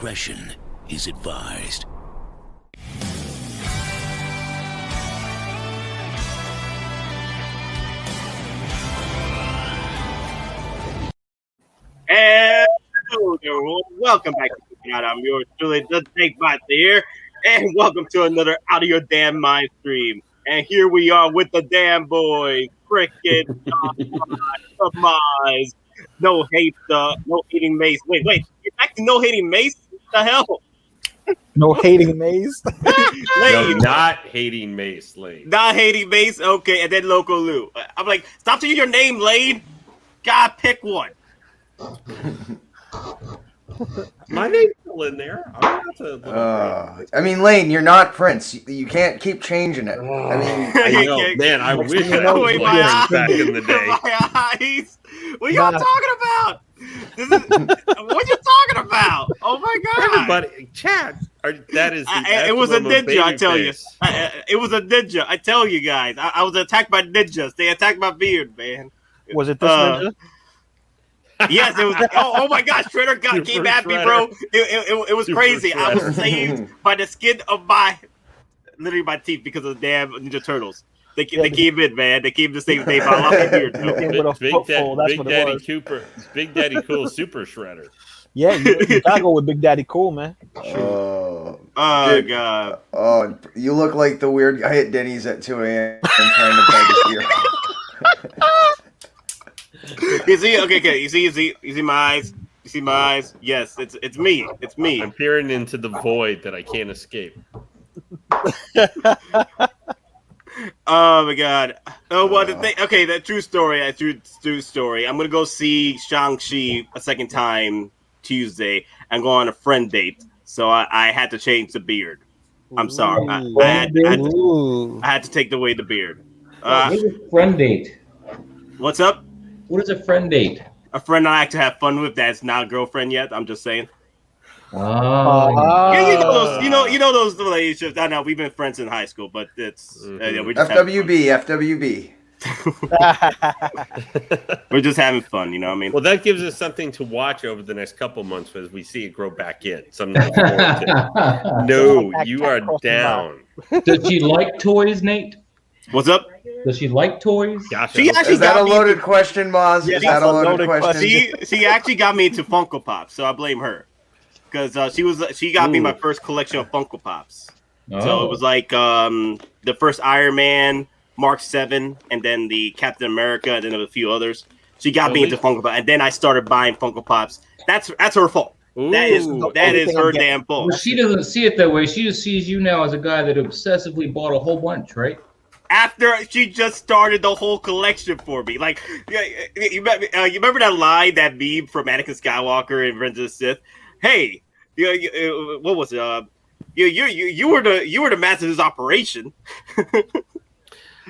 discretion is advised. And hello there, everyone. Welcome back to Cooking Out. I'm yours truly, the Takebot here, and welcome to another Out of Your Damn Mind stream. And here we are with the damn boys, Cricket, Compromise, no hate, no hating Mace. Wait, you're back to no hating Mace? What the hell? No hating Maze. No, not hating Mace, Lane. Not hating Mace. Okay, and then Loco Lou. I'm like, stop saying your name, Lane. God, pick one. My name's still in there. I'm not I mean, Lane, you're not Prince. You can't keep changing it. I mean, I know, man. I wish I was like Prince back in the day. My eyes. What y'all talking about? What you talking about? Oh my god! Everybody, Chad. That is. It was a ninja. I tell you. It was a ninja. I tell you guys. I was attacked by ninjas. They attacked my beard, man. Was it this ninja? Yes, it was. Oh my gosh, Shredder came at me, bro. It was crazy. I was saved by the skin of literally my teeth because of the damn Ninja Turtles. They came in, man. They came to save my life here. Big Daddy Cool Super Shredder. Yeah, you gotta go with Big Daddy Cool, man. Oh god. Oh, you look like the weird guy at Denny's at 2 a.m. and trying to beg his ear. You see? Okay. You see my eyes? You see my eyes? Yes, it's me. It's me. I'm peering into the void that I can't escape. Oh my god. Oh, what the thing? Okay, that true story. True story. I'm gonna go see Shang-Chi a second time Tuesday and go on a friend date. So I had to change the beard. I'm sorry. I had to take away the beard. What is a friend date? What's up? What is a friend date? A friend I like to have fun with that's not a girlfriend yet. I'm just saying. Oh. Yeah, you know those relationships. I know we've been friends in high school, but it's we're just FWB. We're just having fun, you know what I mean? Well, that gives us something to watch over the next couple months as we see it grow back in. No, you are down. Does she like toys, Nate? What's up? Does she like toys? Gotcha. Is that a loaded question, Moz? Is that a loaded question? She actually got me into Funko Pops, so I blame her. Because she got me my first collection of Funko Pops. Oh. So it was like the first Iron Man, Mark 7, and then the Captain America, and then a few others. She got me into Funko Pops, and then I started buying Funko Pops. That's her fault. Ooh. That is her damn fault. Well, she doesn't see it that way. She just sees you now as a guy that obsessively bought a whole bunch, right? After she just started the whole collection for me, like you remember that line, that meme from Anakin Skywalker in Revenge of the Sith? Hey, what was it? You were the master of this operation.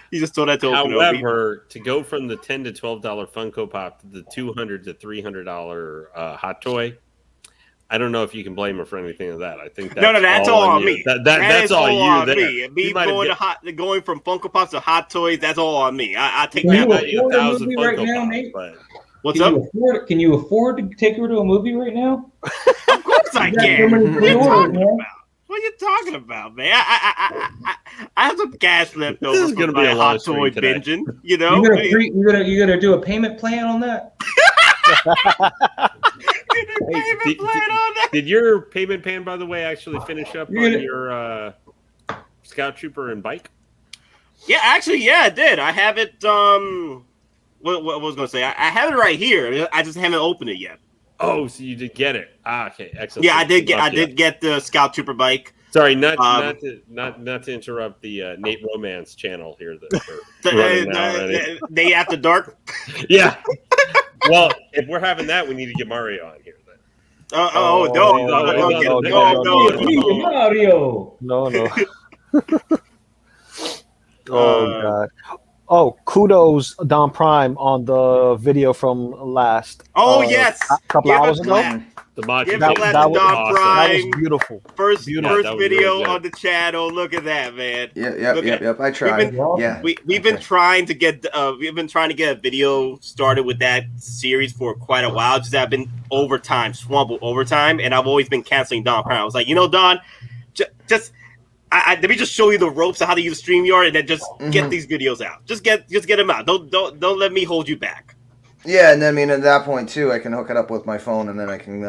He just told that to open. However, to go from the $10 to $12 Funko Pop to the $200 to $300 Hot Toy, I don't know if you can blame her for anything of that. I think that's all on me. That's all you. Me going from Funko Pops to Hot Toys, that's all on me. I take that. Can you afford a movie right now, Nate? What's up? Can you afford to take her to a movie right now? Of course I can. What are you talking about, man? I have some cash left over. This is going to be a Hot Toy binging. You know, you gonna do a payment plan on that? Did your payment plan, by the way, actually finish up on your Scout Trooper and bike? Yeah, actually, yeah, it did. I have it. What was I going to say? I have it right here. I just haven't opened it yet. Oh, so you did get it? Okay, excellent. Yeah, I did get the Scout Trooper bike. Sorry, not to interrupt the Nate Romance channel here. Nate After Dark. Yeah. Well, if we're having that, we need to get Mario on here then. No, Mario. No. Oh god. Oh, kudos Don Prime on the video from last. Yes, couple Give hours a ago. clap. The mod Give That- a clap that to was- Don awesome. That was Prime. beautiful. First Beautiful. that was video really good. on the channel. Look at that, man. Yep. Look at- I tried. been- Yeah. We've been trying to get a video started with that series for quite a while. Just I've been swamped with overtime, and I've always been canceling Don Prime. I was like, Don, just let me just show you the ropes of how to use StreamYard, and then just get these videos out. Just get them out. Don't let me hold you back. Yeah, and then, I mean, at that point, too, I can hook it up with my phone, and then I can,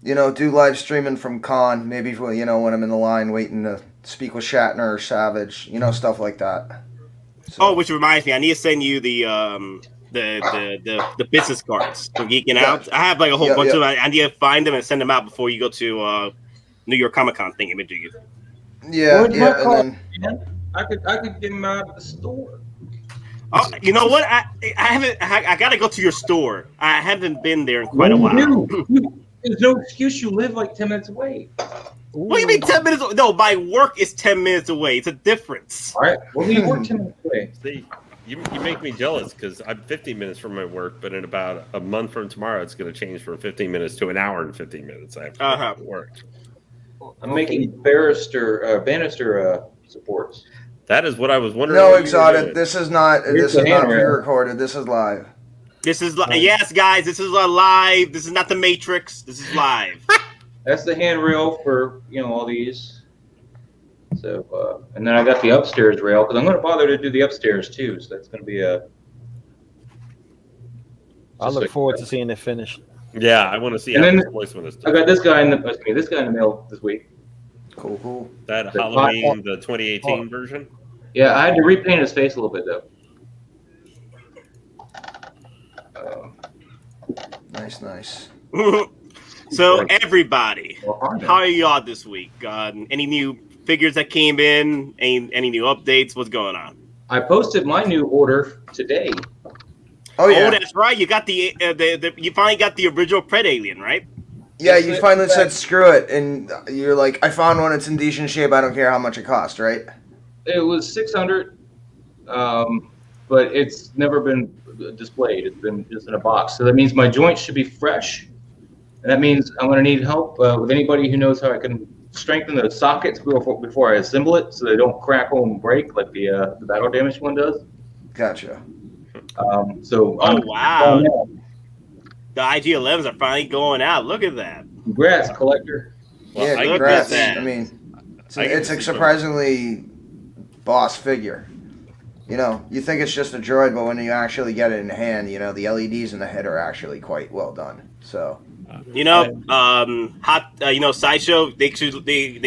do live streaming from con, maybe, when I'm in the line waiting to speak with Shatner or Savage, stuff like that. So. Oh, which reminds me, I need to send you the business cards for Geeking Out. I have like a whole bunch of them. I need to find them and send them out before you go to New York Comic-Con thing. Yeah, Where's my and card, then... man? I could get them out of the store. Oh, you know what? I haven't. I gotta go to your store. I haven't been there in quite a while. There's no excuse. You live like 10 minutes away. What do you mean 10 minutes? No, my work is 10 minutes away. It's a difference. All right. Well, we work 10 minutes away. See, you make me jealous because I'm 15 minutes from my work, but in about a month from tomorrow, it's going to change from 15 minutes to an hour and 15 minutes. I have to go to work. I'm making Bannister supports. That is what I was wondering. No, what you were Exotic, doing. this is not pre-recorded. This is live. This is yes, guys. This is live. This is not the Matrix. This is live. That's the handrail for all these. So and then I got the upstairs rail because I'm going to bother to do the upstairs too. So that's going to be a. I look forward to seeing it finished. Yeah, I want to see And how then this placement is. I got this guy in the mail this week. Cool. That Halloween, the 2018 version. Yeah, I had to repaint his face a little bit though. Nice. So everybody, how are y'all this week? Any new figures that came in? Any new updates? What's going on? I posted my new order today. Oh yeah, that's right. You got the you finally got the original Pred Alien, right? Yeah, you finally said screw it, and you're like, I found one. It's in decent shape. I don't care how much it cost, right? It was $600, but it's never been displayed. It's been just in a box. So that means my joints should be fresh, and that means I'm going to need help with anybody who knows how I can strengthen the sockets before I assemble it, so they don't crackle and break like the battle damage one does. Gotcha. Wow. The IG-11s are finally going out. Look at that. Congrats, collector. Well, Yeah, look congrats. at that. I mean, it's a surprisingly boss figure. You think it's just a droid, but when you actually get it in hand, the LEDs in the head are actually quite well done. So, Sideshow, they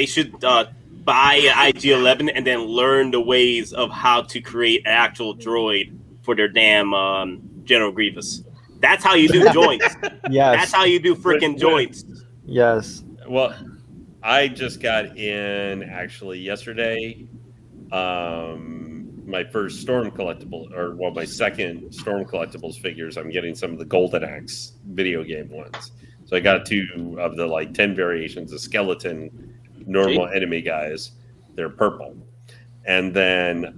should buy an IG-11 and then learn the ways of how to create an actual droid for their damn General Grievous. That's how you do joints. Yes. That's how you do freaking joints. Yes. Well, I just got in actually yesterday. My first Storm collectible, my second Storm collectibles figures. I'm getting some of the Golden Axe video game ones. So I got 2 of the 10 variations of skeleton normal enemy guys. They're purple. And then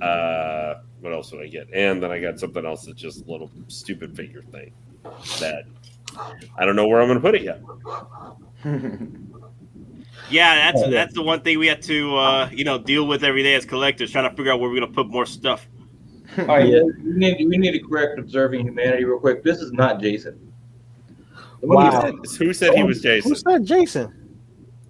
what else did I get? And then I got something else that's just a little stupid figure thing that I don't know where I'm going to put it yet. Yeah, that's the one thing we have to deal with every day as collectors, trying to figure out where we're going to put more stuff. All right, we need to correct Observing Humanity real quick. This is not Jason. Wow. Who said he was Jason? Who said Jason?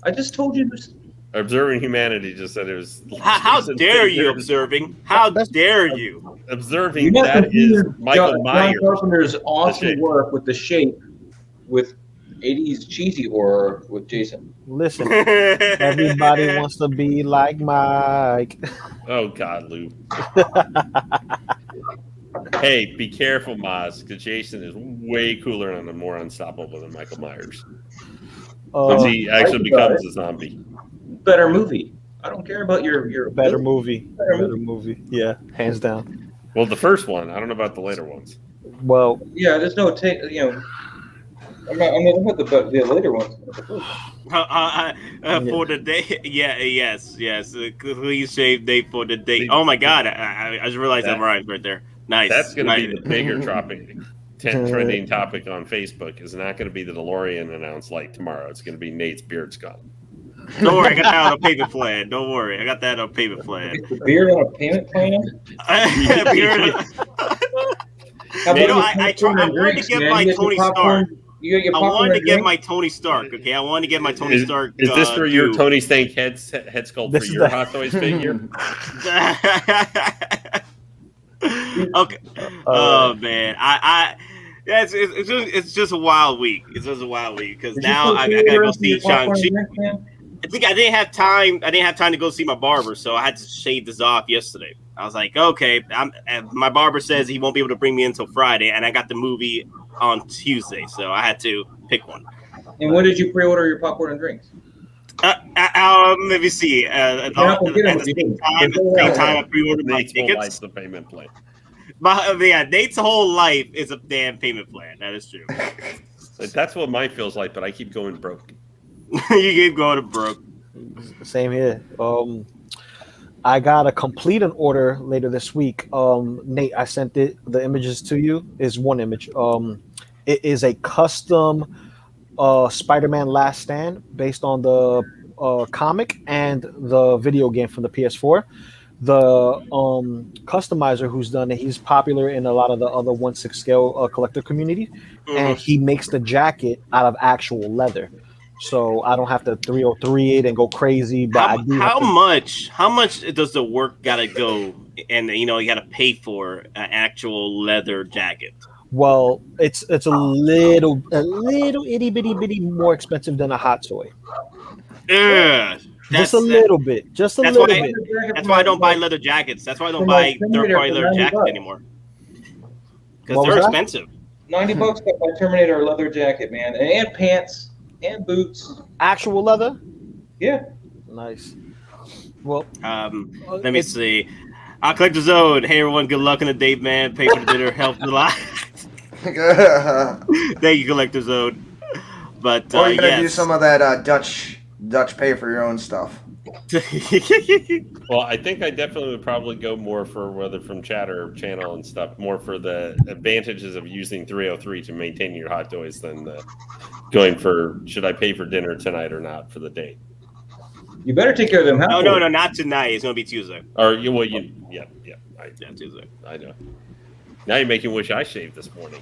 I just told you this. Observing Humanity just said it was. How dare you, Observing? How dare you? Observing, that is Michael Myers. John Carpenter's awesome work with the shape with 80s cheesy horror with Jason. Listen, everybody wants to be like Mike. Oh, God, Lou. Hey, be careful, Maz, because Jason is way cooler and more unstoppable than Michael Myers. Once he actually becomes a zombie. Better movie. I don't care about your better movie. Better movie. Yeah, hands down. Well, the first one. I don't know about the later ones. Well, yeah, there's no I'm about the later ones. For the day, yes. Please save date for the date. Oh my God, I just realized that rhymes right there. Nice. That's going to be the bigger trending topic on Facebook. Is not going to be the DeLorean announced like tomorrow. It's going to be Nate's beard's gone. Don't worry, I got that on a payment plan. Don't worry, I got that on a payment plan. The beard on a payment plan? I wanted to get my Tony Stark. I wanted to get my Tony Stark. Okay, I wanted to get my Tony Stark. Is this for your Tony Stank head sculpt for your Hot Toys figure? Okay. Oh man, it's just a wild week. It's just a wild week because now I gotta go see Shang-Chi. I think I didn't have time. I didn't have time to go see my barber, so I had to shave this off yesterday. I was like, okay, my barber says he won't be able to bring me in until Friday, and I got the movie on Tuesday, so I had to pick one. And when did you pre-order your popcorn and drinks? Let me see. At the same time, I pre-ordered my tickets. The payment plan. Nate's whole life is a damn payment plan. That is true. That's what mine feels like, but I keep going broke. You keep going broke. Same here. I got to complete an order later this week. Nate, I sent the images to you. Is one image. It is a custom Spider-Man Last Stand based on the comic and the video game from the PS4. The customizer who's done it, he's popular in a lot of the other 1/6 scale collector community, and he makes the jacket out of actual leather. So I don't have to 303 it and go crazy. But how much does the work gotta go, and you gotta pay for an actual leather jacket? Well, it's a little itty bitty more expensive than a hot toy. Just a little bit. That's why I don't buy leather jackets. That's why I don't buy third-party leather jackets anymore. Because they're expensive. $90 got my Terminator leather jacket, man, and pants. And boots. Actual leather? Yeah. Nice. Well, let me see. I'll collect the zone. Hey, everyone. Good luck on the date, man. Pay for the dinner. Help a lot. Thank you, Collector Zone. But or you gotta do some of that Dutch pay for your own stuff. Well, I think I definitely would probably go more for whether from chat or channel and stuff, more for the advantages of using 303 to maintain your Hot Toys than going for should I pay for dinner tonight or not for the date. You better take care of them. No, not tonight. It's gonna be Tuesday. Or Tuesday. I know. Now you're making me wish I shaved this morning.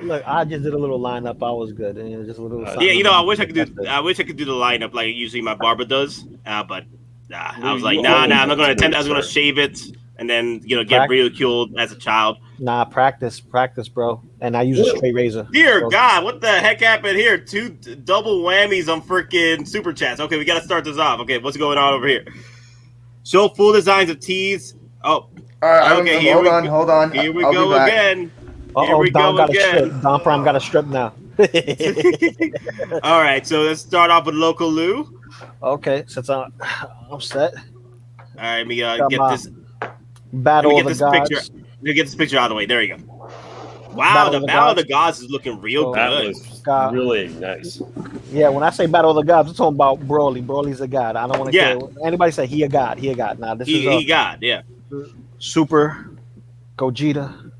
Look, I just did a little lineup. I was good, and just a little. I wish I could do. I wish I could do the lineup like usually my barber does. But I was like, nah. I'm not gonna attempt. I was gonna shave it and then get ridiculed as a child. Nah, practice, bro. And I use a straight razor. Dear God, what the heck happened here? 2 double whammies on freaking super chats. Okay, we gotta start this off. Okay, what's going on over here? Show full designs of tees. Oh, all right. Okay, hold on. Here we go again. Don got a strip. Don Prime got a strip now. All right, so let's start off with Local Lou. Okay, since I'm set. All right, let me get this. Battle of the Gods. Let me get this picture out of the way. There you go. Wow, the Battle of the Gods is looking real good. That was really nice. Yeah, when I say Battle of the Gods, I'm talking about Broly. Broly's a god. I don't want to care. Anybody say he a god. He a god. Now this is he god. Yeah. Super Gogeta.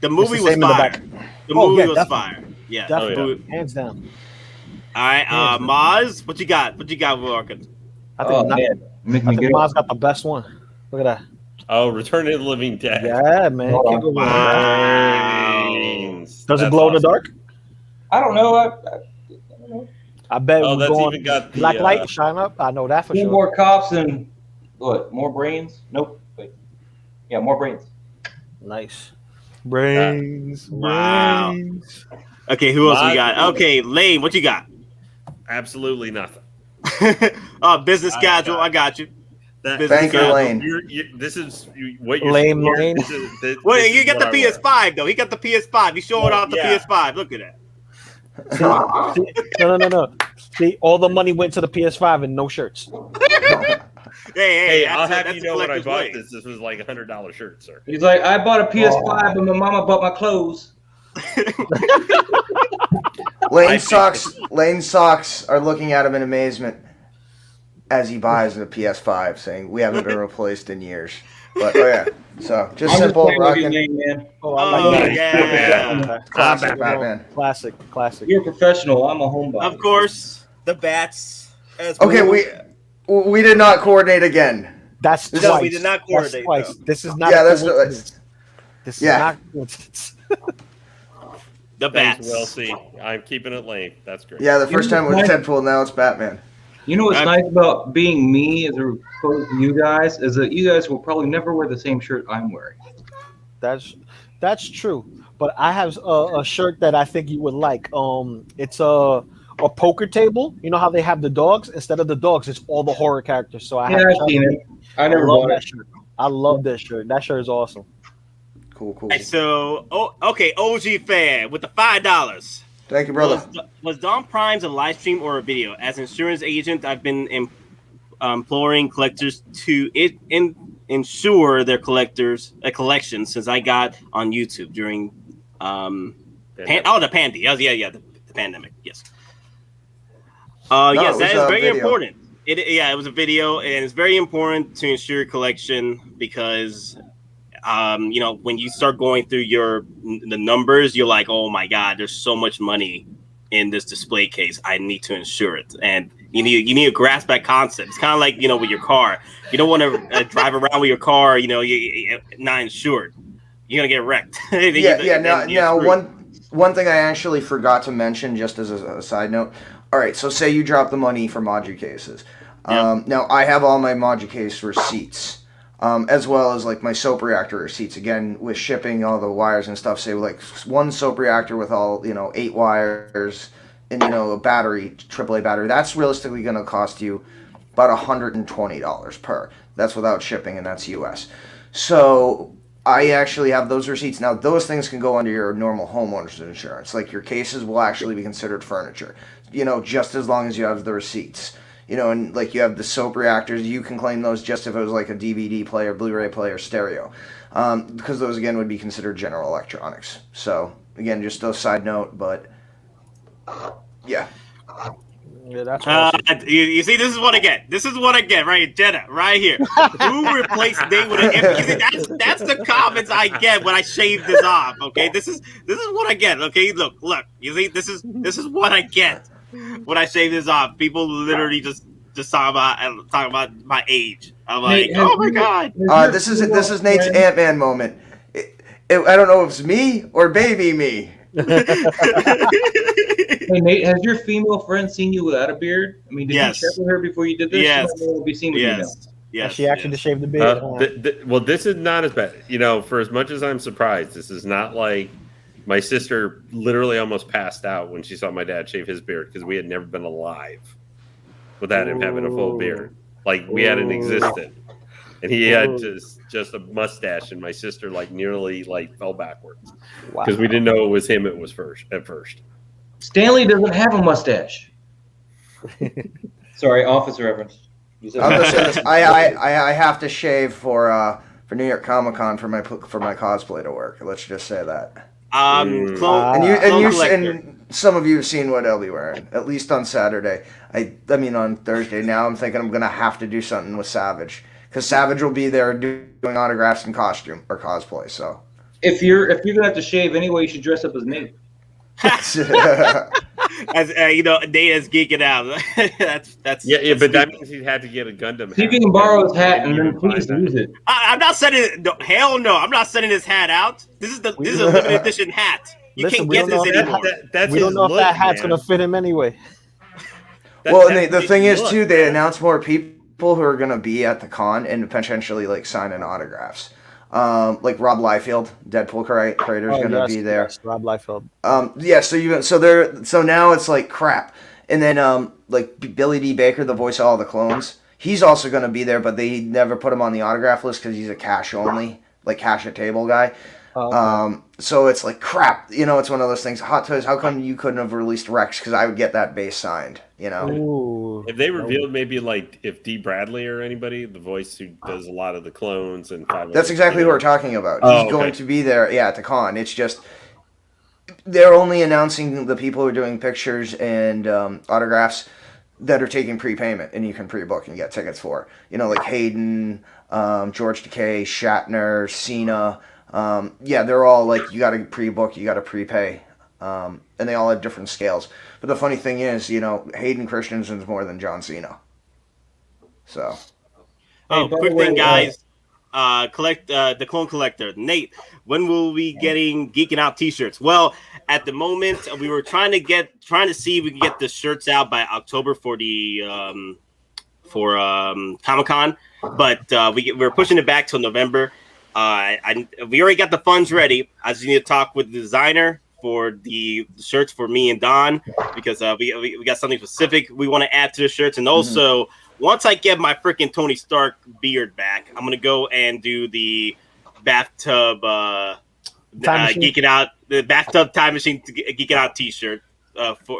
The movie was fire. The movie was fire. Yeah, definitely. Hands down. All right, Maz, what you got? What you got working? I think Maz got the best one. Look at that. Oh, Return of the Living Dead. Yeah, man. Does it glow in the dark? I don't know. I bet. Oh, that's even got the black light shine up. I know that for sure. More cops and what? More brains? Nope. Wait. Yeah, more brains. Nice. Brains. Wow. Okay, who else we got? Okay, Lane, what you got? Absolutely nothing. Business casual. I got you. Thank you, Lane. This is what you're Lame Lane. Wait, you got the PS5 though. He got the PS5. He's showing off the PS5. Look at that. No. See, all the money went to the PS5 and no shirts. Hey, I'll have you know when I bought this. This was like $100 shirt, sir. He's like, I bought a PS5, but my mama bought my clothes. Lane socks are looking at him in amazement as he buys the PS5, saying, "We haven't been replaced in years." But yeah, so just I'm simple just playing with you, rocking. man. Oh, I like that. yeah. Classic Batman. Classic. You're a professional. I'm a homebody. Of course, the bats. As Okay, we did not coordinate again. That's No, twice. we did not That's coordinate, twice. though. This is not. Yeah, a that's coincidence. This is Yeah. not coincidence. the Thanks, bats. Will. See, I'm keeping it lame. That's great. Yeah, the first time it was Deadpool, now it's Batman. You know what's I'm- nice about being me as opposed to you guys is that you guys will probably never wear the same shirt I'm wearing. That's true. But I have a shirt that I think you would like. It's a poker table. You know how they have the dogs? Instead of the dogs, it's all the horror characters. So I Yeah, have I've seen it. I never love bought that it. shirt. I love this shirt. That shirt is awesome. Cool. Right, so, okay, OG fan with the $5. Thank you, brother. Was Dawn Prime's a live stream or a video? As insurance agent, I've been imploring collectors to ensure their collection since I got on YouTube during the pandy. The pandemic. Yes. Yes, it that was is a very video. important. It was a video, and it's very important to ensure your collection because when you start going through the numbers, you're like, oh my God, there's so much money in this display case. I need to insure it. And you need to grasp that concept. It's kind of like, with your car. You don't want to drive around with your car, you're not insured. You're going to get wrecked. Now, one thing I actually forgot to mention, just as a side note. All right, so say you drop the money for Modu cases. Now, I have all my Modu case receipts. As well as like my soap reactor receipts, again with shipping, all the wires and stuff. Say like one soap reactor with all 8 wires and a battery, AAA battery. That's realistically going to cost you about $120 per. That's without shipping, and that's US. So I actually have those receipts. Now those things can go under your normal homeowner's insurance. Like your cases will actually be considered furniture. Just as long as you have the receipts. And like you have the soap reactors, you can claim those just if it was like a DVD player, Blu-ray player, stereo, because those again would be considered general electronics. So again, just a side note, but yeah. Yeah, that's awesome. You see, this is what I get. This is what I get, right, Jenna, right here. Who replaced Nate with an empty? That's the comments I get when I shave this off. Okay, this is what I get. Okay, look. You see, this is what I get when I shave this off. People literally just talk about my age. I'm like, Nate, oh my God. This is Nate's Ant-Man moment. I don't know if it's me or baby me. Hey Nate, has your female friend seen you without a beard? I mean, did Yes. you check with her before you did this? Yes. She might not be seen with you now. Yes. She actually just shaved the beard. Well, this is not as bad. For as much as I'm surprised, this is not like my sister literally almost passed out when she saw my dad shave his beard because we had never been alive without him having a full beard. Like we hadn't existed, and he had just a mustache, and my sister nearly fell backwards because we didn't know it was him. It was at first. Stanley doesn't have a mustache. Sorry, office reference. I'm just saying this. I have to shave for New York Comic Con for my cosplay to work. Let's just say that. And some of you have seen what I'll be wearing, at least on Saturday. I mean on Thursday. Now I'm thinking I'm gonna have to do something with Savage because Savage will be there doing autographs in costume or cosplay. So if you're gonna have to shave anyway, you should dress up as Nate. As Nate is geeking out. that's but that means he'd have to get a Gundam hat. You can borrow his hat and then please use it. I'm not sending. No, hell no! I'm not sending his hat out. This is a limited edition hat. You can't get this anymore. We don't know if that hat's gonna fit him anyway. The thing is too, they announced more people who are gonna be at the con and potentially signing autographs. Like Rob Liefeld, Deadpool creator, is going to be there. Yes, Rob Liefeld. So now it's like crap, and then Billy D. Baker, the voice of all the clones, he's also going to be there, but they never put him on the autograph list because he's a cash only, cash at table guy. Okay. So it's like crap. It's one of those things. Hot Toys, how come you couldn't have released Rex? Because I would get that base signed. Ooh. If they revealed maybe if D. Bradley or anybody, the voice who does a lot of the clones and that's exactly who we're talking about. He's going to be there, at the con. It's just They're only announcing the people who are doing pictures and autographs that are taking prepayment, and you can pre-book and get tickets for. Like Hayden, George Takei, Shatner, Cena. Yeah, they're all like, you got to pre-book, you got to prepay. And they all have different scales. But the funny thing is, Hayden Christensen's more than John Cena. So. Oh, Hey, quick thing, guys. Collect the Clone Collector. Nate, when will we getting Geeking Out t-shirts? Well, at the moment, we were trying to see if we can get the shirts out by October for the Comic-Con, but we're pushing it back till November. We already got the funds ready. I just need to talk with the designer for the shirts for me and Don, because we got something specific we want to add to the shirts. And also, once I get my freaking Tony Stark beard back, I'm going to go and do the bathtub Geeking Out, the bathtub time machine Geeking Out t-shirt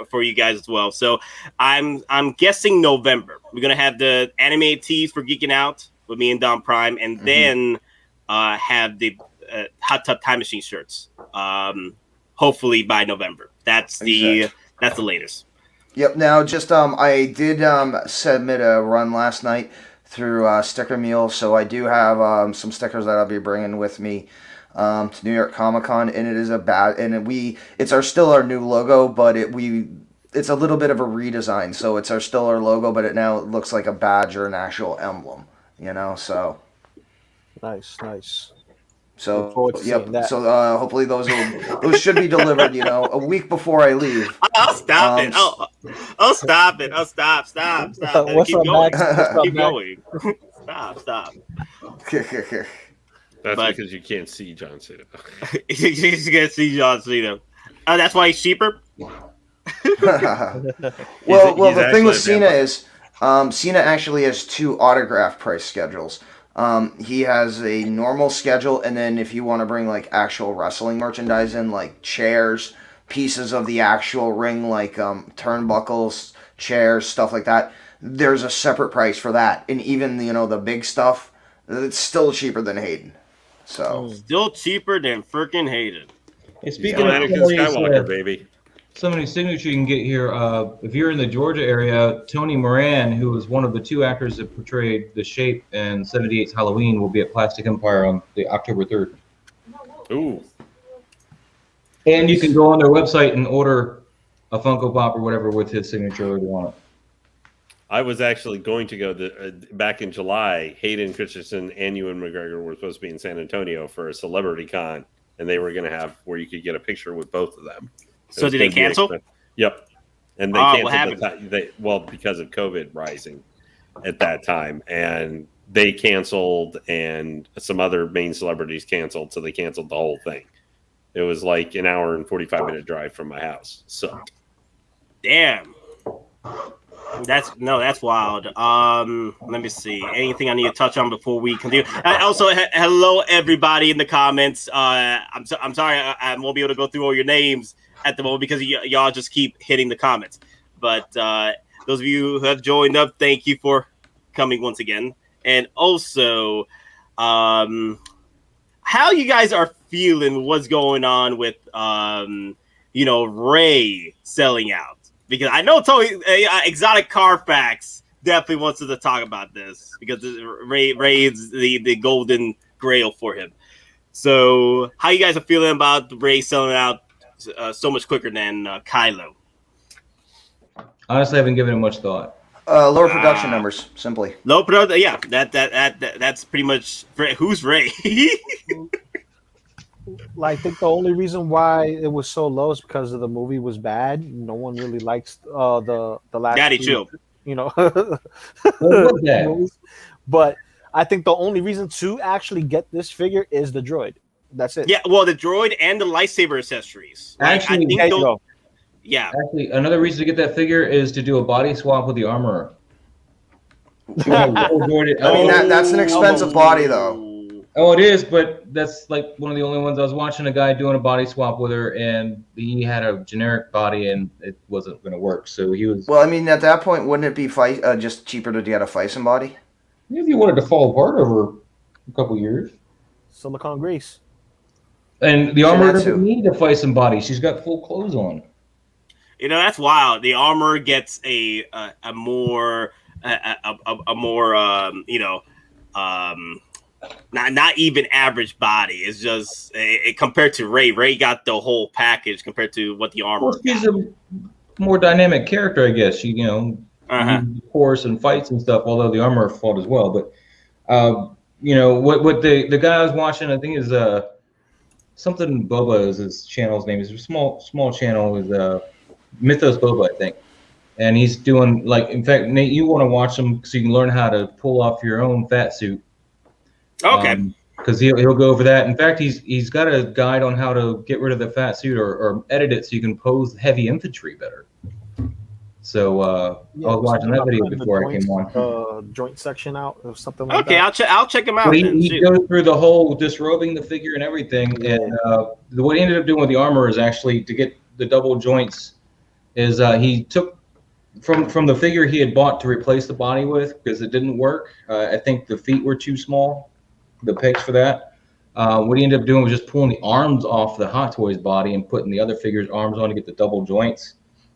for you guys as well. So I'm guessing November. We're going to have the animated tees for Geeking Out with me and Don Prime, and then have the Hot Tub Time Machine shirts. Hopefully by November. That's the latest. Yep. Now, just I did submit a run last night through Sticker Mule, so I do have some stickers that I'll be bringing with me to New York Comic Con, and it is it's still our new logo, but it's a little bit of a redesign, so it's still our logo, but it now looks like a badge or an actual emblem, so. Nice. So yep. So hopefully those should be delivered. A week before I leave. I'll stop it. I'll stop it. I'll stop. Keep going. Keep going. Stop. That's because you can't see John Cena. You just can't see John Cena. Oh, that's why he's cheaper. Well, the thing with Cena is, Cena actually has 2 autograph price schedules. He has a normal schedule, and then if you want to bring like actual wrestling merchandise in, like chairs, pieces of the actual ring, like turnbuckles, chairs, stuff like that, there's a separate price for that. And even the big stuff, it's still cheaper than Hayden. So still cheaper than freaking Hayden. Hey, speaking of Skywalker, baby. Some of these signatures you can get here. If you're in the Georgia area, Tony Moran, who was one of the 2 actors that portrayed the Shape in 78's Halloween, will be at Plastic Empire on the October 3rd. Ooh. And you can go on their website and order a Funko Pop or whatever with his signature if you want it. I was actually going to go back in July. Hayden Christensen and Ewan McGregor were supposed to be in San Antonio for a celebrity con, and they were going to have where you could get a picture with both of them. So did they cancel? Yep. And they canceled because of COVID rising at that time. And they canceled, and some other main celebrities canceled, so they canceled the whole thing. It was like an hour and 45-minute drive from my house. So damn. That's wild. Let me see. Anything I need to touch on before we continue? Also, hello everybody in the comments. I'm sorry I won't be able to go through all your names at the moment because y'all just keep hitting the comments. But those of you who have joined up, thank you for coming once again. And also, how you guys are feeling? What's going on with Rey selling out? Because I know Exotic Carfax definitely wants us to talk about this because Rey is the golden grail for him. So, how you guys are feeling about Rey selling out so much quicker than Kylo? Honestly, I haven't given it much thought. Lower production numbers, simply. Low production, yeah. That's pretty much who's Rey. I think the only reason why it was so low is because of the movie was bad. No one really likes the last. Daddy, chill. But I think the only reason to actually get this figure is the droid. That's it. Yeah, well, the droid and the lightsaber accessories. Actually, yeah. Actually, another reason to get that figure is to do a body swap with the armorer. That's an expensive body, though. Oh, it is, but that's like one of the only ones. I was watching a guy doing a body swap with her, and he had a generic body, and it wasn't going to work. So he was. Well, at that point, wouldn't it be just cheaper to get a Fison body? If you wanted to fall apart over a couple years. Silicone grease. And the armor Shinatsu. doesn't need to fight somebody. She's got full clothes on. You know, that's wild. The armor gets a more not even average body. It's just compared to Rey. Rey got the whole package compared to what the armor. Well, she's a more dynamic character, I guess. She, course and fights and stuff. Although the armor fought as well, but what the guy I was watching, I think is something Boba is his channel's name. It's a small channel is Mythos Boba, I think. And he's doing in fact, Nate, you want to watch him so you can learn how to pull off your own fat suit. Okay. Because he'll go over that. In fact, he's got a guide on how to get rid of the fat suit or edit it so you can pose heavy infantry better. So I was watching that video before I came on. Joint section out or something like that. Okay, I'll check him out. Well, he goes through the whole disrobing the figure and everything. Yeah. And what he ended up doing with the armor is actually to get the double joints. Is he took from the figure he had bought to replace the body with because it didn't work. I think the feet were too small, the pegs for that. What he ended up doing was just pulling the arms off the Hot Toys body and putting the other figure's arms on to get the double joints.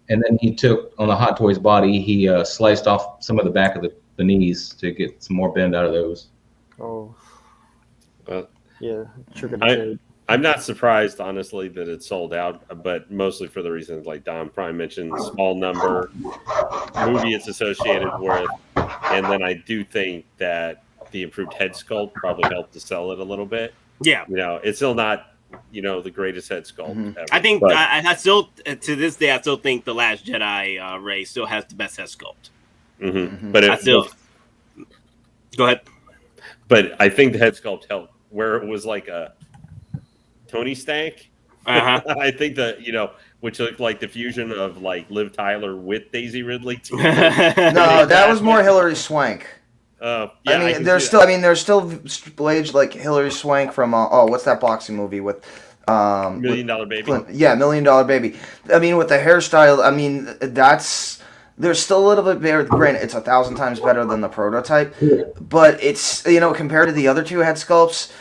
And then he took on the Hot Toys body, he sliced off some of the back of the knees to get some more bend out of those. Oh, yeah. I'm not surprised, honestly, that it sold out, but mostly for the reasons like Don Prime mentioned, small number, movie it's associated with, and then I do think that the improved head sculpt probably helped to sell it a little bit. Yeah. It's still not, the greatest head sculpt ever. I think I still, to this day, I still think The Last Jedi Rey still has the best head sculpt. Mm-hmm. But go ahead. But I think the head sculpt helped where it was like a Tony Stank. I think that which looked like the fusion of Liv Tyler with Daisy Ridley. No, that was more Hilary Swank. There's still Blades like Hilary Swank from what's that boxing movie with $1 Million Baby? Clint, yeah, $1 Million Baby. I mean, with the hairstyle, there's still a little bit better. Granted, it's 1,000 times better than the prototype, but it's compared to the other two head sculpts.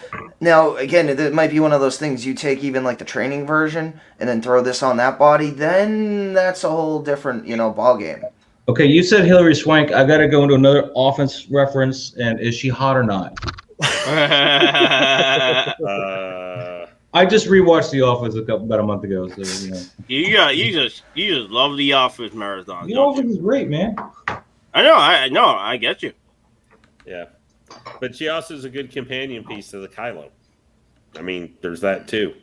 Now, again, it might be one of those things you take even the training version and then throw this on that body. Then that's a whole different ball game. Okay, you said Hilary Swank. I got to go into another Office reference. And is she hot or not? I just rewatched The Office about a month ago. So you just love The Office marathon. The Office is great, man. I know. I get you. Yeah, but she also is a good companion piece to the Kylo. I mean, there's that too.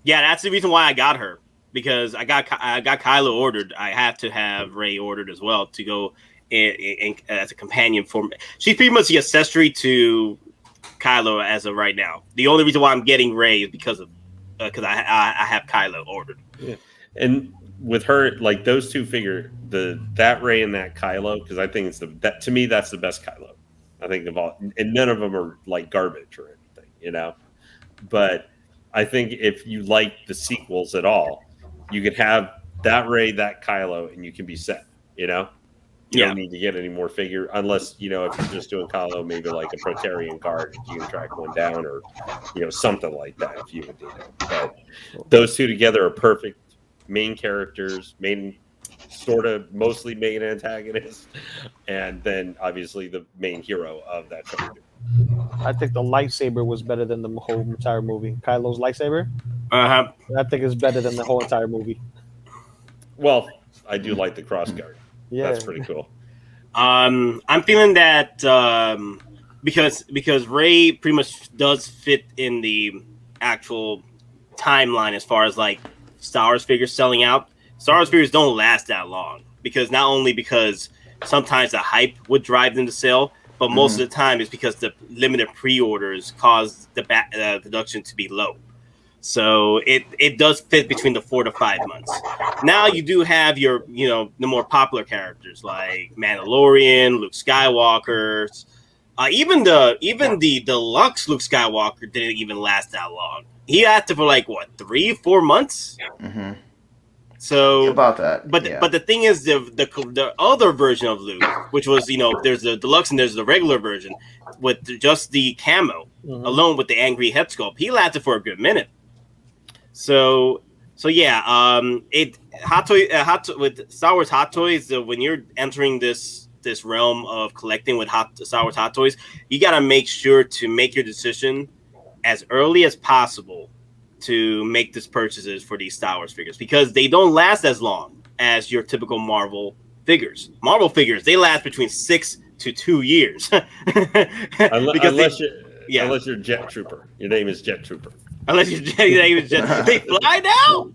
Yeah, that's the reason why I got her. Because I got Kylo ordered, I have to have Rey ordered as well to go in as a companion for me. She's pretty much the accessory to Kylo as of right now. The only reason why I'm getting Rey is because I have Kylo ordered. Yeah. And with her, those two figure that Rey and that Kylo, because I think to me that's the best Kylo. I think of all, and none of them are garbage or anything, But I think if you like the sequels at all, you could have that Rey, that Kylo, and you can be set. You don't need to get any more figure unless if you're just doing Kylo, maybe like a Protarian guard, you can track one down, or something like that if you would need it. But those two together are perfect main characters, sort of mostly main antagonists, and then obviously the main hero of that trilogy. I think the lightsaber was better than the whole entire movie. Kylo's lightsaber? I think it's better than the whole entire movie. Well, I do like the crossguard. Yeah. That's pretty cool. I'm feeling that because Rey pretty much does fit in the actual timeline as far as Star Wars figures selling out. Star Wars figures don't last that long because sometimes the hype would drive them to sell, but most of the time it's because the limited pre-orders cause the production to be low. So it does fit between the 4 to 5 months. Now you do have your the more popular characters like Mandalorian, Luke Skywalker, even the deluxe Luke Skywalker didn't even last that long. He lasted for 3-4 months. Mm-hmm. So about that, but the thing is the other version of Luke, which was there's the deluxe and there's the regular version with just the camo alone with the angry head sculpt. He lasted for a good minute. So yeah, with Star Wars Hot Toys. When you're entering this realm of collecting with Star Wars Hot Toys, you got to make sure to make your decision as early as possible to make these purchases for these Star Wars figures, because they don't last as long as your typical Marvel figures. Marvel figures, they last between 6 to 2 years. Unless you're Jet Trooper. Your name is Jet Trooper. Unless you're they fly now.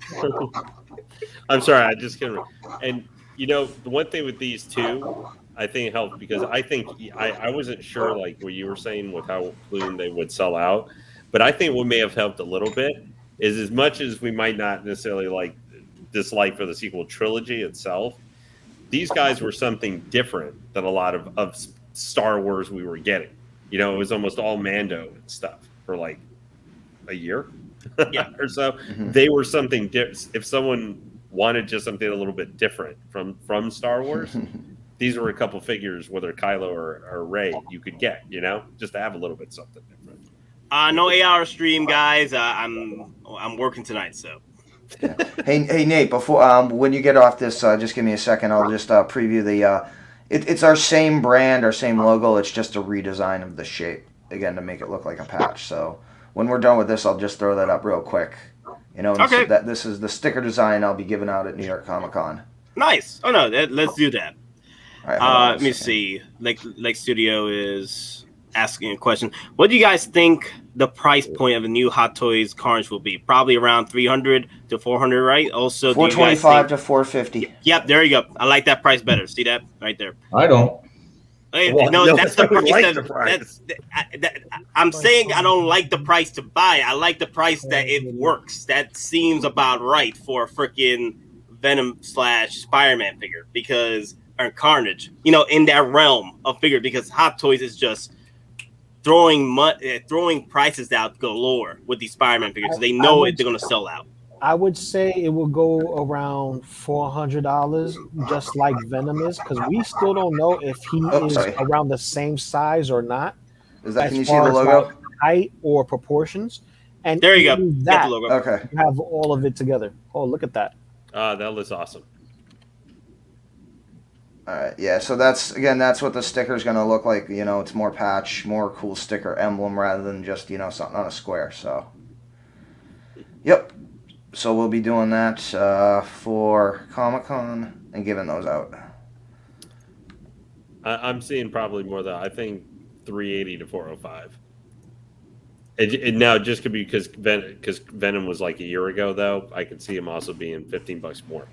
I'm sorry, I just can't. And the one thing with these two, I think it helped because I think I wasn't sure like what you were saying with how soon they would sell out, but I think what may have helped a little bit is, as much as we might not necessarily dislike for the sequel trilogy itself, these guys were something different than a lot of Star Wars we were getting. It was almost all Mando and stuff for like a year or so. Mm-hmm. They were something different. If someone wanted just something a little bit different from Star Wars, these were a couple figures, whether Kylo or Rey, you could get, just to have a little bit something different. No 8-hour stream, guys. I'm working tonight, so. Yeah. Hey Nate, before when you get off this, just give me a second. I'll just preview the. It's our same brand, our same logo. It's just a redesign of the shape again to make it look like a patch. So when we're done with this, I'll just throw that up real quick. Okay. So this is the sticker design I'll be giving out at New York Comic Con. Nice. Oh no, let's do that. All right, let me see. Lake Studio is asking a question. What do you guys think the price point of a new Hot Toys Carnage will be? Probably around $300 to $400, right? Also, $425 to $450. Yep, there you go. I like that price better. See that right there? I don't. No, that's the price. I'm saying I don't like the price to buy. I like the price that it works. That seems about right for a freaking Venom / Spider-Man figure, or Carnage. In that realm of figure, because Hot Toys is just throwing prices out galore with these Spider-Man figures. They know they're going to sell out. I would say it will go around $400, just like Venom is, because we still don't know if he is around the same size or not. Is that? Can you see the logo? Height or proportions? And there you go. That, the logo. Okay. You have all of it together. Oh, look at that. That looks awesome. All right, yeah. So that's what the sticker is going to look like. It's more patch, more cool sticker emblem rather than just something on a square. So, yep. So we'll be doing that for Comic-Con and giving those out. I'm seeing probably more than, I think, $380 to $405. It now just could be because Venom was like a year ago, though. I could see him also being $15 more.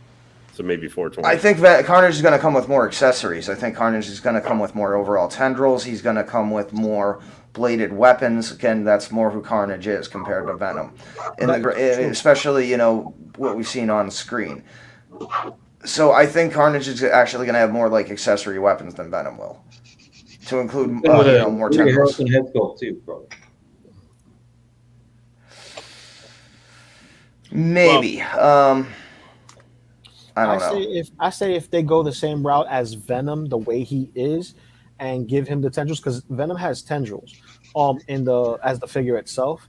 So maybe $420. I think Carnage is going to come with more accessories. I think Carnage is going to come with more overall tendrils. He's going to come with more bladed weapons. Again, that's more who Carnage is compared to Venom, especially what we've seen on screen. So I think Carnage is actually going to have more like accessory weapons than Venom will, to include more tendrils. Head sculpt too, probably. Maybe. I don't know. I say if they go the same route as Venom, the way he is, and give him the tendrils, because Venom has tendrils as the figure itself,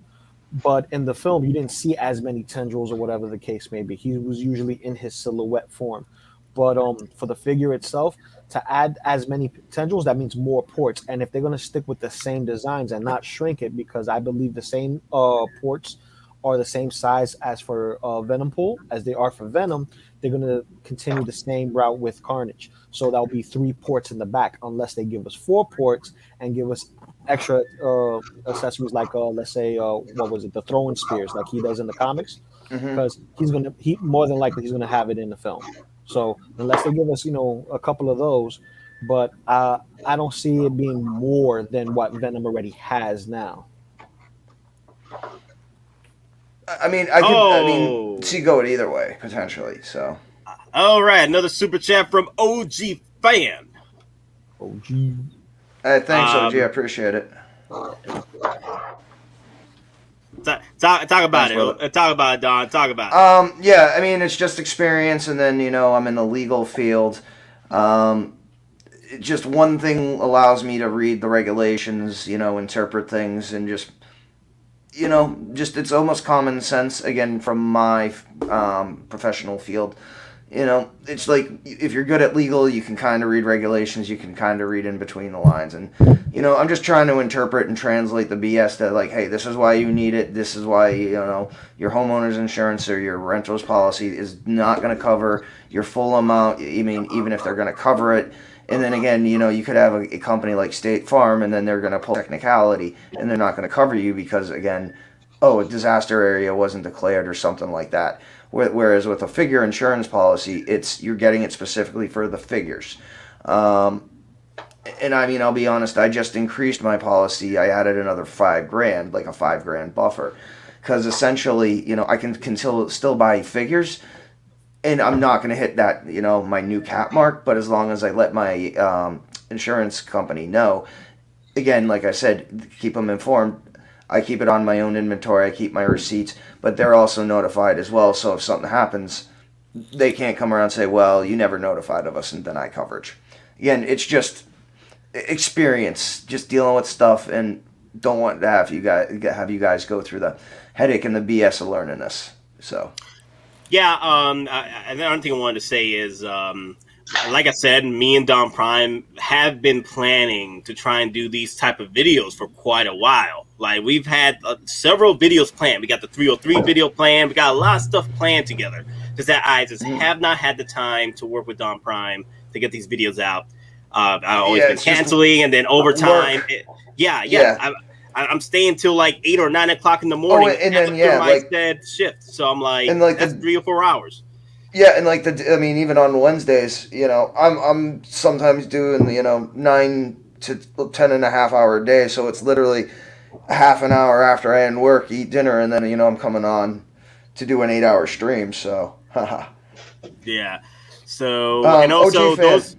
but in the film you didn't see as many tendrils or whatever the case may be. He was usually in his silhouette form, but for the figure itself, to add as many tendrils, that means more ports. And if they're going to stick with the same designs and not shrink it, because I believe the same ports are the same size as for Venom Pool as they are for Venom, they're going to continue the same route with Carnage. So that'll be 3 ports in the back, unless they give us 4 ports and give us extra accessories like, let's say, the throwing spears like he does in the comics, because he more than likely he's going to have it in the film. So unless they give us, a couple of those, but I don't see it being more than what Venom already has now. I mean, see, go it either way potentially. So, all right, another super chat from OG fan. OG. Thanks, OG. I appreciate it. Talk about it. Talk about it, Don. Talk about it. Yeah, I mean, it's just experience, and then I'm in the legal field. Just one thing allows me to read the regulations, interpret things, and just you know, just it's almost common sense again from my professional field. You know, it's like if you're good at legal, you can kind of read regulations, you can kind of read in between the lines. And, you know, I'm just trying to interpret and translate the BS that, like, hey, this is why you need it. This is why, you know, your homeowner's insurance or your renter's policy is not going to cover your full amount. I mean, even if they're going to cover it. And then again, you know, you could have a company like State Farm and then they're going to pull technicality and they're not going to cover you because, again, a disaster area wasn't declared or something like that. Whereas with a figure insurance policy, you're getting it specifically for the figures. And I mean, I'll be honest, I just increased my policy. I added another $5,000, like a $5,000 buffer. Because essentially, you know, I can still buy figures. And I'm not going to hit that, you know, my new cap mark. But as long as I let my insurance company know, again, like I said, keep them informed. I keep it on my own inventory. I keep my receipts, but they're also notified as well. So if something happens, they can't come around and say, well, you never notified of us and deny coverage. Again, it's just experience, just dealing with stuff, and don't want to have you guys go through the headache and the BS of learning this. So, yeah, another thing I wanted to say is, like I said, me and Don Prime have been planning to try and do these type of videos for quite a while. Like, we've had several videos planned. We got the 303 video planned. We got a lot of stuff planned together. Just that I just have not had the time to work with Don Prime to get these videos out. I've always been canceling, and then overtime. I'm staying till like 8 or 9 o'clock in the morning and then, after my said shift. So I'm like, and like that's 3 or 4 hours. Yeah, and like I mean, even on Wednesdays, you know, I'm sometimes doing, you know, 9 to 10 and a half hour day. So it's literally half an hour after I end work, eat dinner, and then, you know, I'm coming on to do an 8-hour stream. So, haha. Yeah. So, and also those.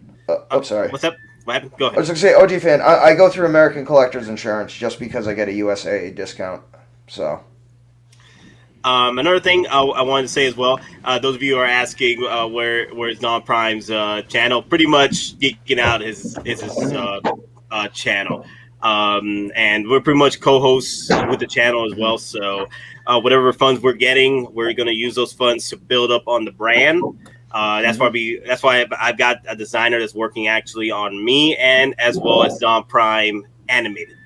Sorry. What's up? What happened? Go ahead. I was going to say, OG fan, I go through American Collectors Insurance just because I get a USA discount. So. Another thing I wanted to say as well, those of you who are asking where's Don Prime's channel, pretty much geeking out his channel. And we're pretty much co-hosts with the channel as well. So whatever funds we're getting, we're going to use those funds to build up on the brand. That's why I've got a designer that's working actually on me and as well as Don Prime animated.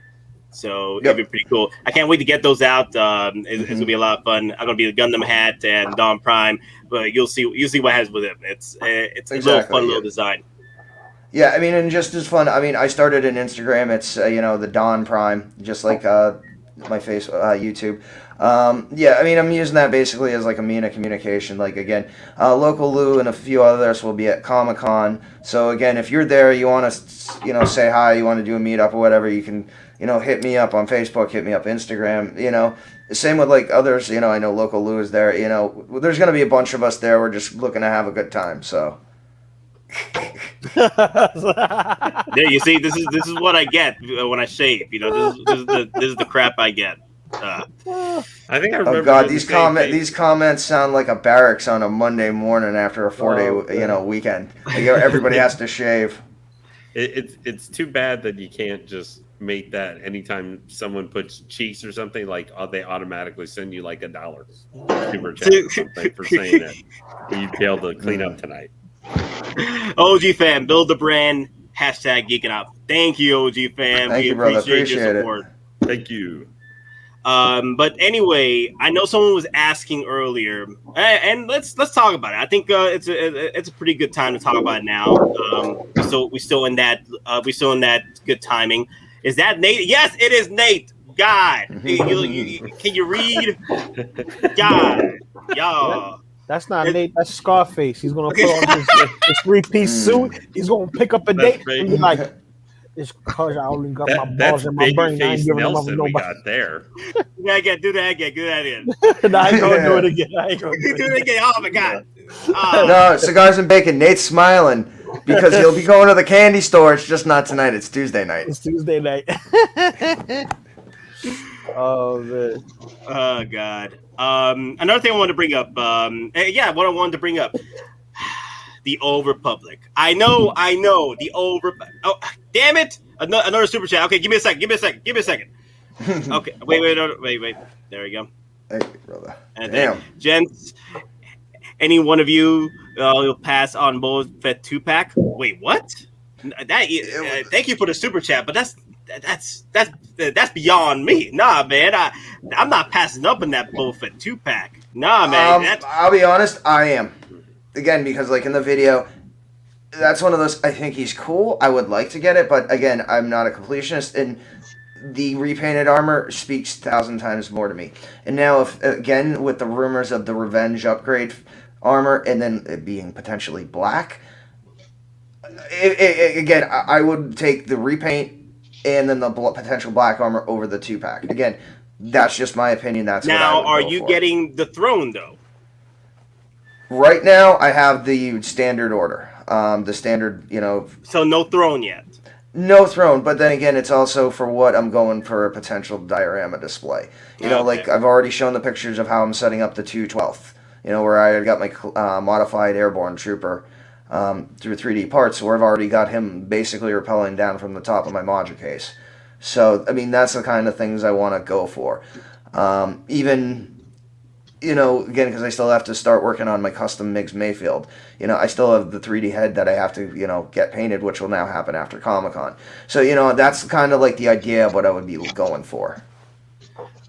So it'll be pretty cool. I can't wait to get those out. It's gonna be a lot of fun. I'm gonna be the Gundam Hat and Don Prime, but you'll see what happens with it. It's exactly, a little fun little design. Yeah, I mean, and just as fun. I mean, I started an Instagram. It's you know, the Don Prime, just like my face YouTube. Yeah, I mean, I'm using that basically as like a mean of communication. Like, again, Local Lou and a few others will be at Comic-Con. So again, if you're there, you want to, you know, say hi, you want to do a meetup or whatever, you can, you know, hit me up on Facebook, hit me up Instagram, you know. Same with like others, you know, I know Local Lou is there, you know. There's going to be a bunch of us there. We're just looking to have a good time, so. There, you see, this is what I get when I shave. You know, this is the crap I get. I think I remember. Oh God, these comments sound like a barracks on a Monday morning after a 4-day you know, weekend. Like, everybody has to shave. It's too bad that you can't just make that anytime someone puts cheeks or something, like they automatically send you like $1 super chat or something for saying that you'd be able to clean up tonight. OG fan, build the brand. Hashtag geeking out. Thank you, OG fan. Thank you, brother. Appreciate your support. Thank you. But anyway, I know someone was asking earlier, and let's talk about it. I think it's a pretty good time to talk about it now. So we still in that good timing. Is that Nate? Yes, it is Nate. God, can you read? God, y'all. That's not Nate. That's Scarface. He's gonna put on his 3-piece suit. He's gonna pick up a date and be like, "It's because I only got my balls in my brain. I ain't giving them up to nobody." Got there. Do that again. No, I ain't gonna do it again. Do it again. Oh my God. No, cigars and bacon. Nate's smiling because he'll be going to the candy store. It's just not tonight. It's Tuesday night. It's Tuesday night. Oh man. Oh God. Another thing I wanted to bring up. What I wanted to bring up. The Old Republic. I know. The Old Republic. Oh, damn it! Another super chat. Okay, give me a second. Okay, wait. There we go. Hey, brother. And Damn. then, gents, any one of you will pass on Boba Fett 2-pack? Wait, what? Thank you for the super chat, but that's beyond me. Nah, man, I'm not passing up on that Boba Fett 2-pack. Nah, man. I'll be honest, I am. Again, because like in the video, that's one of those. I think he's cool. I would like to get it, but again, I'm not a completionist, and the repainted armor speaks 1,000 times more to me. And now, if again with the rumors of the revenge upgrade armor, and then it being potentially black, again, I would take the repaint and then the potential black armor over the 2-pack. Again, that's just my opinion. That's now. What I would Are you for. getting the throne though? Right now, I have the standard order. The standard, So no throne yet. No throne, but then again, it's also for what I'm going for a potential diorama display. Like I've already shown the pictures of how I'm setting up the 2/12th. Where I got my modified airborne trooper through 3D parts, where I've already got him basically rappelling down from the top of my module case. So, I mean, that's the kind of things I want to go for. Even, again, because I still have to start working on my custom Migs Mayfield. I still have the 3D head that I have to, get painted, which will now happen after Comic-Con. So, that's kind of like the idea of what I would be going for.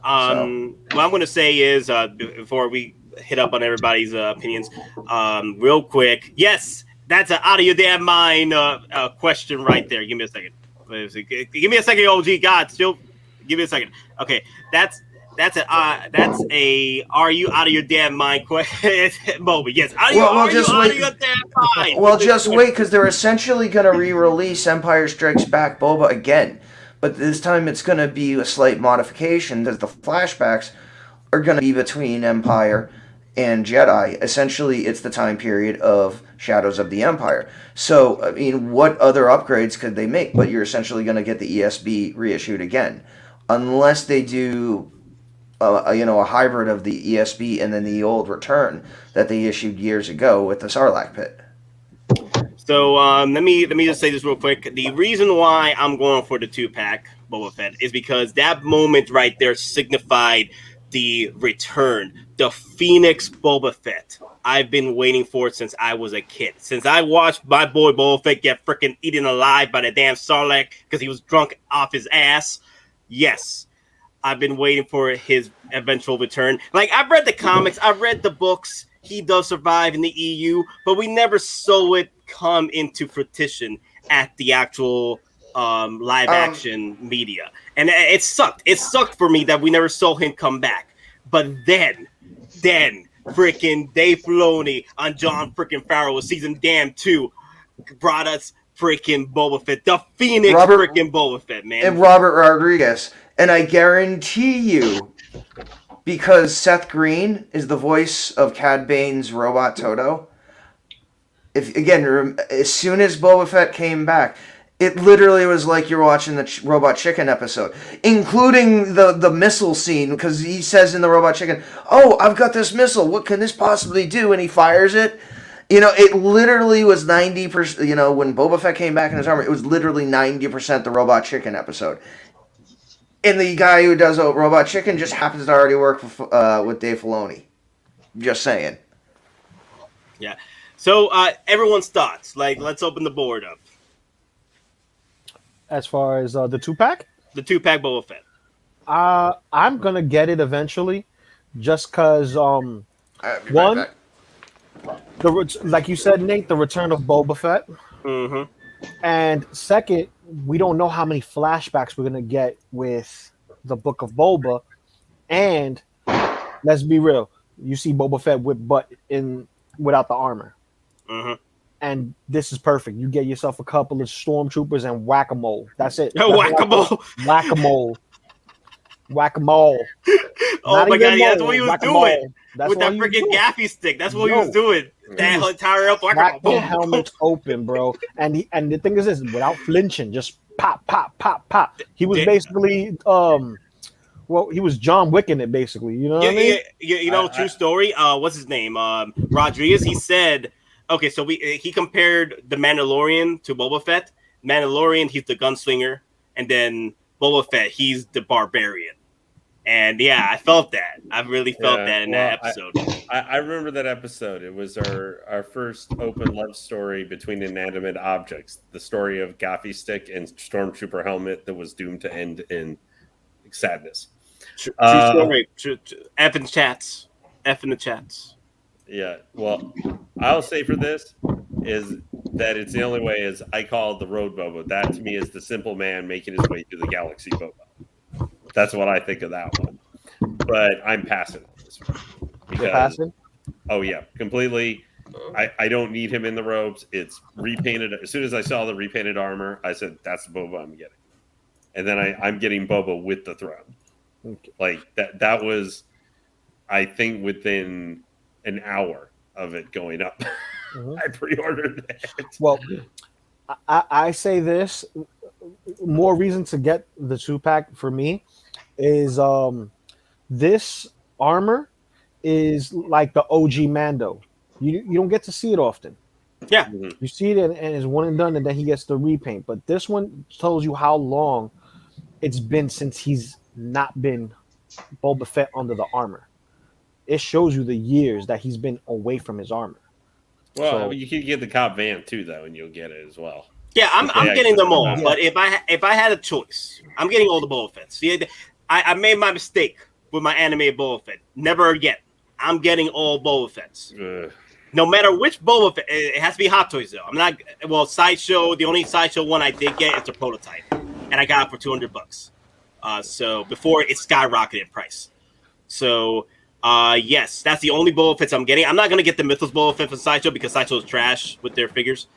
What I'm going to say is, before we hit up on everybody's opinions, real quick. Yes, that's an out of your damn mind question right there. Give me a second. Give me a second, OG. God, still give me a second. Okay, that's a are you out of your damn mind question moment? Yes, are you out of your damn mind? Well, just wait, because they're essentially going to re-release Empire Strikes Back Boba again, but this time it's going to be a slight modification, because the flashbacks are going to be between Empire and Jedi. Essentially, it's the time period of Shadows of the Empire. So, I mean, what other upgrades could they make? But you're essentially going to get the ESB reissued again, unless they do, a hybrid of the ESB and then the old return that they issued years ago with the Sarlacc pit. So let me just say this real quick. The reason why I'm going for the 2-pack Boba Fett is because that moment right there signified the return, the Pheonix Boba Fett. I've been waiting for it since I was a kid. Since I watched my boy Boba Fett get freaking eaten alive by the damn Sarlacc because he was drunk off his ass. Yes, I've been waiting for his eventual return. Like, I've read the comics, I've read the books. He does survive in the EU, but we never saw it come into fruition at the actual live action media. And it sucked. It sucked for me that we never saw him come back. But then freaking Dave Filoni on John freaking Favreau season damn 2 brought us freaking Boba Fett, the Pheonix freaking Boba Fett, man. And Robert Rodriguez. And I guarantee you, because Seth Green is the voice of Cad Bane's robot Toto, as soon as Boba Fett came back, it literally was like you're watching the Robot Chicken episode, including the missile scene, because he says in the Robot Chicken, "Oh, I've got this missile. What can this possibly do?" And he fires it. It literally was 90%. When Boba Fett came back in his armor, it was literally 90% the Robot Chicken episode. And the guy who does Robot Chicken just happens to already work with Dave Filoni. Just saying. Yeah. So everyone's thoughts. Like, let's open the board up. As far as the 2-pack? The 2-pack Boba Fett. I'm going to get it eventually, just because, one, like you said, Nate, the return of Boba Fett. Mm-hmm. And second, we don't know how many flashbacks we're going to get with the Book of Boba. And let's be real, you see Boba Fett without the armor. Mm-hmm. And this is perfect. You get yourself a couple of stormtroopers and whack-a-mole. That's it. Whack-a-mole. Whack-a-mole. Whack-a-mole. Oh my god, yeah, that's what he was whack-a-mole. doing. With that freaking gaffy stick. That's what he was doing. That entire up crack the helmets open, bro. And the thing is this, without flinching, just pop, pop, pop, pop. He was basically he was John Wick in it, basically. You know what I mean? Yeah, true story. What's his name? Rodriguez. He said, okay, so he compared the Mandalorian to Boba Fett. Mandalorian, he's the gunslinger, and then Boba Fett, he's the barbarian. And yeah, I felt that. I really felt that in that episode. I remember that episode. It was our first open love story between inanimate objects. The story of Gaffy Stick and Stormtrooper Helmet that was doomed to end in sadness. True story. F in the chats. F in the chats. Yeah. Well, I'll say for this is that it's the only way is I call it the road Boba. That to me is the simple man making his way through the galaxy Boba. That's what I think of that one. But I'm passing on this one. You're passing? Oh, yeah. Completely. I don't need him in the robes. It's repainted. As soon as I saw the repainted armor, I said, that's the Boba I'm getting. And then I'm getting Boba with the throne. Okay. Like, that was, I think, within an hour of it going up. Mm-hmm. I pre-ordered it. Well, I say this, more reason to get the 2-pack for me is this armor is like the OG Mando. You don't get to see it often. Yeah. Mm-hmm. You see it and it's one and done, and then he gets the repaint. But this one tells you how long it's been since he's not been Boba Fett under the armor. It shows you the years that he's been away from his armor. Well, you can get the cop van too, though, and you'll get it as well. Yeah, I'm getting them all. Yeah. But if I had a choice, I'm getting all the Boba Fetts. See, I made my mistake with my animated Boba Fett. Never again. I'm getting all Boba Fetts. No matter which Boba Fett. It has to be Hottoys, though. I'm not... Well, Sideshow, the only Sideshow one I did get is the prototype. And I got it for $200. So, before it skyrocketed in price. So, yes, that's the only Boba Fetts I'm getting. I'm not going to get the Mythos Boba Fett from Sideshow because Sideshow is trash with their figures.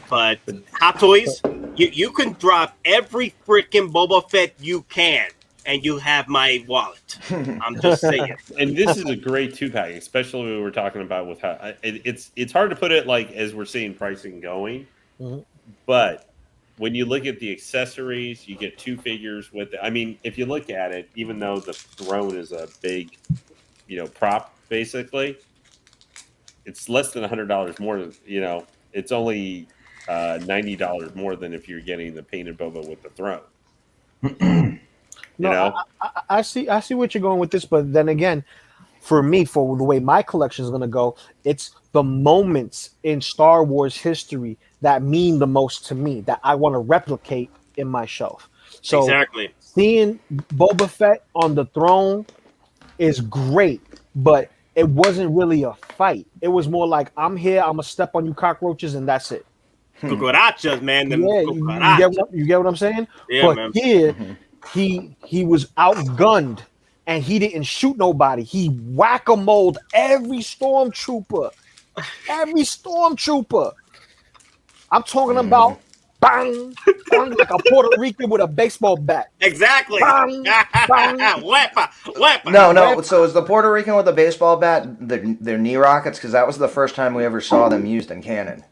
But Hot Toys, you can drop every freaking Boba Fett you can, and you have my wallet. I'm just saying. And this is a great 2-pack, especially when we're talking about with how it's hard to put it like as we're seeing pricing going, but when you look at the accessories, you get 2 figures with it. I mean, if you look at it, even though the throne is a big, prop basically, it's less than $100 more. It's only $90 more than if you're getting the painted Boba with the throne. I see what you're going with this, but then again, for me, for the way my collection is going to go, it's the moments in Star Wars history that mean the most to me that I want to replicate in my shelf. So exactly. Seeing Boba Fett on the throne is great, but it wasn't really a fight. It was more like, I'm here, I'm going to step on you cockroaches, and that's it. Cucarachas, man. You get what I'm saying? Yeah, but man. Here, he was outgunned, and he didn't shoot nobody. He whack-a-moled every stormtrooper. I'm talking about bang, bang, like a Puerto Rican with a baseball bat. Exactly. Bang, bang. Wepa. No. So is the Puerto Rican with the baseball bat their knee rockets? Because that was the first time we ever saw them used in canon.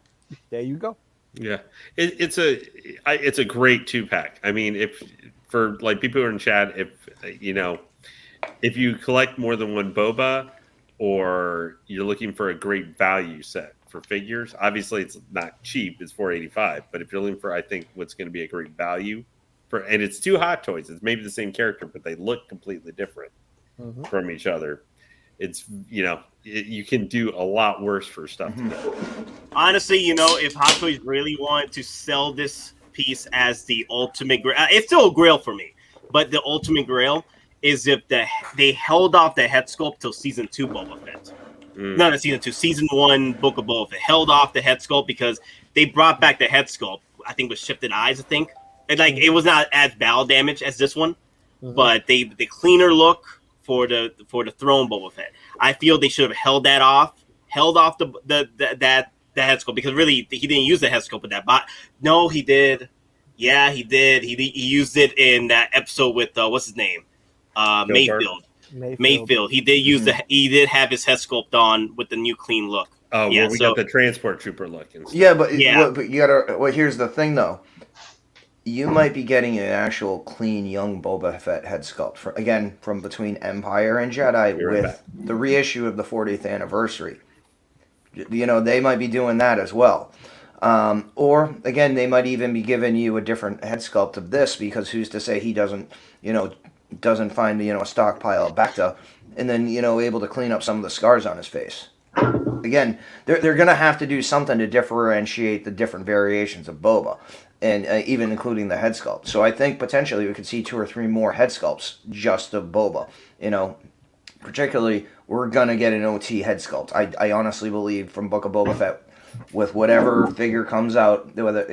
There you go. Yeah, it's a great 2-pack. I mean, if for like people who are in chat, if you collect more than one Boba, or you're looking for a great value set for figures, obviously it's not cheap. It's $485, but if you're looking for, I think what's going to be a great value and it's 2 Hot Toys. It's maybe the same character, but they look completely different from each other. It's you can do a lot worse for stuff today. Honestly, if Hot Toys really wanted to sell this piece as the ultimate grail, it's still a grail for me, but the ultimate grail is if they held off the head sculpt till season 2 Boba Fett. No, not season 2, season 1 Book of Boba Fett held off the head sculpt because they brought back the head sculpt. I think with shifted eyes. I think and it was not as battle damage as this one, but the cleaner look for the throne Boba Fett. I feel they should have held off that head sculpt because really he didn't use the head sculpt with that bot. No, he did. Yeah, he did. He used it in that episode with what's his name, Mayfield. He did use he did have his head sculpt on with the new clean look. Oh, yeah, we got the transport trooper look. But you gotta. Well, here's the thing though. You might be getting an actual clean young Boba Fett head sculpt from between Empire and Jedi with the reissue of the 40th anniversary. They might be doing that as well. Or again, they might even be giving you a different head sculpt of this, because who's to say he doesn't find a stockpile of Bacta, and then able to clean up some of the scars on his face. Again, they're gonna have to do something to differentiate the different variations of Boba, and even including the head sculpt. So I think potentially we could see 2 or 3 more head sculpts just of Boba. Particularly we're gonna get an OT head sculpt. I honestly believe from Book of Boba Fett, with whatever figure comes out, whether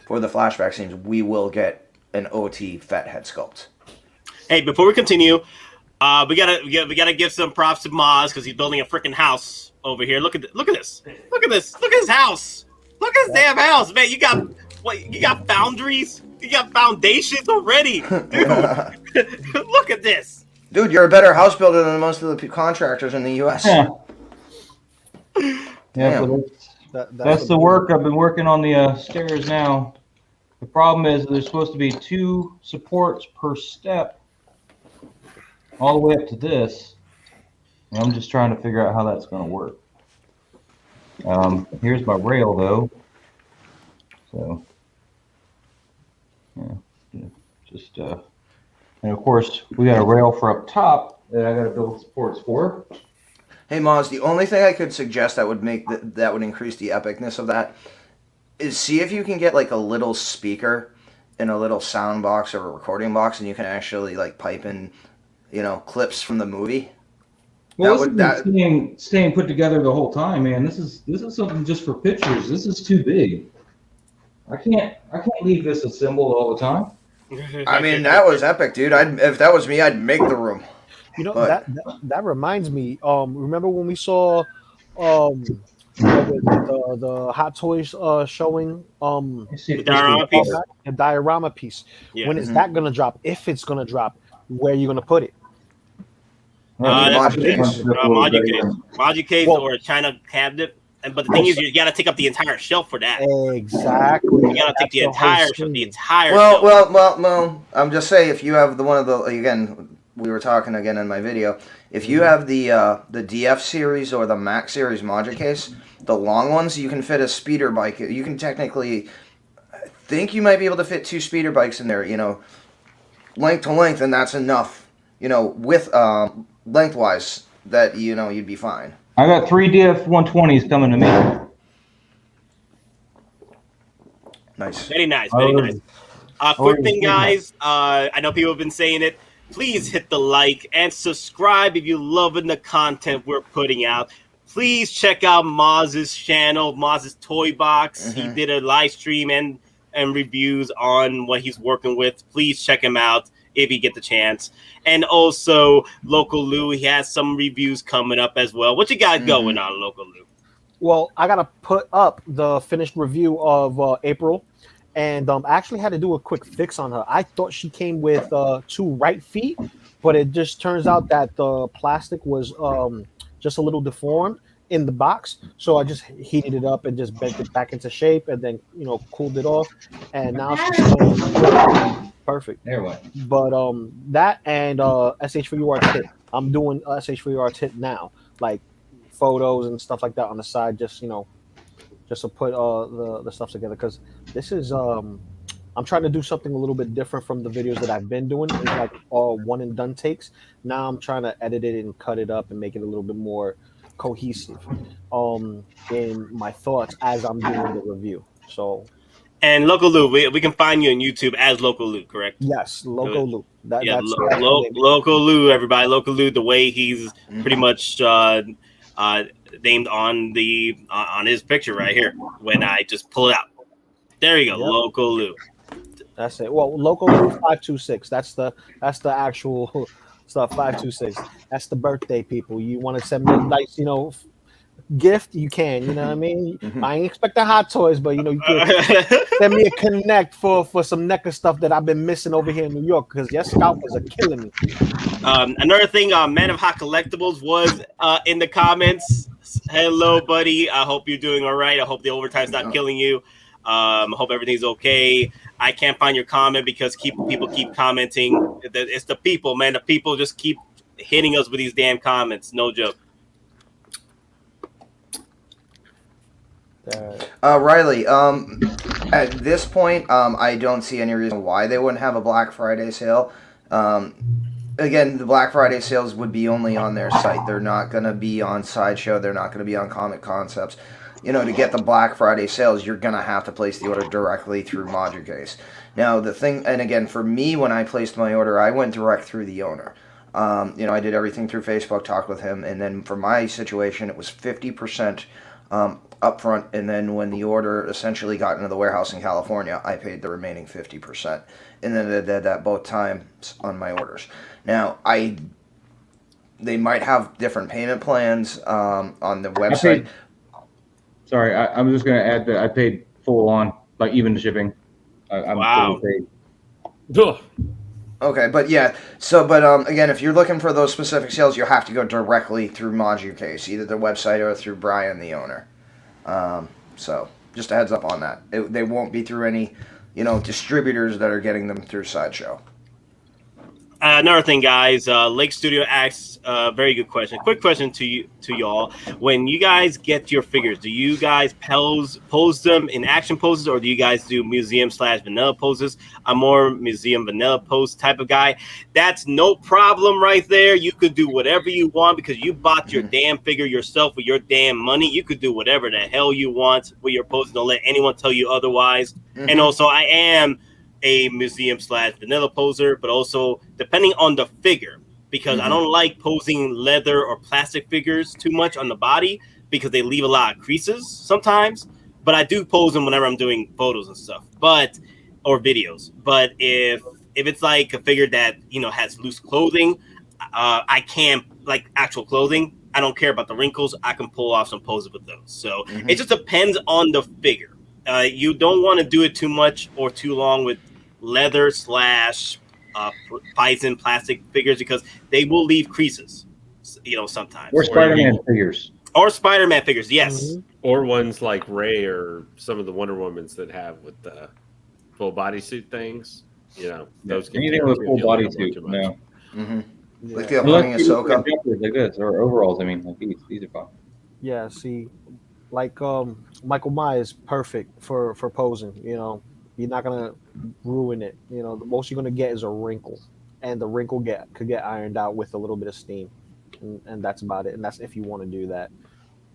for the flashback scenes, we will get an OT Fett head sculpt. Hey, before we continue, we gotta give some props to Moz because he's building a freaking house over here. Look at this! Look at this! Look at his house! Look at his damn house, man! You got foundries? You got foundations already, dude! Look at this, dude! You're a better house builder than most of the contractors in the U.S. Yeah, so that's the work. I've been working on the stairs now. The problem is there's supposed to be 2 supports per step, all the way up to this. And I'm just trying to figure out how that's going to work. Here's my rail, though. So, yeah, just and of course we got a rail for up top that I got to build supports for. Hey Moz, the only thing I could suggest that would make that would increase the epicness of that is see if you can get like a little speaker in a little sound box or a recording box, and you can actually like pipe in, clips from the movie. Well, staying put together the whole time, man. This is something just for pictures. This is too big. I can't leave this assembled all the time. I mean, that was epic, dude. If that was me, I'd make the room. That reminds me. Remember when we saw the Hot Toys showing the diorama piece? Yeah. When is that gonna drop? If it's gonna drop, where are you gonna put it? Module case or a China cabinet. But the thing is, you got to take up the entire shelf for that. Exactly. You got to take the entire shelf. Well. I'm just saying, if you have again, we were talking again in my video. If you have the DF series or the Max series module case, the long ones, you can fit a speeder bike. You can technically, I think you might be able to fit 2 speeder bikes in there. Length to length, and that's enough. With lengthwise, that you'd be fine. I got 3 DF-120s coming to me. Nice. Very nice. Very nice. Quick thing, guys. I know people have been saying it. Please hit the like and subscribe if you're loving the content we're putting out. Please check out Moz's channel, Moz's Toy Box. He did a live stream and reviews on what he's working with. Please check him out if you get the chance. And also, Local Lou, he has some reviews coming up as well. What you got going on, Local Lou? Well, I got to put up the finished review of April. And I actually had to do a quick fix on her. I thought she came with 2 right feet, but it just turns out that the plastic was just a little deformed in the box. So I just heated it up and just bent it back into shape, and then cooled it off. And now she's perfect. There we go. But that and SH4UR Tit. I'm doing SH4UR Tit now, like photos and stuff like that on the side, just to put the stuff together, because this is I'm trying to do something a little bit different from the videos that I've been doing. It's like all one and done takes. Now I'm trying to edit it and cut it up and make it a little bit more cohesive in my thoughts as I'm doing the review. So. And Local Lou, we can find you on YouTube as Local Lou, correct? Yes, Local Lou. That's Local Lou, everybody. Local Lou, the way he's pretty much named on his picture right here when I just pull it out. There you go, Local Lou. That's it. Well, Local Lou 526. That's the actual stuff. 526. That's the birthday, people. You want to send me a nice, gift, you can. You know what I mean? I ain't expecting Hot Toys, but you can send me a connect for some NECA stuff that I've been missing over here in New York, because your scalpers are killing me. Another thing, Man of Hot Collectibles was in the comments. Hello, buddy. I hope you're doing all right. I hope the overtime's not killing you. I hope everything's okay. I can't find your comment because people keep commenting. It's the people, man. The people just keep hitting us with these damn comments. No joke. Riley, at this point, I don't see any reason why they wouldn't have a Black Friday sale. Again, the Black Friday sales would be only on their site. They're not going to be on Sideshow. They're not going to be on Comiconcept. You know, to get the Black Friday sales, you're going to have to place the order directly through ModuCase. Now, the thing, and again, for me, when I placed my order, I went direct through the owner. You know, I did everything through Facebook, talked with him, and then for my situation, it was 50% upfront, and then when the order essentially got into the warehouse in California, I paid the remaining 50%. And then I did that both times on my orders. Now, they might have different payment plans on the website. I'm just going to add that I paid full on, like even the shipping. I'm wow. Fully paid. Okay, but yeah, so, but again, if you're looking for those specific sales, you have to go directly through ModuCase, either the website or through Brian, the owner. So, just a heads up on that. They won't be through any, you know, distributors that are getting them through Sideshow. Another thing, guys, Lake Studio asks a very good question. Quick question to y'all. When you guys get your figures, do you guys pose them in action poses, or do you guys do museum/vanilla poses? I'm more museum vanilla pose type of guy. That's no problem right there. You could do whatever you want because you bought your damn figure yourself with your damn money. You could do whatever the hell you want with your pose. Don't let anyone tell you otherwise. And also, I am a museum/vanilla poser, but also depending on the figure, because I don't like posing leather or plastic figures too much on the body because they leave a lot of creases sometimes. But I do pose them whenever I'm doing photos and stuff, or videos. But if it's like a figure that, you know, has loose clothing, I can't, like actual clothing, I don't care about the wrinkles. I can pull off some poses with those. So it just depends on the figure. You don't want to do it too much or too long with leather / bison plastic figures because they will leave creases, you know, sometimes. Or Spider-Man figures. Or Spider-Man figures, yes. Or ones like Ray or some of the Wonder Womans that have with the full bodysuit things. You know, those can anything with full bodysuit. No. Like the upcoming Ahsoka. Like this, or overalls. I mean, like these are fine. Yeah, see, like Michael Myers, perfect for posing. You know, you're not gonna ruin it. You know, the most you're gonna get is a wrinkle, and the wrinkle could get ironed out with a little bit of steam, and that's about it. And that's if you want to do that.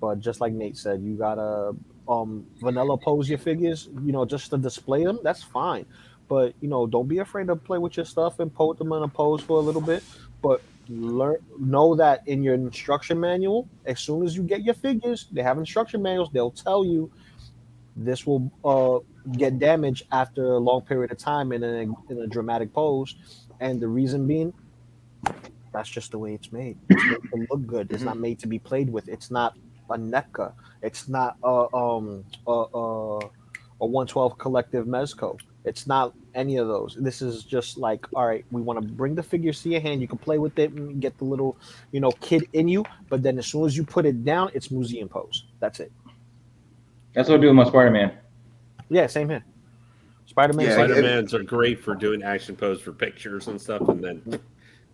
But just like Nate said, you gotta vanilla pose your figures. You know, just to display them. That's fine. But you know, don't be afraid to play with your stuff and put them in a pose for a little bit. But know that in your instruction manual, as soon as you get your figures, they have instruction manuals. They'll tell you this will get damaged after a long period of time in a dramatic pose, and the reason being, that's just the way it's made. It's made to look good. It's not made to be played with. It's not a NECA. It's not a 112 collective mezco. It's not any of those. This is just like, all right, we want to bring the figures to your hand. You can play with it and get the little, you know, kid in you. But then as soon as you put it down, it's museum pose. That's it. That's what I do with my Spider-Man. Yeah, same here. Spider-Man. Yeah, Spider-Mans are great for doing action pose for pictures and stuff, and then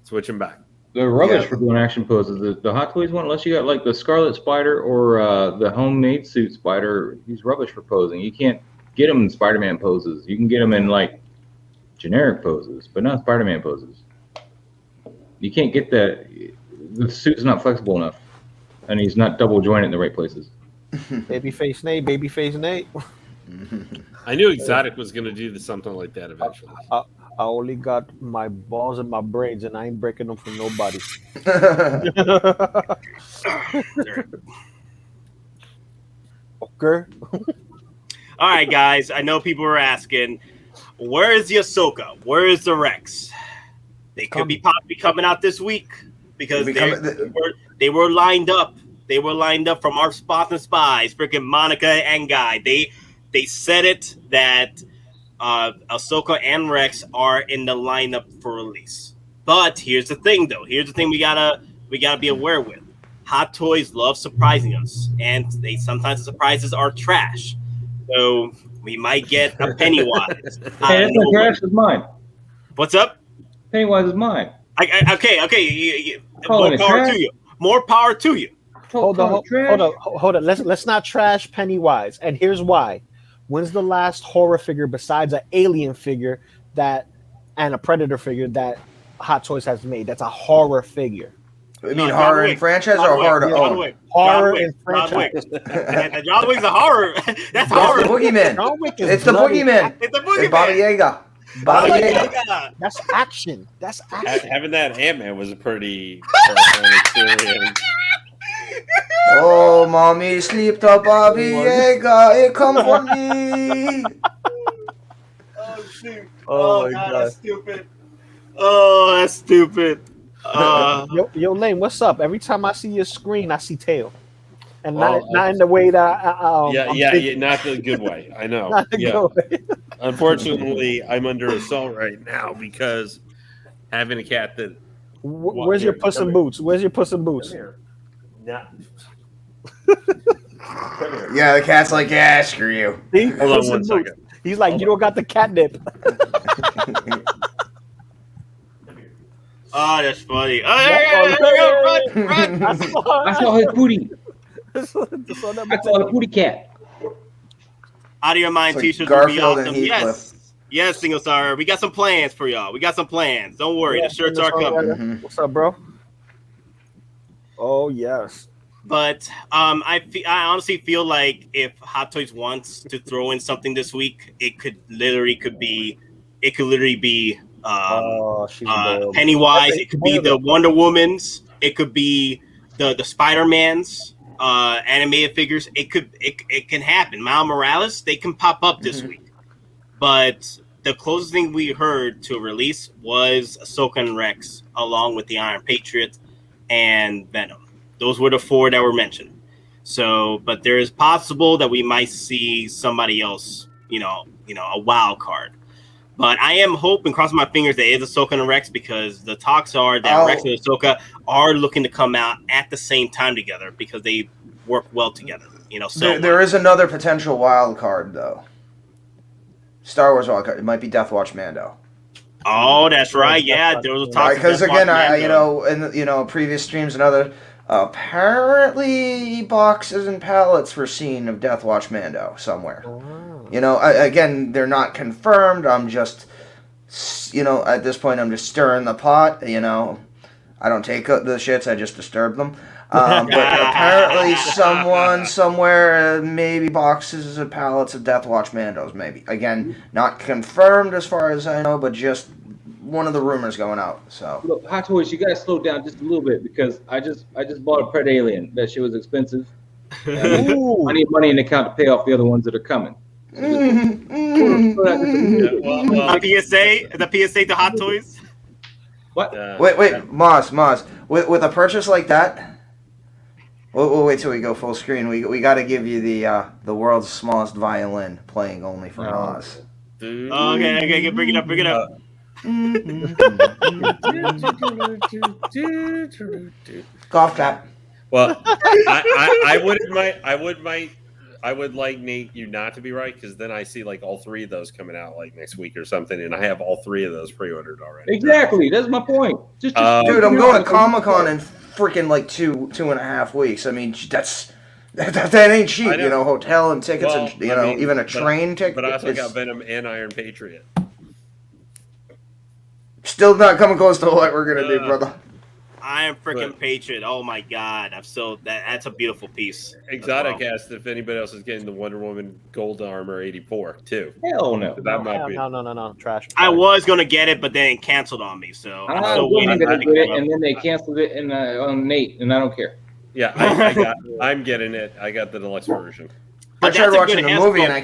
switch them back. They're rubbish for doing action poses. The Hot Toys one, unless you got like the Scarlet Spider or the homemade suit Spider, he's rubbish for posing. You can't get him in Spider-Man poses. You can get him in like generic poses, but not Spider-Man poses. You can't get that. The suit's not flexible enough, and he's not double jointed in the right places. Babyface Nate. I knew Exotic was going to do something like that eventually. I only got my balls and my brains, and I ain't breaking them for nobody. Okay. All right, guys. I know people are asking, where is the Ahsoka? Where is the Rex? They could be possibly coming out this week because they were lined up. They were lined up from our Bothan spies, freaking Monica and Guy. They said it that Ahsoka and Rex are in the lineup for release. But here's the thing, though. Here's the thing we gotta be aware with. Hot Toys love surprising us, and sometimes the surprises are trash. So we might get a Pennywise. Hey, that's not trash. It's mine. What's up? Pennywise is mine. Okay. More power to you. More power to you. Hold on. Let's not trash Pennywise. And here's why. When's the last horror figure besides an alien figure and a predator figure that Hot Toys has made? That's a horror figure. I mean, horror in franchise or horror to own? Horror in franchise. John Wick's a horror. That's horror. It's the boogeyman. It's the boogeyman. It's the boogeyman. It's Baba Yaga. Baba Yaga. That's action. That's action. Having that Ant-Man was a pretty experience. Oh, mommy, sleep the Baba Yaga. It come for me. Oh, shoot. Oh, God, that's stupid. Oh, that's stupid. Yo, Lane, what's up? Every time I see your screen, I see tail, and not in the way that not the good way. I know. Not the good way. Unfortunately, I'm under assault right now because having a cat that. Where's your Puss in Boots? Where's your Puss in Boots? Yeah. Yeah, the cat's like, yeah, screw you. See? Hold on one second. He's like, you don't got the catnip. Oh, that's funny. Oh, run. I saw his booty. I saw the booty cat. Out of your mind, It's like t-shirts will be Garfield and awesome. Heathcliff. Yes, Single Star. We got some plans for y'all. We got some plans. Don't worry, the shirts are coming. Mm-hmm. What's up, bro? Oh yes. But I honestly feel like if Hot Toys wants to throw in something this week, it could literally be Pennywise. It could be the Wonder Woman's. It could be the Spider-Man's animated figures. It can happen. Miles Morales, they can pop up this week. But the closest thing we heard to a release was Ahsoka and Rex, along with the Iron Patriot and Venom. Those were the four that were mentioned. So, but there is possible that we might see somebody else, a wild card. But I am hoping, crossing my fingers, that it is Ahsoka and Rex, because the talks are that Rex and Ahsoka are looking to come out at the same time together because they work well together. So There is another potential wild card, though. Star Wars wild card. It might be Death Watch Mando. Oh, that's right. Yeah, there was a talk. Because again, in previous streams and other, apparently boxes and pallets were seen of Death Watch Mando somewhere. Oh. Again, they're not confirmed. I'm just, at this point, I'm just stirring the pot. I don't take the shits. I just disturb them. But apparently someone somewhere, maybe boxes and pallets of Death Watch Mandos, maybe. Again, not confirmed as far as I know, but just one of the rumors going out. So look, Hot Toys, you gotta slow down just a little bit because I just bought a Pred Alien. That shit was expensive. I need money in the account to pay off the other ones that are coming. The PSA to Hot Toys. What? Wait, Moz. With a purchase like that, we'll wait till we go full screen. We got to give you the world's smallest violin playing only for Moz. Okay, bring it up. Golf clap. Well, I would like Nate you not to be right, because then I see like all three of those coming out like next week or something, and I have all three of those pre-ordered already. Exactly, that's my point. Dude, I'm going to Comic-Con in freaking like 2.5 weeks. I mean, that ain't cheap. Hotel and tickets, and even a train ticket. But I also got Venom and Iron Patriot. Still not coming close to what we're gonna do, brother. Iron freaking Patriot. Oh my God! That's a beautiful piece. Exotic asked if anybody else is getting the Wonder Woman Gold Armor 84 too. Hell no. That might be. No, trash. I was gonna get it, but then it canceled on me. So I'm still waiting. To get it, and then they canceled it on Nate, and I don't care. Yeah, I'm getting it. I got the deluxe version. I tried watching the movie and I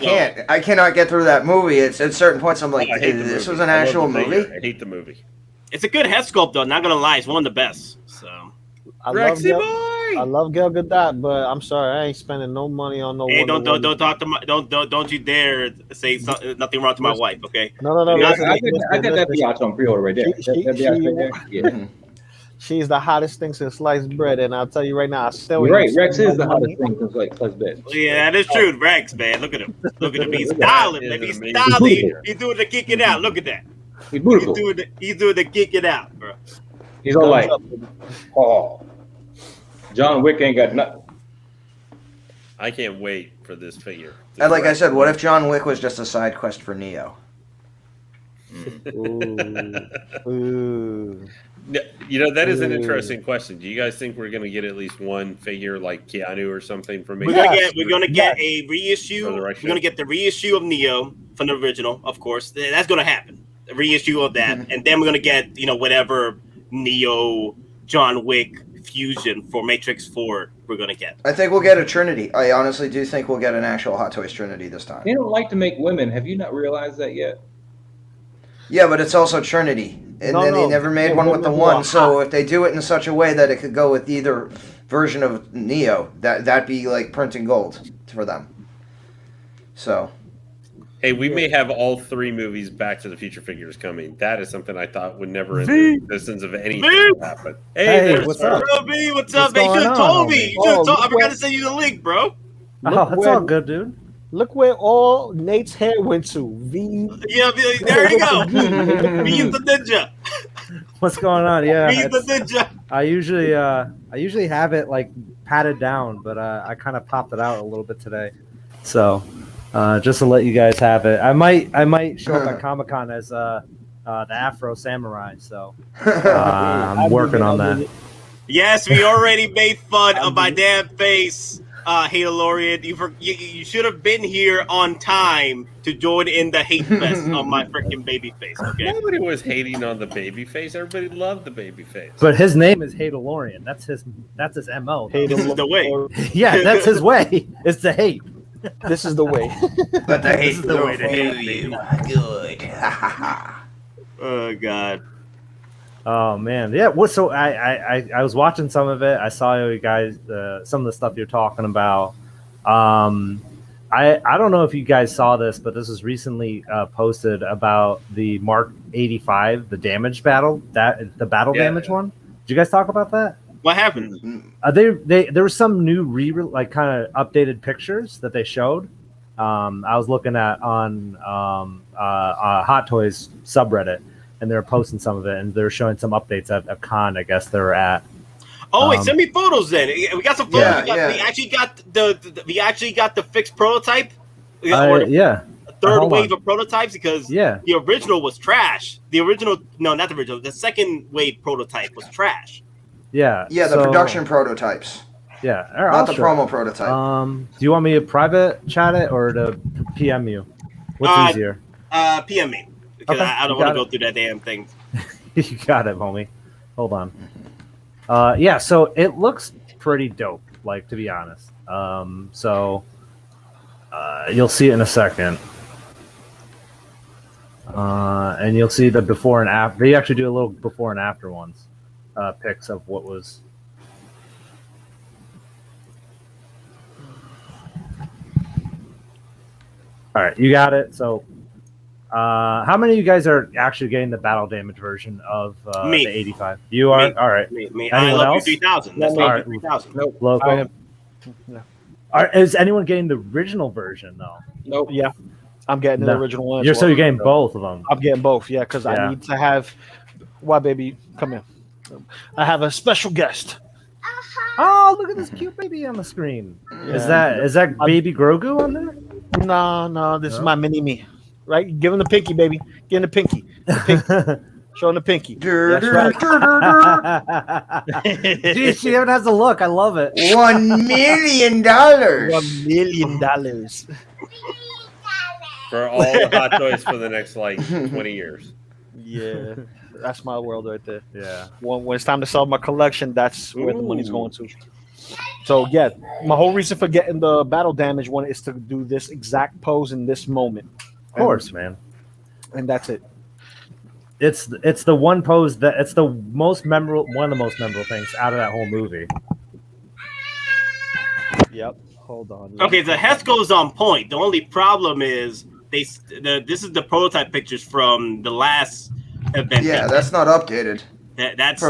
cannot get through that movie. It's at certain points I'm like, this was an actual movie. I hate the movie. It's a good head sculpt though. Not gonna lie, it's one of the best. So I love Gal Gadot, but I'm sorry, I ain't spending no money on no. Hey, don't talk to my don't you dare say nothing wrong to my wife, okay? No. I got that Biatch on pre-order right there. She's the hottest thing since sliced bread, and I'll tell you right now, Rex is the hottest thing since sliced bread. Yeah, that is true. Rex, man, look at him. He's styling, man. He's styling. He's doing the kick it out. Look at that. He's beautiful. He's doing the kick it out, bro. He's all like, oh. John Wick ain't got nothing. I can't wait for this figure. And like I said, what if John Wick was just a side quest for Neo? Ooh. You know, that is an interesting question. Do you guys think we're going to get at least one figure like Keanu or something from? We're gonna get a reissue. We're gonna get the reissue of Neo from the original, of course. That's gonna happen. A reissue of that, and then we're gonna get whatever Neo John Wick fusion for Matrix 4 we're gonna get. I think we'll get a Trinity. I honestly do think we'll get an actual Hot Toys Trinity this time. They don't like to make women. Have you not realized that yet? Yeah, but it's also Trinity. And then they never made one with the one. So if they do it in such a way that it could go with either version of Neo, that'd be like printing gold for them. So. Hey, we may have all 3 movies Back to the Future figures coming. That is something I thought would never in the existence of anything happen. Hey, what's up? What's up, man? You should have told me. I forgot to send you the link, bro. Oh, that's all good, dude. Look where all Nate's hair went to. Yeah, there you go. V the ninja. What's going on? Yeah, V the ninja. I usually have it like patted down, but I kind of popped it out a little bit today. So just to let you guys have it, I might show up at Comic-Con as the Afro Samurai. So I'm working on that. Yes, we already made fun of my damn face. Hey Delorean, you should have been here on time to join in the hate fest on my freaking baby face. Okay, nobody was hating on the baby face. Everybody loved the baby face. But his name is Hey Delorean. That's his MO. This is the way. Yeah, that's his way. It's the hate. This is the way. But the hate is the way to hate you. Good. Oh God. Oh man, yeah. What? So I was watching some of it. I saw you guys some of the stuff you're talking about. I don't know if you guys saw this, but this was recently posted about the Mark 85, the damage battle, the battle damage one. Did you guys talk about that? What happened? There was some new kind of updated pictures that they showed. I was looking at on Hot Toys subreddit. And they were posting some of it, and they were showing some updates at a con, I guess they were at. Oh wait, send me photos then. We got some photos. Yeah, We actually got the fixed prototype. Yeah. Third wave of prototypes because the original was trash. The second wave prototype was trash. Yeah. Yeah, the production prototypes. Yeah. Not the promo prototype. Do you want me to private chat it or to PM you? What's easier? PM me. Because I don't want to go through that damn thing. You got it, homie. Hold on. Yeah, so it looks pretty dope, like, to be honest. You'll see it in a second. And you'll see the before and after. They actually do a little before and after ones. Pics of what was... All right, you got it. So... how many of you guys are actually getting the battle damage version of the 85? You are? Me. All right. Me. Anyone I love else? you 3000. That's All right. 3000. Nope. Local? I am. No. Is anyone getting the original version, though? Nope. Yeah. I'm getting the original one. So you're getting both of them? I'm getting both, yeah, because I need to have... Why, baby? Come here. I have a special guest. Oh, look at this cute baby on the screen. Yeah. Is that baby Grogu on there? No. This is my mini-me. Right? Give him the pinky, baby. Give him the pinky. Show him the pinky. That's right. Dude, she even has a look. I love it. $1 million. $1 million. For all the Hot Toys for the next, 20 years. Yeah. That's my world right there. Yeah. When it's time to sell my collection, that's where the money's going to. So, yeah, my whole reason for getting the battle damage one is to do this exact pose in this moment. Of course, man. And that's it. It's the one pose that it's the most memorable, one of the most memorable things out of that whole movie. Yep. Hold on. Okay, the Hesco's on point. The only problem is this is the prototype pictures from the last event. Yeah, that's not updated. That's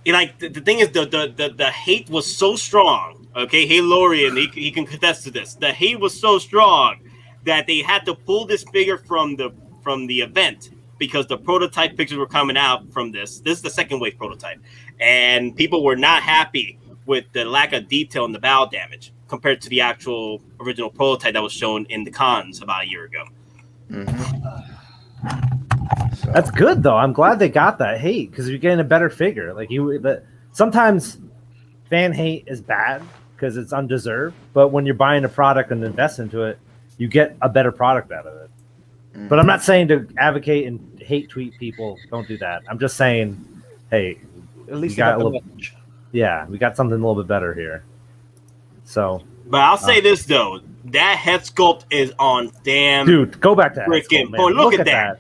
like the thing is the hate was so strong. Okay, hey Lorian, he can contest to this. The hate was so strong that they had to pull this figure from the event because the prototype pictures were coming out from this. This is the second wave prototype, and people were not happy with the lack of detail in the bow damage compared to the actual original prototype that was shown in the cons about a year ago. So. That's good though. I'm glad they got that hate because you're getting a better figure. Like sometimes fan hate is bad because it's undeserved, but when you're buying a product and invest into it, you get a better product out of it. But I'm not saying to advocate and hate tweet people. Don't do that. I'm just saying, hey, At least we got you a little, we got something a little bit better here. So, but I'll say this though, that head sculpt is on damn. Dude, go back to that. Freaking point. Look at that.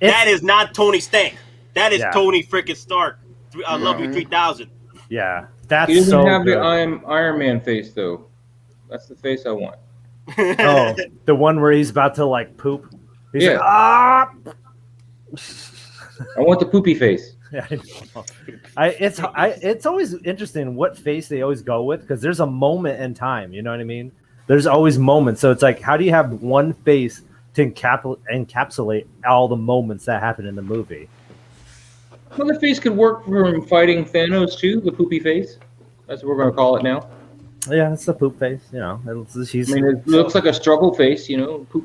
That is not Tony Stank. That is Tony freaking Stark. I love you 3000. Yeah, that's he doesn't so have good. the Iron Man face though. That's the face I want. Oh, the one where he's about to like poop. He's like, I want the poopy face. Yeah, it's always interesting what face they always go with because there's a moment in time. You know what I mean? There's always moments. So it's like, how do you have one face to encapsulate all the moments that happen in the movie? Well, the face could work for him fighting Thanos too. The poopy face. That's what we're going to call it now. Yeah, it's the poop face. You know, it looks like a struggle face. You know, poop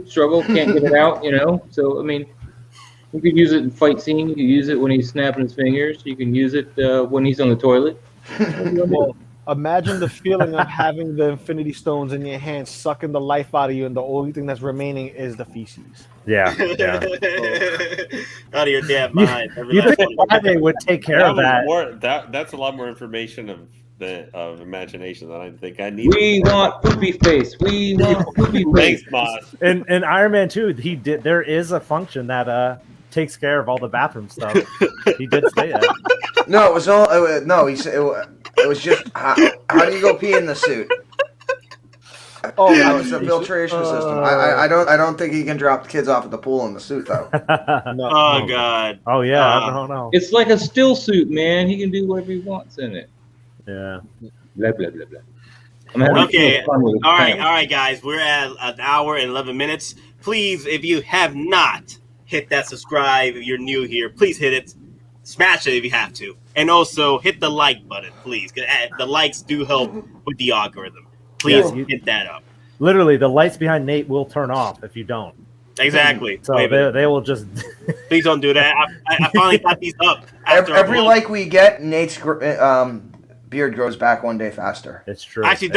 struggle, can't get it out. You know, so I mean, you could use it in fight scene. You can use it when he's snapping his fingers. You can use it when he's on the toilet. Well, imagine the feeling of having the Infinity Stones in your hands, sucking the life out of you, and the only thing that's remaining is the feces. Yeah. Out of your damn mind. You think why they would take care of that? That's a lot more information of imagination than I think I need. We want poopy face. We want poopy face. Thanks, Moss. In Iron Man 2, there is a function that takes care of all the bathroom stuff. He did say that. No, it was all. He said it was just how do you go pee in the suit? Oh, that was the filtration system. I don't think he can drop the kids off at the pool in the suit though. No. Oh God. Oh yeah, I don't know. It's like a still suit, man. He can do whatever he wants in it. Yeah. Blah blah blah blah. Okay. All right, guys. We're at an hour and 11 minutes. Please, if you have not hit that subscribe, if you're new here, please hit it. Smash it if you have to, and also hit the like button, please. The likes do help with the algorithm. Please hit that up. Literally, the lights behind Nate will turn off if you don't. Exactly. So they will just. Please don't do that. I finally got these up. Every like we get, Nate's beard grows back one day faster. It's true. Actually,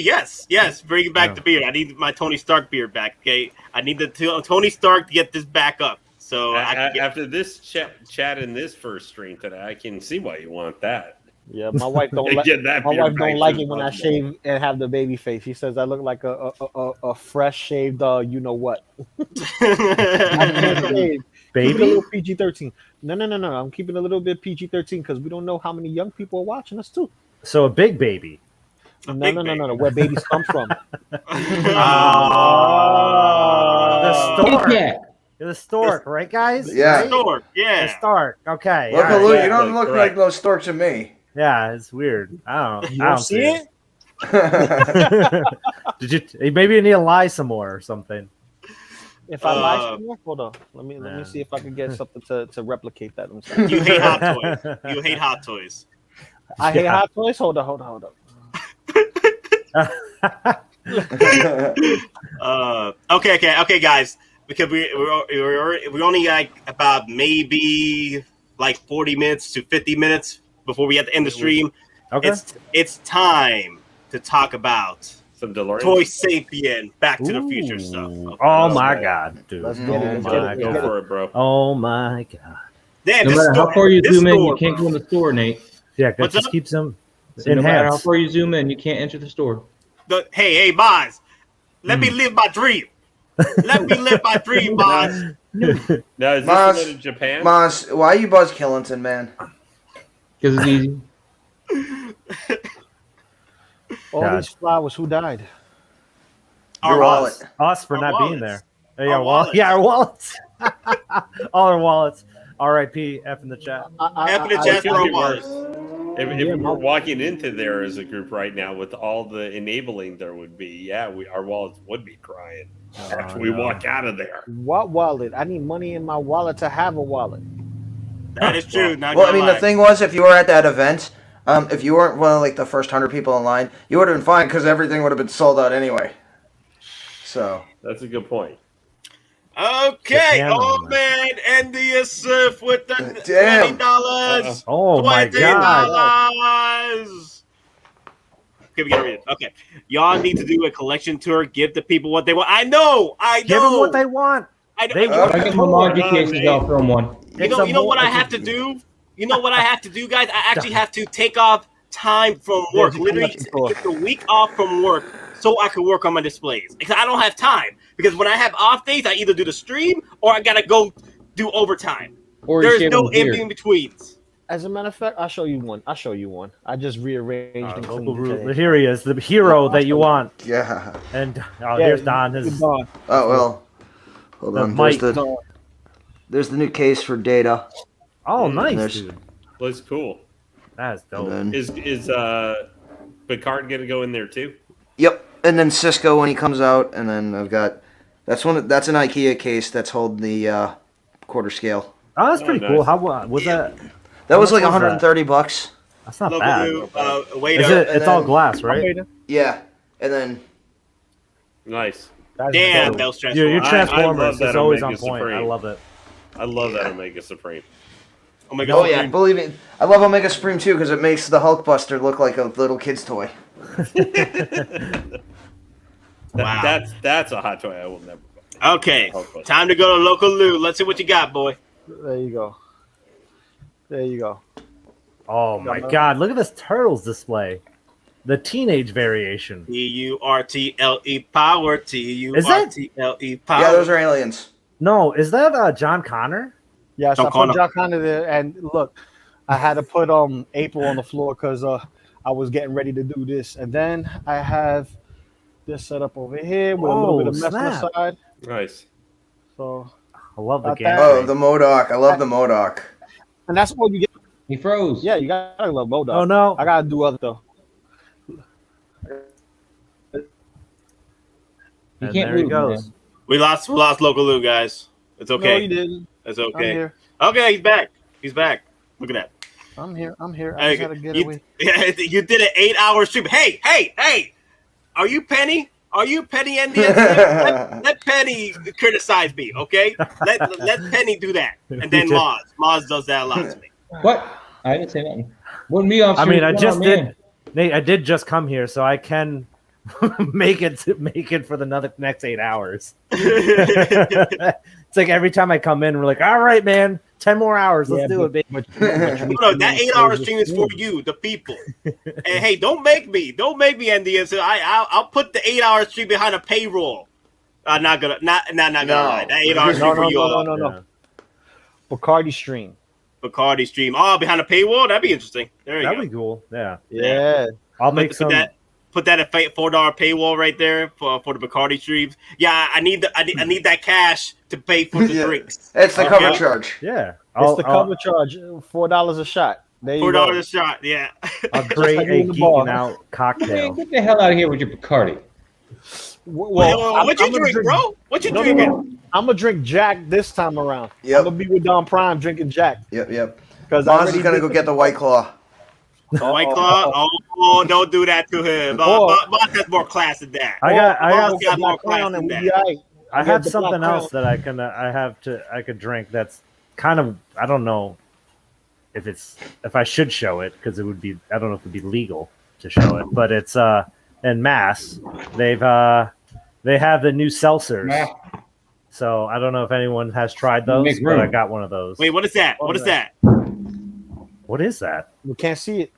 yes. Bring back the beard. I need my Tony Stark beard back. Okay, I need the Tony Stark to get this back up. So after this chat in this first stream today, I can see why you want that. Yeah, my wife don't like. My wife don't like it when I shave and have the baby face. She says I look like a fresh shaved. You know what? Baby, keep it a little PG-13. No. I'm keeping a little bit PG-13 because we don't know how many young people are watching us too. So a big baby. No. Where babies come from? The stork. You're the stork, right, guys? Yeah. The stork. Yeah. The stork. Okay. Look, you don't look like those storks to me. Yeah, it's weird. I don't. You don't see it? Did you? Maybe you need to lie some more or something. If I lie some more, hold on. Let me see if I can get something to replicate that. You hate Hot Toys. You hate Hot Toys. I hate Hot Toys. Hold on. Okay, guys. Because we're only like about maybe like 40 minutes to 50 minutes before we get to end the stream. Okay. It's time to talk about some DeLorean. Toy Sapien Back to the Future stuff. Okay. Oh my God, dude. Let's get it. Go for it, bro. Oh my God. Damn, no matter how far you zoom in, you can't go in the store, Nate. Yeah, just keeps them so no matter how far you zoom in, you can't enter the store. Hey, Boz, let me live my dream. Let me live my dream, Boz. Now, is this in Japan? Moss, why are you Buzz Killington, man? Because it's easy. All these flowers, who died? Your wallet. Us for Our not wallets. being there. Our wallets. Yeah, our wallets. All our wallets. R.I.P. F in the chat. F in the chat for our wallets. If we're walking into there as a group right now with all the enabling there would be, our wallets would be crying. After we walk out of there. What wallet? I need money in my wallet to have a wallet. That is true. Not Well, I gonna mean, lie. the thing was, if you were at that event, if you weren't one of like the first 100 people in line, you would have been fine because everything would have been sold out anyway. So That's a good point. Okay, The oh camera. man, and the Yusuf with the Damn. $20. Oh my god. $20. Okay, we gotta read it. Okay, y'all need to do a collection tour. Give the people what they want. I know. Give them what they want. I know. They Okay. want I get my Margie cases, I'll throw them one. You know what I have to do? You know what I have to do, guys? I actually have to take off time from work. Literally take a week off from work so I can work on my displays. Because I don't have time. Because when I have off days, I either do the stream or I gotta go do overtime. Or you There's shave no them beard. in betweens. As a matter of fact, I'll show you one. I just rearranged and cleaned it today. Here he is, the hero that you want. yeah. And here's Don. His Don. Oh well. Hold The on. mic. There's the new case for Data. Oh, nice, there's- dude. Looks cool. That's And dope. then, Is Picard gonna go in there too? yep. And then Cisco when he comes out, and then I've got that's an IKEA case that's holding the quarter scale. Oh, that's pretty nice. cool. How was that? That was like much was that? 130 bucks. That's not Local bad. new, wait Is up. it? It's all glass, right? Yeah. And then Nice. Damn, dope. that was stressful. Your I Transformers love that is always Omega on point. Supreme. I love it. I love that Omega Supreme. Oh my oh god. yeah, believe me, I love Omega Supreme too because it makes the Hulkbuster look like a little kid's toy. Wow. That's a hot toy I will never buy. Okay, time to go to local Lou. Let's see what you got, boy. There you go. There you go. Oh my god! Look at this Turtles display. The teenage variation. Turtle power. Turtle power. Yeah, those are aliens. No, is that John Connor? Yes, John I Connor. put John Connor there, and look, I had to put April on the floor because I was getting ready to do this, and then I have this set up over here with a little bit of mess on the side. Nice. So, I love the Not game. bad. Oh, the MODOK. I love the MODOK. and that's what you get. He froze. Yeah, you gotta love Modoc. Oh no! I gotta do other though. He And can't there he move, goes. man. We lost local Lou, guys. It's No, okay. you didn't. It's I'm okay. here. Okay, he's back. He's back. Look at that. I'm here. I Hey, just had to get you, away. you did an 8-hour stream. Hey! Are you Penny? Are you Penny NDS? let Penny criticize me, okay? Let Penny do that, and then Moz does that a lot to me. What? I didn't say nothing. Wouldn't be off. I mean, I stream. just Oh, man. did. Nate, I did just come here, so I can make it for the next 8 hours. It's like every time I come in, we're like, all right, man, 10 more hours. Let's do it, baby. No, that 8-hour stream is for you, the people. And hey, don't make me NDS. I'll put the 8-hour stream behind a payroll. Not gonna lie. That 8-hour stream for you all. No. Bacardi stream. Bacardi stream. Oh, behind a paywall? That'd be interesting. There you That'd go. be cool. Yeah. Yeah. I'll make some. Put that at $4 paywall right there for the Bacardi streams. Yeah, I need that cash to pay for the drinks. It's the cover charge. Yeah. It's the cover charge. $4 a shot. There you $4 go. a shot. Yeah. A great like in the geeking bar. out Man, cocktail. get the hell out of here with your Bacardi. Well, what you drink, bro? What you drinking? I'm gonna drink Jack this time around. Yep. I'm gonna be with Don Prime drinking Jack. Yep. Because Moz is gonna go get the White Claw. White Claw? Oh, don't do that to him. Moz has more class than that. I Moz got more Black class Crown than and that. we be all right. I got have the something Black else that I could drink. That's kind of, I don't know if I should show it because it would be, I don't know if it'd be legal to show it, but it's in Mass they have the new seltzers. So I don't know if anyone has tried those, Make but room. I got one of those. Wait, what is that? What is that? What is that? We can't see it.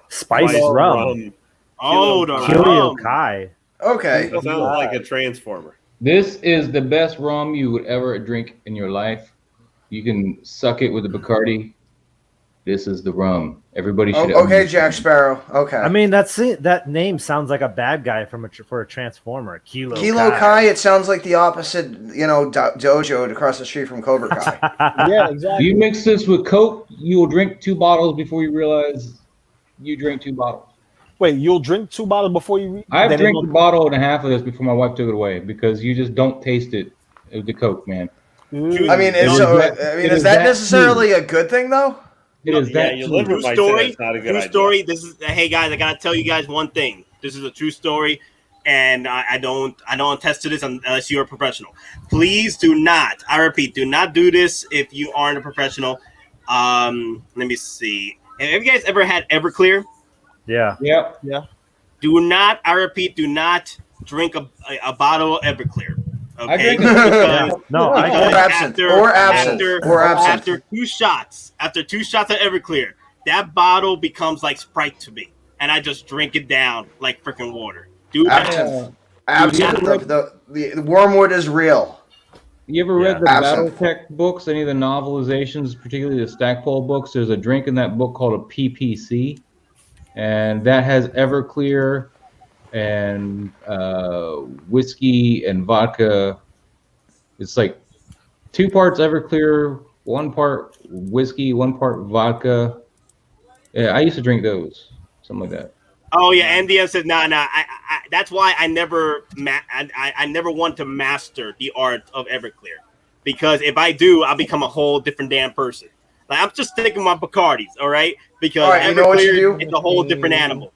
Spice rum. Oh, the Kiryu rum. Kai. Okay. That sounds like a transformer. This is the best rum you would ever drink in your life. You can suck it with a Bacardi. This is the rum. Everybody should. Okay, Jack Sparrow. Okay. I mean, that name sounds like a bad guy for a transformer. Kilo Kai. It sounds like the opposite, dojo across the street from Cobra Kai. Yeah, If exactly. you mix this with Coke, you will drink 2 bottles before you realize you drink 2 bottles. Wait, you'll drink 2 bottles before you read? I've drank a bottle and a half of this before my wife took it away because you just don't taste it, the Coke, man. I mean, is that necessarily a good thing though? It is that your liver True might story. say that's not a good True idea. story. This is hey guys. I gotta tell you guys one thing. This is a true story, and I don't attest to this unless you're a professional. Please do not. I repeat, do not do this if you aren't a professional. Let me see. Have you guys ever had Everclear? Yeah. Yep. Yeah. Do not. I repeat, do not drink a bottle of Everclear. I Okay. drink No, Or absinthe. After two shots of Everclear, that bottle becomes like Sprite to me, and I just drink it down like freaking water. Dude, Absinthe. The wormwood is real. You ever read the Absinthe. BattleTech books, any of the novelizations, particularly the Stackpole books? There's a drink in that book called a PPC, and that has Everclear and whiskey and vodka. It's like 2 parts Everclear, 1 part whiskey, 1 part vodka. Yeah, I used to drink those, something like that. oh yeah, MDM says no. That's why I never want to master the art of Everclear, because if I do, I'll become a whole different damn person. Like I'm just sticking my Bacardis, all right? Because All right, you know what you do? it's a whole different animal.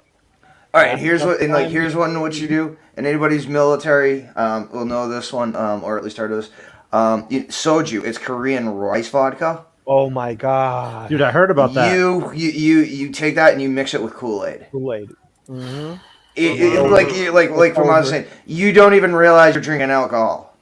All right, here's what what you do, and anybody's military will know this one, or at least heard of this. Soju, it's Korean rice vodka. Oh my god. Dude, I heard about that. You take that and you mix it with Kool-Aid. Kool-Aid. Mm-hmm. Like from what I was saying, you don't even realize you're drinking alcohol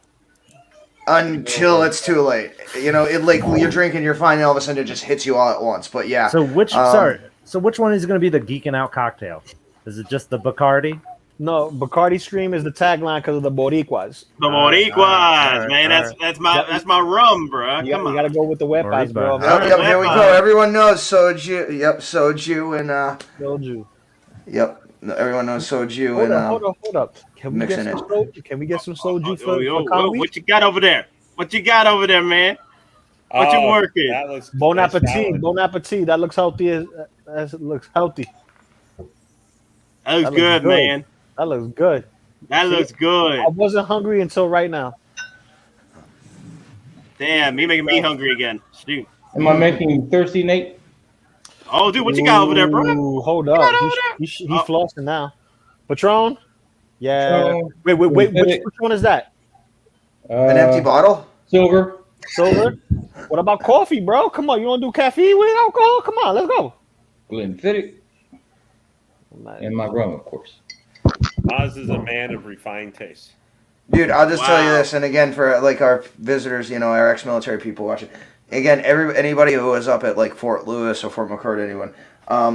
until it's too late. You know, you're drinking, you're fine, and all of a sudden it just hits you all at once. But yeah. So which one is going to be the geeking out cocktail? Is it just the Bacardi? No, Bacardi Stream is the tagline because of the Boricuas. The Boricuas, man. That's my rum, bro. You gotta go with the weapons, bro. Yep, here we go. Everyone knows soju. Yep, soju and Soju. Yep, everyone knows soju and Hold up. Can we get some soju? Can we get some soju for Conwy? What you got over there? What you got over there, man? What you working? Bon appetit. Bon appetit. That looks healthy. That looks healthy. That looks good, man. That looks good. That looks good. I wasn't hungry until right now. Damn, you making me hungry again. Dude. Am I making you thirsty, Nate? Oh, dude, what you got over there, bro? Ooh, hold up. He's flossing now. Patron? Yeah. Wait. Which one is that? an empty bottle. Silver. What about coffee, bro? Come on, you want to do caffeine with alcohol? Come on, let's go. Glenfiddich. And my rum, of course. Oz is a man of refined taste. Dude, I'll just tell you this, and again, for like our visitors, you know, our ex-military people watching. Again, anybody who was up at like Fort Lewis or Fort McChord, anyone,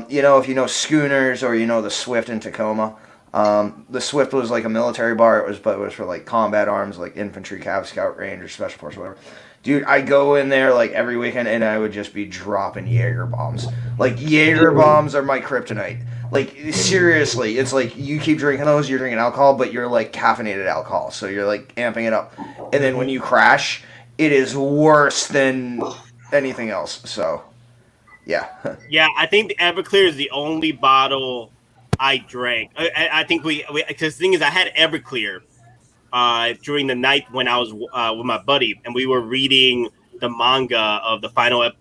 you know, if you know schooners or you know the Swift in Tacoma, the Swift was like a military bar. It was for like combat arms, like infantry, Cav Scout, Ranger, Special Force, whatever. Dude, I go in there like every weekend, and I would just be dropping Jaeger bombs. Like Jaeger bombs are my kryptonite. Like seriously, it's like you keep drinking those, you're drinking alcohol, but you're like caffeinated alcohol, so you're like amping it up. And then when you crash, it is worse than anything else. So, yeah. Yeah, I think the Everclear is the only bottle I drank. I think because the thing is, I had Everclear during the night when I was with my buddy, and we were reading the manga of the final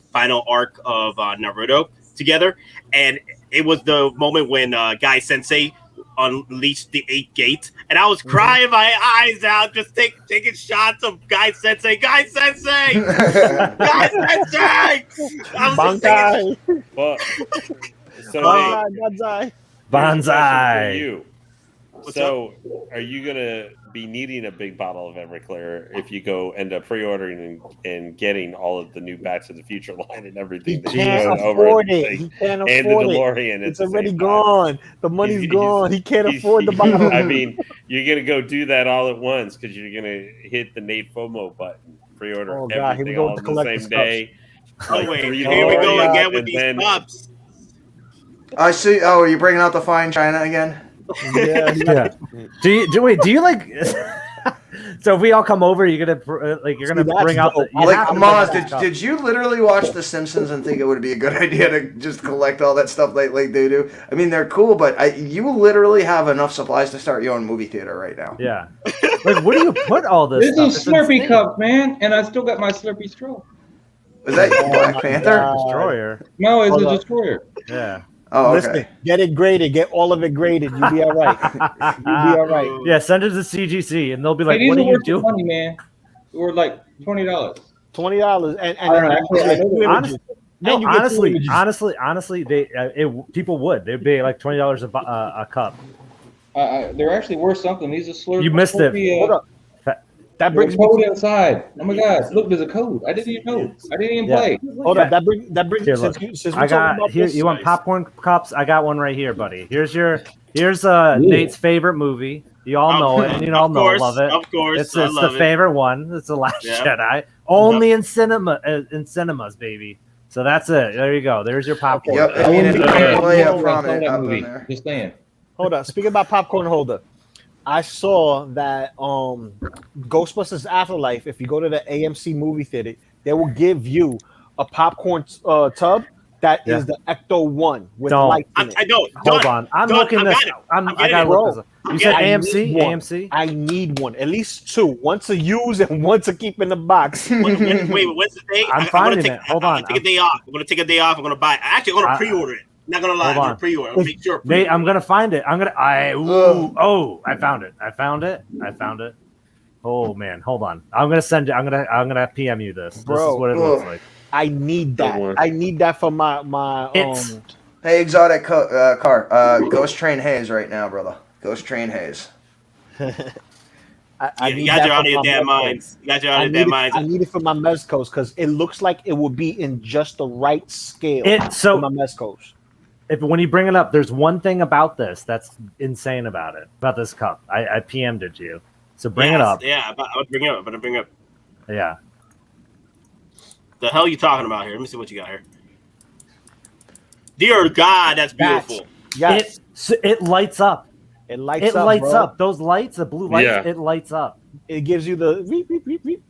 arc of Naruto together, and it was the moment when Guy Sensei unleashed the 8th gate, and I was crying my eyes out, just taking shots of Guy Sensei. Guy Sensei! Guy Sensei! I was just thinking, Well, so Banzai. Banzai. for you. So, are you gonna be needing a big bottle of Everclear if you go end up pre-ordering and getting all of the new batch of the Future line and everything? He can't afford it. He can't afford and the DeLorean. It's already gone. The money's gone. He can't afford the bottle. I mean, you're gonna go do that all at once because you're gonna hit the Nate FOMO button, pre-order everything all on the same day. Oh wait, here we go again with these cups. I see. Oh, are you bringing out the fine china again? Yeah. Do you like? So if we all come over, you're gonna bring out the like Maz. Did you literally watch The Simpsons and think it would be a good idea to just collect all that stuff like they do? I mean, they're cool, but you literally have enough supplies to start your own movie theater right now. Yeah. Like, where do you put all this? This is Slurpee cup, man, and I still got my Slurpee straw. Is that your Black Panther? Destroyer. No, it's a destroyer. Yeah. Oh, okay. Listen, get it graded. Get all of it graded. You'll be all right. You'll be all right. Yeah, send it to CGC, and they'll be like, Hey, "What these are you worth doing?" money, man. We're like $20. $20 and I don't know, actually, I know they're Honest- No, And you get two honestly, people would. They'd pay like $20 a cup. They're actually worth something. These are Slurpee. You missed it. Hold up. That There's brings a me code inside. Oh my God! Look, there's a code. I didn't even know. I didn't even play. Hold up. That brings Here, since look. we I got about here. this, You want popcorn cups? I got one right here, buddy. Here's Nate's favorite movie. You all know it, and you all love it. Of course, It's the favorite one. It's the Last Jedi. Only in cinemas, baby. So that's it. There you go. There's your popcorn. Yep. I mean, it's play up front That up movie. in there. Just saying. Hold up. Speaking about popcorn holder, I saw that Ghostbusters Afterlife. If you go to the AMC movie theater, they will give you a popcorn tub that is the Ecto one with lights in it. I don't. Hold on. I'm looking this. I gotta look this up. You said AMC? AMC? I need one, at least two. One to use and one to keep in the box. Wait, when's the day? I'm finding it. Hold on. I'm gonna take a day off. I'm gonna take a day off. I'm gonna buy it. Actually, I'm gonna pre-order it. Not gonna lie, I'm gonna pre-order. I'm gonna make sure. Nate, I'm gonna find it. I found it. I found it. Oh man, hold on. I'm gonna PM you this. This is what it looks like. I need that. I need that for my Hey, exotic car. Ghost Train Haze right now, brother. Ghost Train Haze. You guys are out of your damn minds. You guys are out of your damn minds. I need it for my Mezcos because it looks like it will be in just the right scale for my Mezcos. When you bring it up, there's one thing about this that's insane about it, about this cup. I PM'd it to you. So bring it up. Yeah, I'm gonna bring it up. Yeah. The hell are you talking about here? Let me see what you got here. Dear God, that's beautiful. Yes. It lights up. It lights up. Those lights, the blue lights, it lights up. It gives you the beep, beep, beep, beep.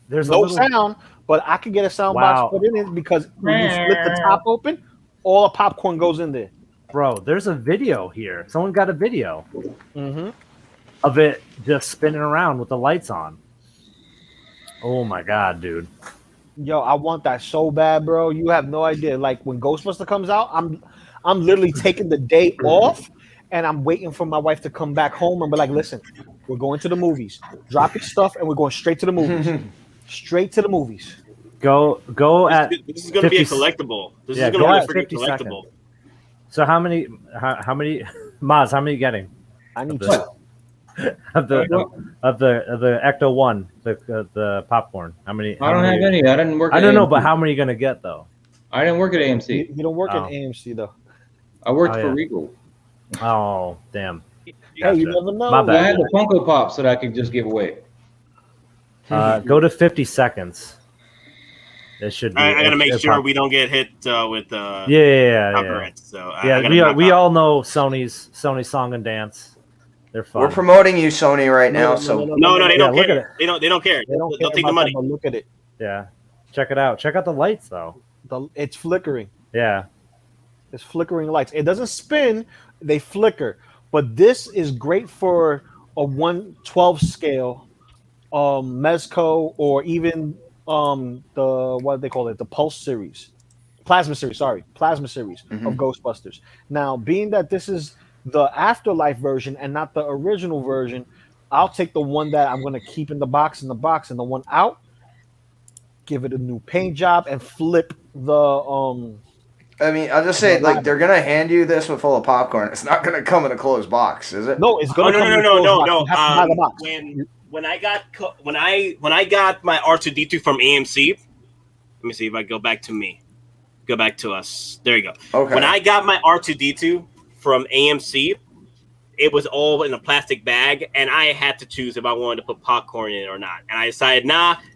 There's no sound, but I could get a sound box put in it because when you split the top open, all the popcorn goes in there. Bro, there's a video here. Someone got a video of it just spinning around with the lights on. Oh my God, dude. Yo, I want that so bad, bro. You have no idea. Like when Ghostbuster comes out, I'm literally taking the day off and I'm waiting for my wife to come back home and be like, listen, we're going to the movies. Drop your stuff and we're going straight to the movies. Straight to the movies. Go at this is gonna be a collectible. This is gonna be a freaking collectible. So how many Maz, how many are you getting? I need of the Ecto one, the popcorn. How many? I don't have any. I didn't work. I don't know, but how many are you gonna get though? I didn't work at AMC. You don't work at AMC though. I worked for Regal. Oh damn! Hey, you never know. My bad. I had the Funko Pops that I could just give away. Go to 50 seconds. It should be. I gotta make sure we don't get hit with copyright. So we all know Sony's Song and Dance. They're fun. We're promoting you, Sony, right now. No, they don't care. They don't care. They'll take the money. Look at it. Yeah, check it out. Check out the lights though. It's flickering. Yeah, it's flickering lights. It doesn't spin; they flicker. But this is great for a 1/12 scale Mezco, or even the what do they call it, the Pulse series, Plasma series of Ghostbusters. Now, being that this is the Afterlife version and not the original version, I'll take the one that I'm going to keep in the box, and the one out, give it a new paint job and flip the I mean, I'll just say, like, they're gonna hand you this with full of popcorn. It's not gonna come in a closed box, is it? No, it's gonna come in a closed box. When I got my R2D2 from AMC, let me see if I go back to us. There you go. Okay. When I got my R2D2 from AMC, it was all in a plastic bag, and I had to choose if I wanted to put popcorn in it or not. And I decided,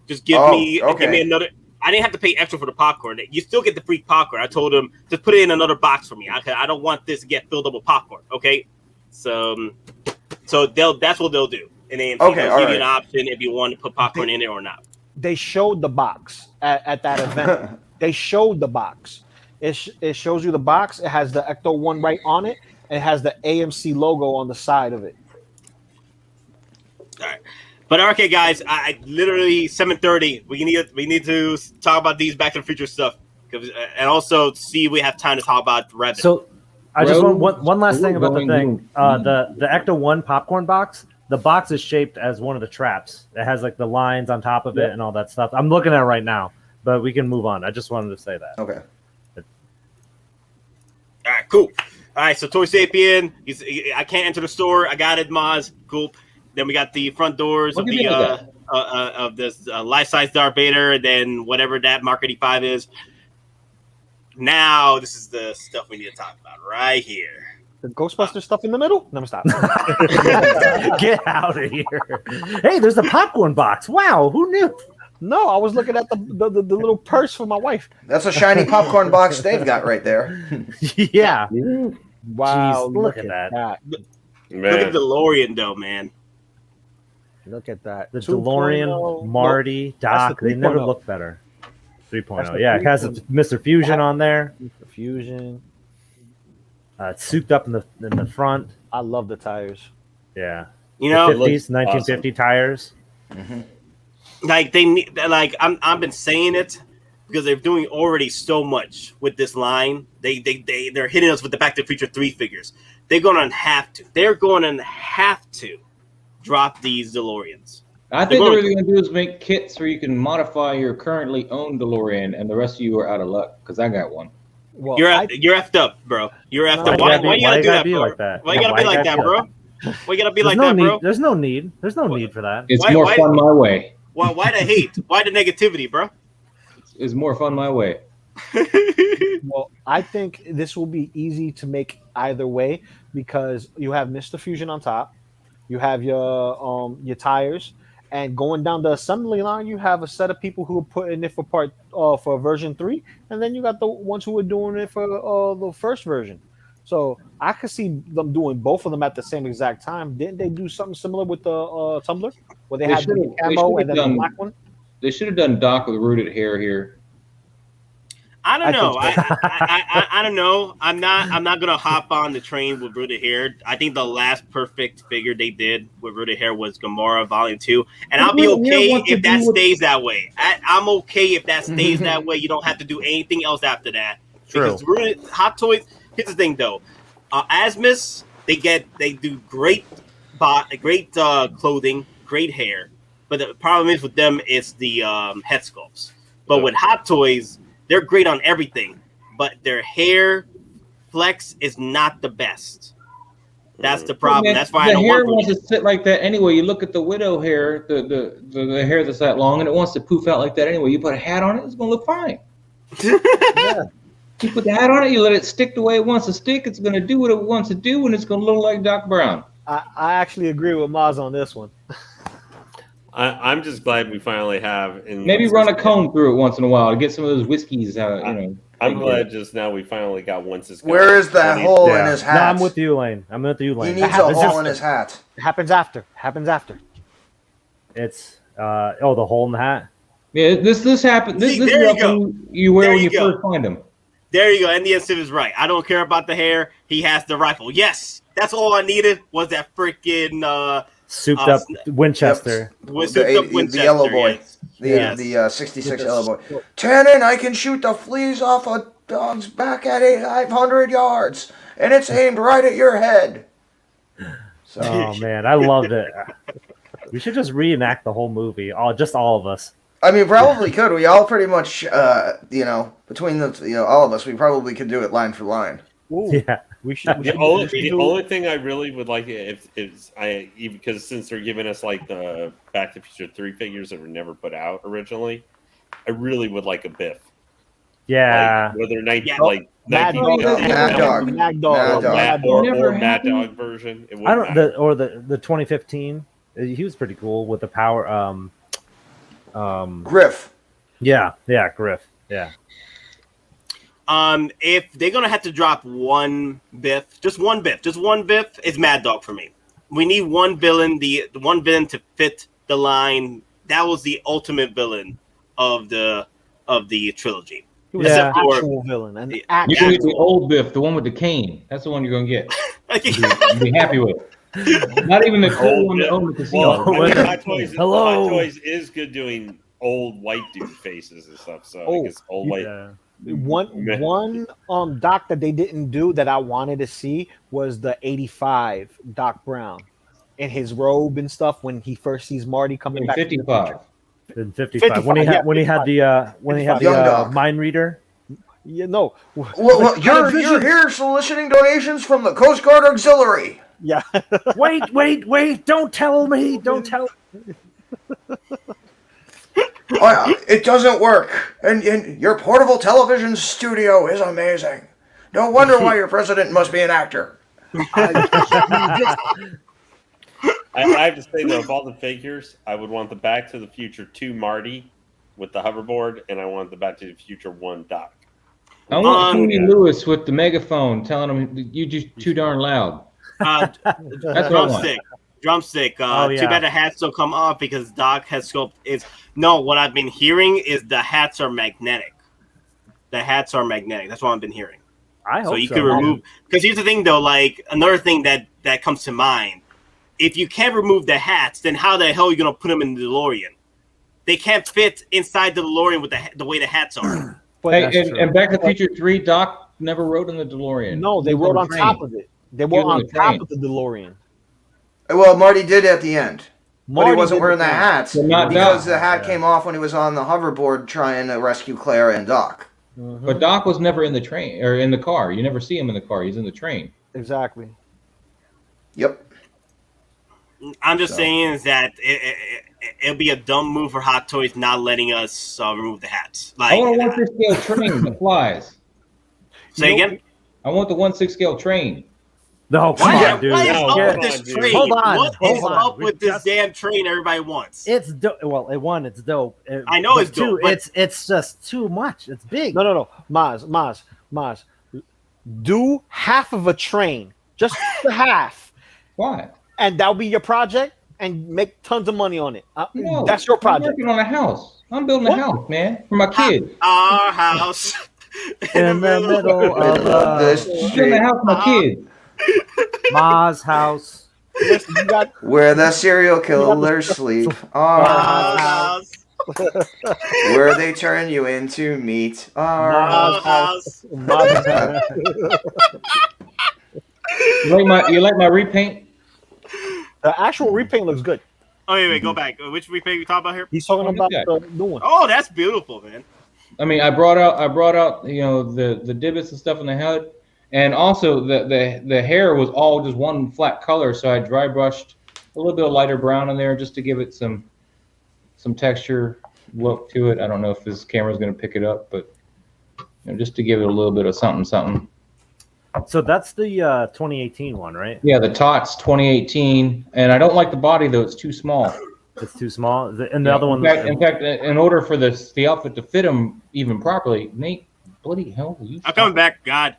just give me another. I didn't have to pay extra for the popcorn. You still get the free popcorn. I told them just put it in another box for me. I don't want this to get filled up with popcorn. Okay, so that's what they'll do. and then Okay, give all you right. an option if you want to put popcorn in it or not. They showed the box at that event. They showed the box. It shows you the box. It has the Ecto One right on it. And it has the AMC logo on the side of it. All right, but okay, guys, I literally 7:30. We need to talk about these Back to the Future stuff, and also see if we have time to talk about Reddit. So I just Road, want one last thing about the going thing. to- The Ecto One popcorn box. The box is shaped as one of the traps. It has like the lines on top of it and all that stuff. I'm looking at it right now, but we can move on. I just wanted to say that. Okay. All right, cool. All right, so Toy Sapien. I can't enter the store. I got it, Moz. Cool. Then we got the front doors What of do you the mean of this life-size Darth Vader, and then whatever that Mark 85 is. Now, this is the stuff we need to talk about right here. The Ghostbuster stuff in the middle? No, stop. Get out of here. Hey, there's a popcorn box. Wow, who knew? No, I was looking at the little purse for my wife. That's a shiny popcorn box they've got right there. Yeah. Wow, Jeez, look at that. Look at the DeLorean, though, man. Look at that. The 2.0. DeLorean, Marty, that's Doc, the they never 3.0. look better. That's 3.0. the Yeah, it has a 3.0. Mr. Fusion on there. Fusion. It's souped up in the front. I love the tires. Yeah. You know, The 50s, 1950 tires. like they need, like I've been saying it because they're doing already so much with this line. They're hitting us with the Back to the Future 3 figures. They're going to have to. They're going to have to drop these DeLoreans. I think what they're really going to do is make kits where you can modify your currently owned DeLorean, and the rest of you are out of luck because I got one. Well, You're effed up, bro. You're effed up. Why Why you gotta do that, be bro? like that? Why you gotta be like that, bro? Why you gotta be like that, bro? There's no need. There's no need for that. It's Why- more why- fun my way. Why the hate? Why the negativity, bro? It's more fun my way. Well, I think this will be easy to make either way because you have Mr. Fusion on top, you have your tires, and going down the assembly line, you have a set of people who are putting it for version 3, and then you got the ones who are doing it for the first version. So I could see them doing both of them at the same exact time. Didn't they do something similar with the Tumbler, where they had the camo and then the black one? They should have done Doc with rooted hair here. I don't know. think so. I don't know. I'm not gonna hop on the train with rooted hair. I think the last perfect figure they did with rooted hair was Gamora Volume 2, and I'll be okay if that stays that way. I'm okay if that stays that way. You don't have to do anything else after that. True. Because Hot Toys. Here's the thing, though. Asmus, they do great clothing, great hair, but the problem is with them is the head sculpts. But with Hot Toys, they're great on everything, but their hair flex is not the best. That's the problem. That's why I don't hair want wants to sit like that anyway. You look at the widow hair, the hair that's that long, and it wants to poof out like that anyway. You put a hat on it, it's gonna look fine. Yeah. You put the hat on it, you let it stick the way it wants to stick. It's gonna do what it wants to do, and it's gonna look like Doc Brown. I actually agree with Maz on this one. I'm just glad we finally have. Maybe run a comb through it once in a while to get some of those whiskeys out. I'm glad just now we finally got once. Where is that hole in his hat? No, I'm with you, Lane. I'm with you, He Lane. needs a hole in his hat. It happens after. It's the hole in the hat. Yeah, this happened. This See, is there you what go. you wear There when you you go. first find them. There you go. And the Civ is right. I don't care about the hair. He has the rifle. Yes, that's all I needed was that freaking Souped up Winchester. The yellow boy. Yes. The 66 yellow boy. Tannen, I can shoot the fleas off a dog's back at 500 yards, and it's aimed right at your head. So, Oh man, I loved it. We should just reenact the whole movie. Just all of us. I mean, probably could. We all pretty much, between all of us, we probably could do it line for line. Ooh, Yeah. we should. The only thing I really would like is because since they're giving us like the Back to the Future 3 figures that were never put out originally, I really would like a Biff. Yeah. Like, whether Mad Dog. Mad Dog. or Mad Dog version. It I don't. matter. The 2015. He was pretty cool with the power. Griff. Yeah. Griff. Yeah. If they're gonna have to drop one Biff, just one Biff, it's Mad Dog for me. we need one villain. The one villain to fit the line. That was the ultimate villain of the trilogy. He was an actual villain. You can get the old Biff, the one with the cane. That's the one you're gonna get. You'll be happy with. Not even the cool one that owned the casino. Hot Toys is good doing old white dude faces and stuff. So I guess old white. One Doc that they didn't do that I wanted to see was the 85 Doc Brown in his robe and stuff when he first sees Marty coming back. 55. In 55. When he had the mind reader. Yeah, no. Well, you're here soliciting donations from the Coast Guard Auxiliary. Yeah. wait! Don't tell me! It doesn't work, and your portable television studio is amazing. No wonder why your president must be an actor. I have to say though, of all the figures, I would want the Back to the Future 2 Marty with the hoverboard, and I want the Back to the Future 1 Doc. I want Huey Lewis with the megaphone telling him you just too darn loud. That's what I want. Drumstick. Too bad the hats don't come off because Doc has sculpt. What I've been hearing is the hats are magnetic. The hats are magnetic. That's what I've been hearing. I hope so. You could remove, because here's the thing though, like another thing that comes to mind. If you can't remove the hats, then how the hell are you gonna put them in the DeLorean? They can't fit inside the DeLorean with the way the hats are. And Back to the Future 3, Doc never rode in the DeLorean. No, they rode on top of it. They were on top of the DeLorean. Well, Marty did at the end. But he Marty wasn't did wearing the at the hats because the hat came off when he was on the hoverboard trying to rescue Claire and Doc. But Doc was never in the train or in the car. You never see him in the car. He's in the train. Exactly. Yep. I'm just saying is that it'll be a dumb move for Hot Toys not letting us remove the hats. Like, I want a 1/6 scale train that flies. Say again? I want the 1/6 scale train. No, come on, dude. What is up with this train? Hold on. What is up with this damn train everybody wants? It's dope. Well, it's dope. I know it's dope. It's just too much. It's big. No. Maz. Do half of a train. Just the half. Why? And that'll be your project and make tons of money on it. No, that's your project. I'm working on a house. I'm building a house, man, for my kids. Our house. In the middle of I'm building a house for my kids. Ma's house. Where the serial killers sleep. Our house. Where they turn you into meat. Our house. You like my repaint? The actual repaint looks good. Oh, wait, go back. Which repaint we talking about here? He's talking about the new one. Oh, that's beautiful, man. I mean, I brought out the divots and stuff in the head, and also the hair was all just one flat color, so I dry brushed a little bit of lighter brown in there just to give it some texture look to it. I don't know if this camera's going to pick it up, but just to give it a little bit of something. So that's the 2018 one, right? Yeah, the TOTS 2018, and I don't like the body though; it's too small. It's too small. And the other one. In fact, in order for the outfit to fit him even properly, Nate, bloody hell, I'm coming back. God.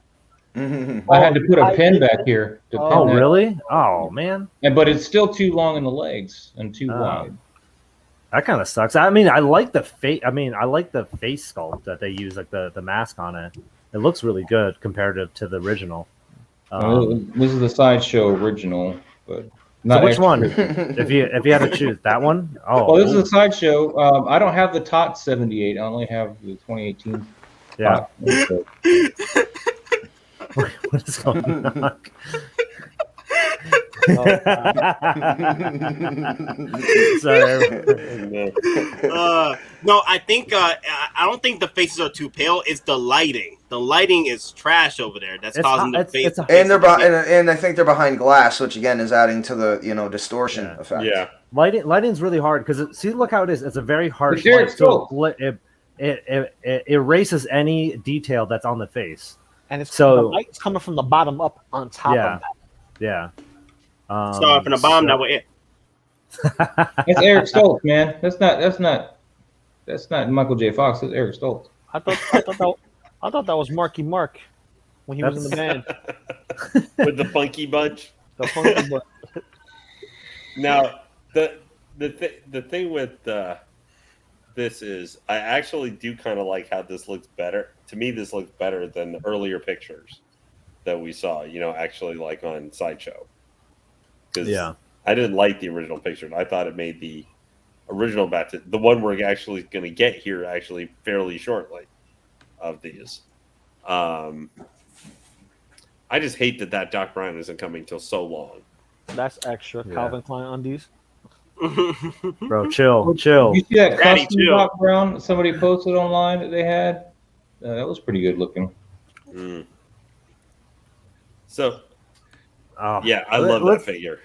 I had to put a pin back here. To pin that. Really? Oh man. But it's still too long in the legs and too wide. That kind of sucks. I mean, I like the face. I mean, I like the face sculpt that they use, like the mask on it. It looks really good comparative to the original. This is the Sideshow original, but not so which extra. one? if you had to choose that one, well, this is a Sideshow. I don't have the TOT 78. I only have the 2018. Yeah. What is going on? No, I think I don't think the faces are too pale. It's the lighting. The lighting is trash over there. That's causing the face. And I think they're behind glass, which again is adding to the distortion effect. Yeah, lighting's really hard because see, look how it is. It's a very harsh light, so it erases any detail that's on the face. And it's the light's coming from the bottom up on top of that. Yeah. Start from the bottom that way. That's Eric Stoltz, man. That's not Michael J. Fox. That's Eric Stoltz. I thought that was Marky Mark when he was in the band with the funky bunch. The funky bunch. Now, the thing with this is, I actually do kind of like how this looks better. To me, this looks better than the earlier pictures that we saw. Actually, like on Sideshow. Because I didn't like the original picture. I thought it made the original the one we're actually going to get here actually fairly shortly of these. I just hate that Doc Brown isn't coming till so long. That's extra. Calvin Klein undies. Bro, chill. You see that custom Doc Brown somebody posted online that they had? That was pretty good looking. So, I love that figure.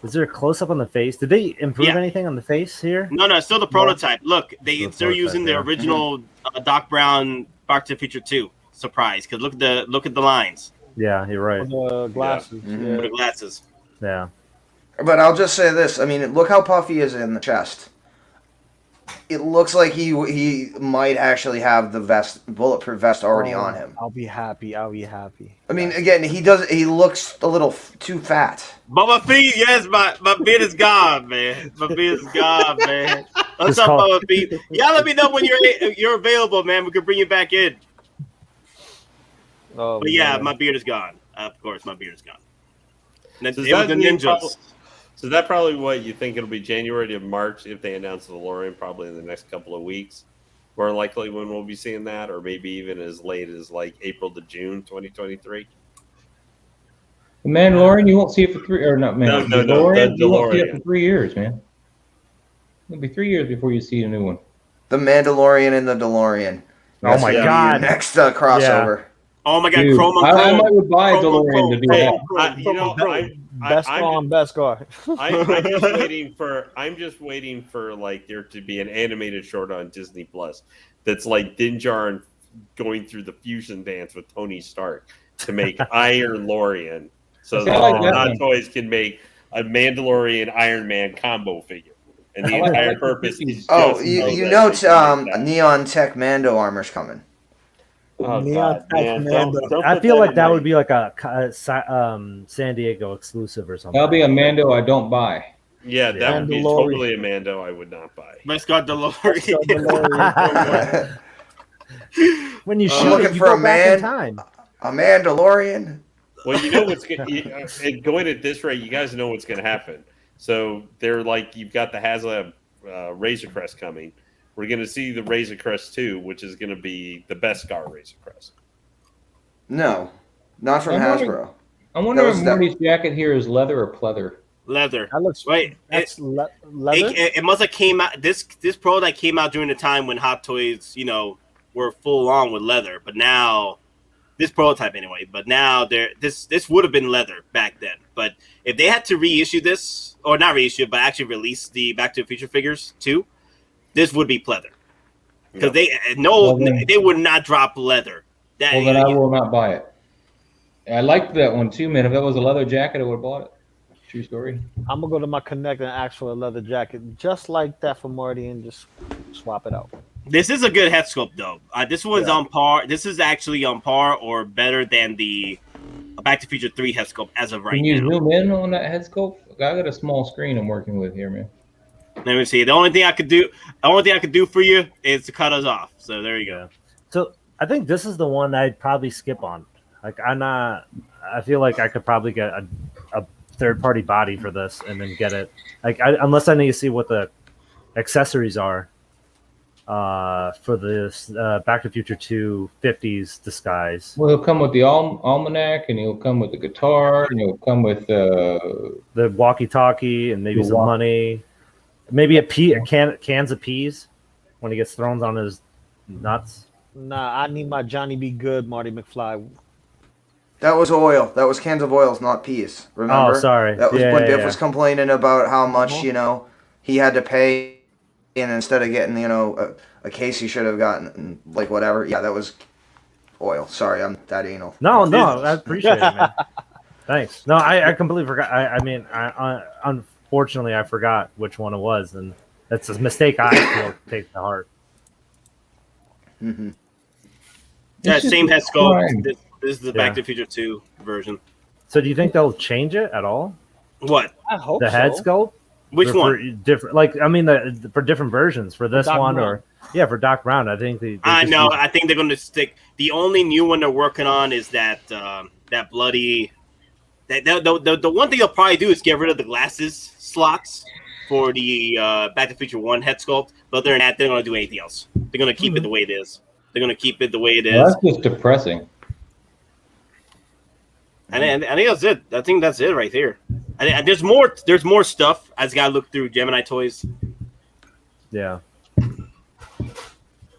Is there a close up on the face? Did they improve anything on the face here? No, it's still the prototype. Look, they're using the original Doc Brown Back to the Future 2 surprise. Because look at the lines. Yeah, you're right. The glasses. For the glasses. Yeah. But I'll just say this. I mean, look how puffy he is in the chest. It looks like he might actually have the bulletproof vest already on him. I'll be happy. I mean, again, he looks a little too fat. Boba Fett, yes, my beard is gone, man. My beard is gone, man. What's up, Boba Fett? Y'all let me know when you're available, man. We can bring you back in. Oh, but yeah, my beard is gone. Of course, my beard is gone. It was the ninjas. So that probably what you think it'll be January to March if they announce the DeLorean, probably in the next couple of weeks. More likely when we'll be seeing that, or maybe even as late as like April to June 2023. The Mandalorian, you won't see it for 3 or not, man. No, DeLorean, you won't see it for 3 years, man. It'll be 3 years before you see a new one. The Mandalorian and the DeLorean. Oh my God! Next crossover. Yeah. Oh my God! Dude, Chrome. I might buy a DeLorean to do that. Best car. I'm just waiting for like there to be an animated short on Disney Plus that's like Din Djarin going through the fusion dance with Tony Stark to make Iron Lorian, so that Toys can make a Mandalorian Iron Man combo figure, and the entire purpose is Neon Tech Mando armor's coming. Oh, God, man. Don't I feel like that would be like a San Diego exclusive or something. That'll be a Mando I don't buy. Yeah, that would be totally a Mando I would not buy. Let's go DeLorean. When you shoot looking you for go a back in time. A Mandalorian. Well, you know what's going at this rate. You guys know what's going to happen. So they're like, you've got the HasLab Razor Crest coming. We're going to see the Razor Crest 2, which is going to be the best Scar Razor Crest. No, not from Hasbro. I wonder if Marty's jacket here is leather or pleather. Leather. That looks leather. It must have came out. This prototype came out during the time when Hot Toys, were full on with leather. But now, this prototype anyway. But now this would have been leather back then. But if they had to reissue this, or not reissue, but actually release the Back to the Future figures too, this would be pleather, because they would not drop leather. Then I will not buy it. I liked that one too, man. If that was a leather jacket, I would have bought it. True story. I'm gonna go to my Connect and ask for a leather jacket just like that for Marty and just swap it out. This is a good head sculpt though. This one's on par. This is actually on par or better than the Back to the Future 3 head sculpt as of right now. Can you zoom in on that head sculpt? I got a small screen I'm working with here, man. Let me see. The only thing I could do for you is to cut us off. So there you go. So I think this is the one I'd probably skip on. Like I feel like I could probably get a third-party body for this and then get it. Like unless I need to see what the accessories are for this Back to the Future 2 50s disguise. Well, he'll come with the almanac, and he'll come with the guitar, and he'll come with the walkie-talkie, and maybe some money. Maybe cans of peas when he gets thrown on his nuts. Nah, I need my Johnny Be Good, Marty McFly. That was oil. That was cans of oils, not peas. Remember? Oh, sorry. That was when Biff was complaining about how much, he had to pay, and instead of getting, a case he should have gotten, like whatever. Yeah, that was oil. Sorry, I'm that anal. No, I appreciate it, man. Thanks. No, I completely forgot. I unfortunately, I forgot which one it was, and that's a mistake I feel take to heart. Mm-hmm. Yeah, same head sculpt. This is the Back to the Future 2 version. So do you think they'll change it at all? What? I hope The head so. sculpt? Which For one? Different, like I mean, for different versions for this Doc one Brown. or for Doc Brown. I think they I just know. use- I think they're going to stick. The only new one they're working on is that that bloody. The one thing they'll probably do is get rid of the glasses slots for the Back to the Future 1 head sculpt. But other than that, they're not going to do anything else. They're going to keep it the way it is. They're going to keep it the way it is. Well, that's just depressing. And I think that's it. I think that's it right there. There's more. There's more stuff. I just got to look through Gemini Toys. yeah.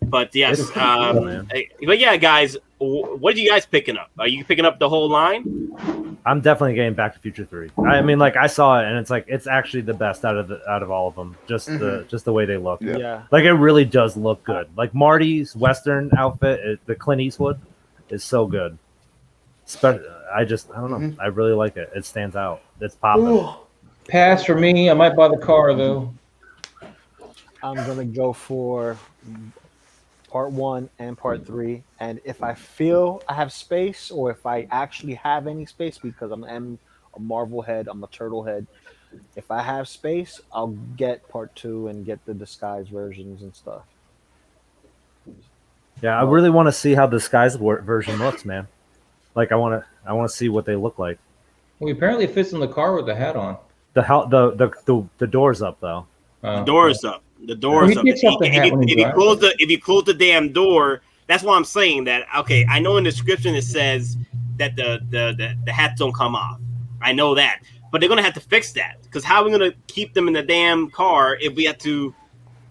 But yes, It is pretty cool, man. but yeah, guys, what are you guys picking up? Are you picking up the whole line? I'm definitely getting Back to Future 3. I mean, like I saw it and it's like it's actually the best out of all of them. Just the way they look. Yeah. Like it really does look good. Like Marty's Western outfit, the Clint Eastwood, is so good. I don't know. I really like it. It stands out. It's popping. Pass for me. I might buy the car though. I'm gonna go for part 1 and part 3, and if I feel I have space, or if I actually have any space, because I'm a Marvel head, I'm a Turtle head. If I have space, I'll get part 2 and get the disguise versions and stuff. Yeah, I really want to see how the disguised version looks, man. Like I want to see what they look like. Well, apparently it fits in the car with the hat on. The doors up though. The door's up. The door's He up. picks up the hat when he drives. If you close the damn door, that's why I'm saying that. Okay, I know in the description it says that the hats don't come off. I know that, but they're gonna have to fix that because how are we gonna keep them in the damn car if we have to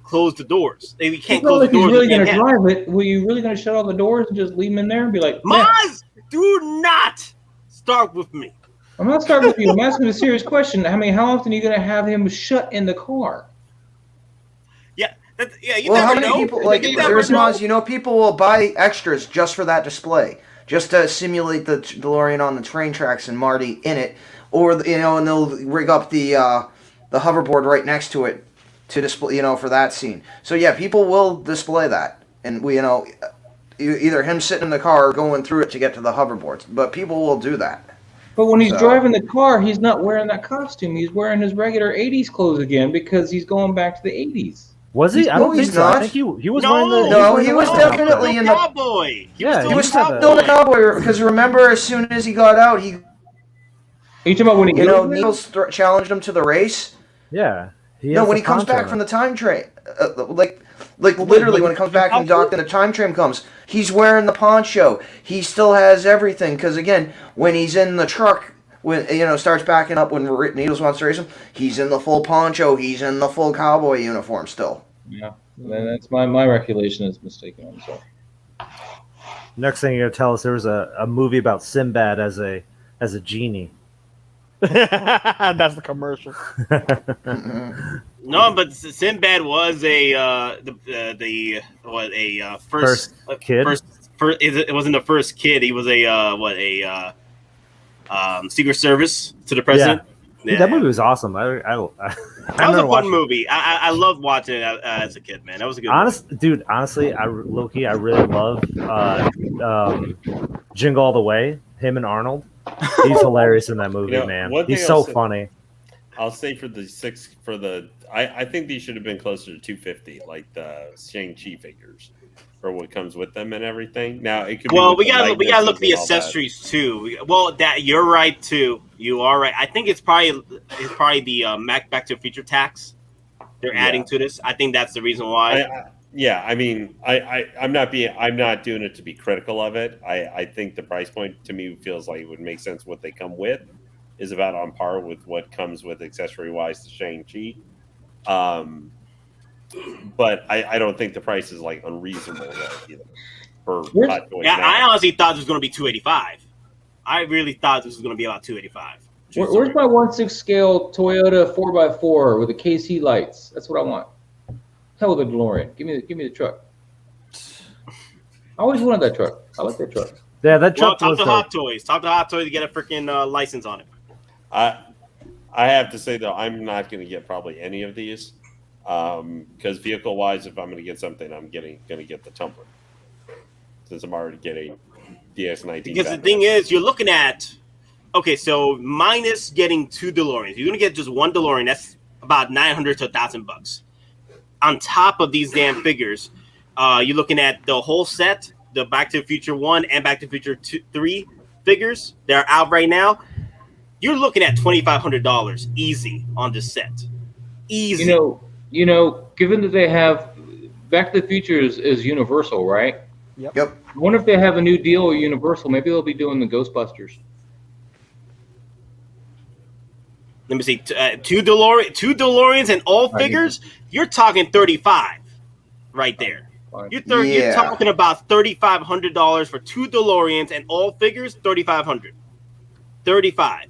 close the doors? If we can't close the If he's doors, really we going to can't have- drive it, were you really going to shut all the doors and just leave him in there and be like, "Yeah." Maz, do not start with me. I'm not starting with you. I'm asking a serious question. I mean, how often are you going to have him shut in the car? You Well, how never many know. people, like, You never there's know. Moz, people will buy extras just for that display, just to simulate the DeLorean on the train tracks and Marty in it, or, and they'll rig up the hoverboard right next to it to display, for that scene. So, yeah, people will display that, and either him sitting in the car or going through it to get to the hoverboards, but people will do that. But when he's So- driving the car, he's not wearing that costume. He's wearing his regular 80s clothes again because he's going back to the 80s. Was he? I don't think he's so. not. I think he was No, wearing the. No, wearing he the was white definitely outfit. in the- cowboy. Yeah, He was had still the cowboy, because remember, as soon as he got out, he, Are you talking about when he goes there? Neil challenged him to the race. Yeah. When he comes back from the time train, literally when he comes back and Doc and the time train comes, he's wearing the poncho. He still has everything, because again, when he's in the truck, when starts backing up when Needles wants to race him, he's in the full poncho. He's in the full cowboy uniform still. Yeah, then that's my recollection is mistaken. I'm sorry. Next thing you're gonna tell us there was a movie about Sinbad as a genie. That's the commercial. No, but Sinbad was first kid? It wasn't the first kid. He was Secret Service to the president. Dude, that movie was awesome. That was a fun movie. I loved watching it as a kid, man. That was a good movie. Honestly, I really love Jingle All the Way. Him and Arnold. He's hilarious in that movie, man. He's so funny. I'll say I think these should have been closer to 250, like the Shang-Chi figures, for what comes with them and everything. Now it could. Well, be we gotta look at the accessories too. Well, that you're right too. You are right. I think it's probably the Back to the Future tax they're adding to this. I think that's the reason why. I'm not doing it to be critical of it. I think the price point to me feels like it would make sense. What they come with is about on par with what comes with accessory wise to Shang-Chi. But I don't think the price is like unreasonable either. I honestly thought this was going to be $285. I really thought this was going to be about $285. Where's my 1/6 scale Toyota 4x4 with the KC lights? That's what I want. Hell with the DeLorean. Give me the truck. I always wanted that truck. I like that truck. Yeah, that truck talk was to dope. Hot Toys. Talk to Hot Toys to get a freaking license on it. I have to say though, I'm not going to get probably any of these because vehicle wise, if I'm going to get something, I'm going to get the Tumbler since I'm already getting DS19. Because the thing is, you're looking at Okay, so minus getting 2 DeLoreans, you're gonna get just 1 DeLorean. That's about $900 to $1,000. On top of these damn figures, you're looking at the whole set, the Back to the Future 1 and Back to the Future 3 figures that are out right now. You're looking at $2,500 easy on this set. Easy. You know, given that they have Back to the Future is Universal, right? Yep. I wonder if they have a new deal with Universal. Maybe they'll be doing the Ghostbusters. Let me see. 2 DeLoreans and all figures. You're talking 35 right there. You're talking about $3,500 for 2 DeLoreans and all figures. 3,500. 35.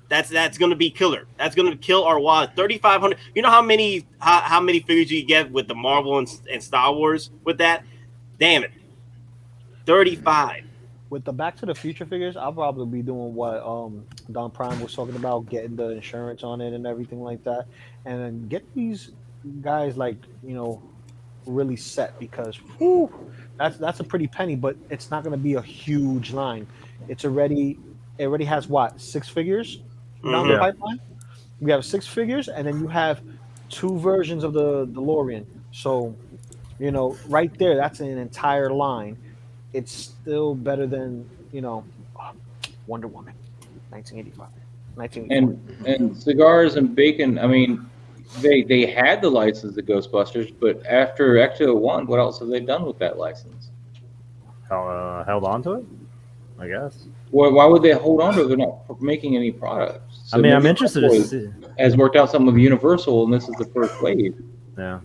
That's going to be killer. That's going to kill our wallet. 3,500. You know how many figures you get with the Marvel and Star Wars with that? Damn it. 35. With the Back to the Future figures, I'll probably be doing what Don Prime was talking about, getting the insurance on it and everything like that, and then get these guys really set, because that's a pretty penny, but it's not going to be a huge line. It already has 6 figures down the pipeline. We have 6 figures, and then you have 2 versions of the DeLorean. So, right there, that's an entire line. It's still better than, Wonder Woman, 1985. And cigars and bacon, I mean, they had the license to Ghostbusters, but after Ecto 1, what else have they done with that license? Held on to it, I guess. Well, why would they hold on to it? They're not making any products. So I'm interested to see. Has worked out something with Universal, and this is the first wave. Yeah.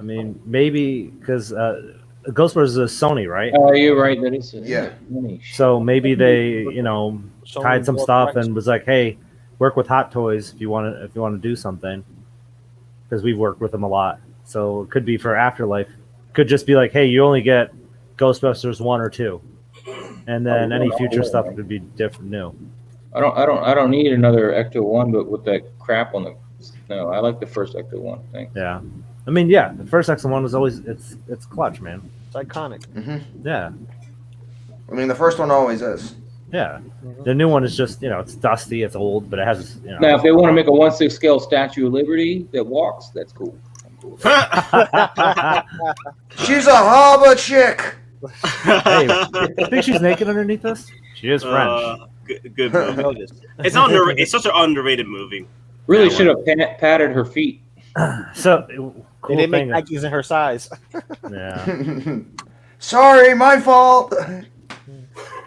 I mean, maybe because Ghostbusters is Sony, right? Oh, you're right. That is So maybe they, tied some stuff and was like, "Hey, work with Hot Toys if you want to do something," because we've worked with them a lot. So it could be for Afterlife. Could just be like, "Hey, you only get Ghostbusters 1 or 2, and then any future stuff could be different, new." I don't need another Ecto 1, but with that crap on the. No, I like the first Ecto 1 thing. Yeah. I mean, yeah, the first Ecto 1 was always it's clutch, man. It's iconic. Mm-hmm. Yeah. I mean, the first one always is. Yeah. The new one is just, it's dusty, it's old, but it has, Now, if they want to make a 1/6 scale Statue of Liberty that walks, that's cool. She's a harbor chick. Hey, I think she's naked underneath this. She is French. Good movie. It's such an underrated movie. Really should have patted her feet. So they didn't make Nikes in her size. Yeah. Sorry, my fault.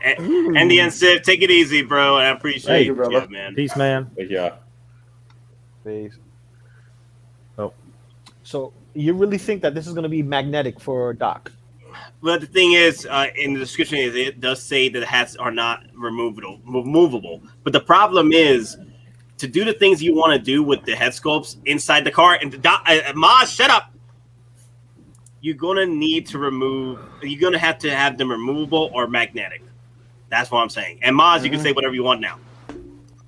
And the end, Civ, take it easy, bro. I appreciate you, brother. Man. Peace, man. Yeah. Peace. Oh. So you really think that this is going to be magnetic for Doc? Well, the thing is, in the description, it does say that the hats are not removable. But the problem is, to do the things you want to do with the head sculpts inside the car, and Maz, shut up. You're gonna need to remove. You're gonna have to have them removable or magnetic. That's what I'm saying. And Maz, you can say whatever you want now.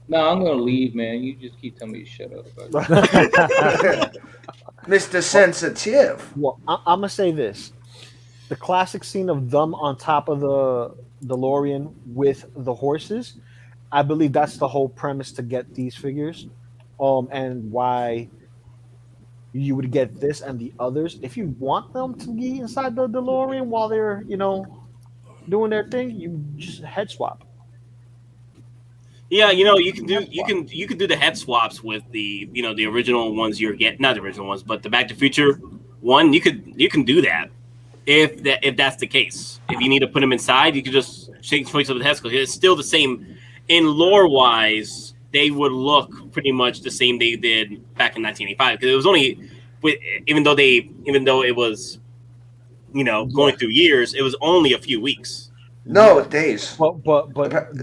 No, I'm gonna leave, man. You just keep telling me to shut up. Mr. Sensitive. Well, I'm gonna say this: the classic scene of them on top of the DeLorean with the horses. I believe that's the whole premise to get these figures, and why you would get this and the others. If you want them to be inside the DeLorean while they're, doing their thing, you just head swap. Yeah, you can do the head swaps with the the original ones you're getting, not the original ones, but the Back to the Future one. You can do that if that's the case. If you need to put them inside, you can just change choice of the head sculpt. It's still the same. In lore-wise, they would look pretty much the same they did back in 1985, because it was only, even though it was, going through years, it was only a few weeks. No, days. But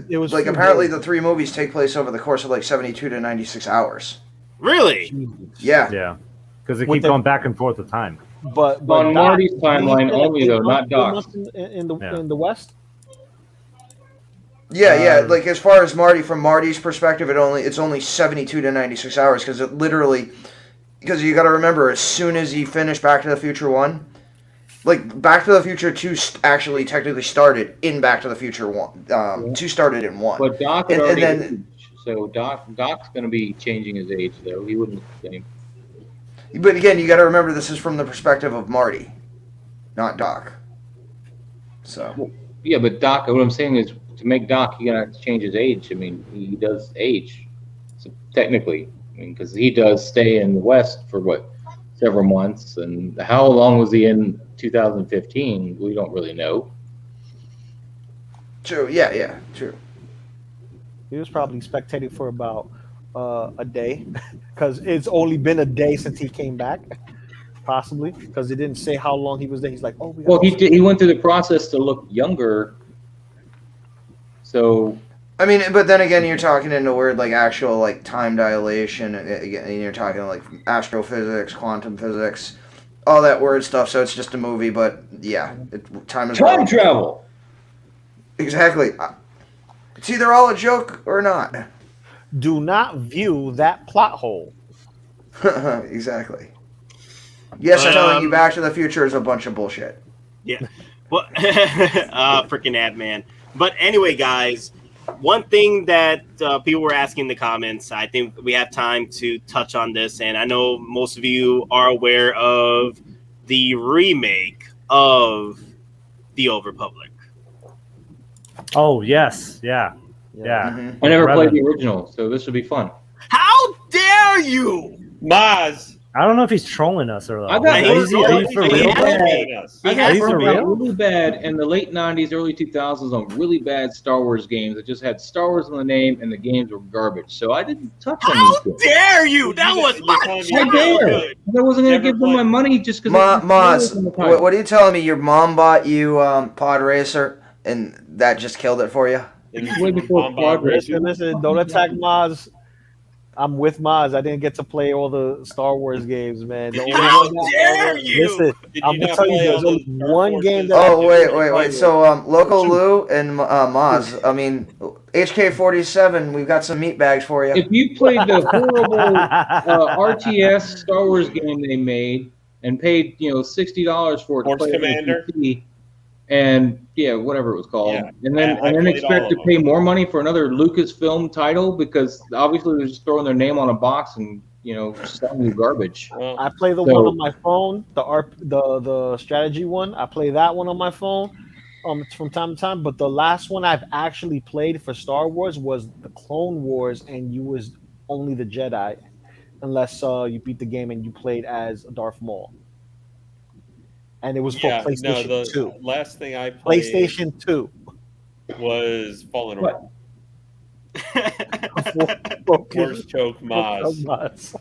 it was like apparently the 3 movies take place over the course of like 72 to 96 hours. Really? Yeah. Yeah, because they keep going back and forth with time. But on Marty's timeline only, though, not Doc's. In the West. Yeah, like as far as from Marty's perspective, it's only 72 to 96 hours, because you got to remember, as soon as he finished Back to the Future 1, Like Back to the Future 2 actually technically started in Back to the Future 1. 2 started in 1. But Doc had And already then- aged, so Doc's going to be changing his age, though. He wouldn't look the same. But again, you got to remember this is from the perspective of Marty, not Doc. So Yeah, but Doc, what I'm saying is, to make Doc, you got to change his age. I mean, he does age, so technically. I mean, because he does stay in the West for several months, and how long was he in 2015? We don't really know. true, yeah, true. He was probably spectating for about a day, because it's only been a day since he came back, possibly, because they didn't say how long he was there. He's like, oh, Well, he went through the process to look younger. So I mean, but then again, you're talking into weird like actual like time dilation, and you're talking like astrophysics, quantum physics, all that weird stuff. So it's just a movie, but yeah, time is time travel. Exactly. It's either all a joke or not. do not view that plot hole. Exactly. Yes, I'm telling you, Back to the Future is a bunch of bullshit. Yeah. Well, freaking ad man. But anyway, guys, one thing that people were asking in the comments, I think we have time to touch on this, and I know most of you are aware of the remake of The Old Republic. Oh yes, yeah. Mhm. I never played Revan. the original, so this would be fun. How dare you? Maz. I don't know if he's trolling us or I got are you for he real? has bro? been. I He got has for burned real? out really bad in the late 90s, early 2000s on really bad Star Wars games that just had Star Wars in the name and the games were garbage. So I didn't touch on How these games. dare you? That was You're my telling me I dare. childhood. I wasn't going to Never give them my played. money just because. Maz, what are you telling me? Your mom bought you Pod Racer, and that just killed it for you? Way before Quad Racer. Listen, don't attack Maz. I'm with Maz. I didn't get to play all the Star Wars games, man. The only How one that- dare you? Listen, Did I'm you gonna not tell you, play there's all only the Star one Forces? game that. Oh, wait. So, Loco Lou and Maz, I mean, HK47, we've got some meat bags for you. If you played the horrible RTS Star Wars game they made and paid $60 for it to Force play it on Commander? PC, and whatever it was called, Yeah, and then I played expect all to of pay more money for another Lucasfilm title because obviously they're just throwing their name on a box and selling you garbage. Well, I play the So- one on my phone, the strategy one. I play that one on my phone from time to time. But the last one I've actually played for Star Wars was the Clone Wars, and you was only the Jedi, unless you beat the game and you played as Darth Maul. And it was for PlayStation the 2. last thing I played PlayStation 2. was Fallen Order. What? Worst joke, Maz.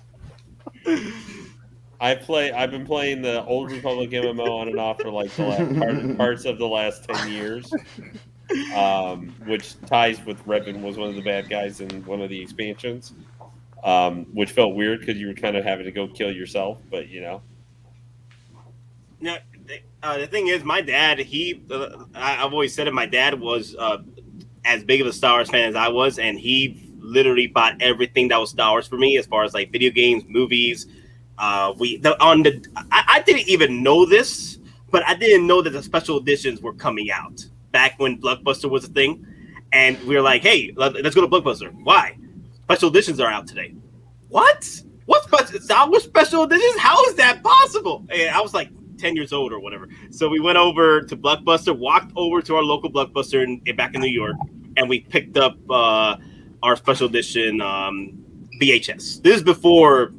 I've been playing the Old Republic MMO on and off for like the parts of the last 10 years, which ties with Revan was one of the bad guys in one of the expansions, which felt weird because you were kind of having to go kill yourself, but No, the thing is, my dad, I've always said it, my dad was as big of a Star Wars fan as I was, and he literally bought everything that was Star Wars for me, as far as like video games, movies. I didn't even know this, but I didn't know that the special editions were coming out back when Blockbuster was a thing. And we were like, hey, let's go to Blockbuster. Why? Special editions are out today. What? What Star Wars special editions? How is that possible? And I was like 10 years old or whatever. So we went over to Blockbuster, walked over to our local Blockbuster back in New York, and we picked up our special edition VHS. This is before,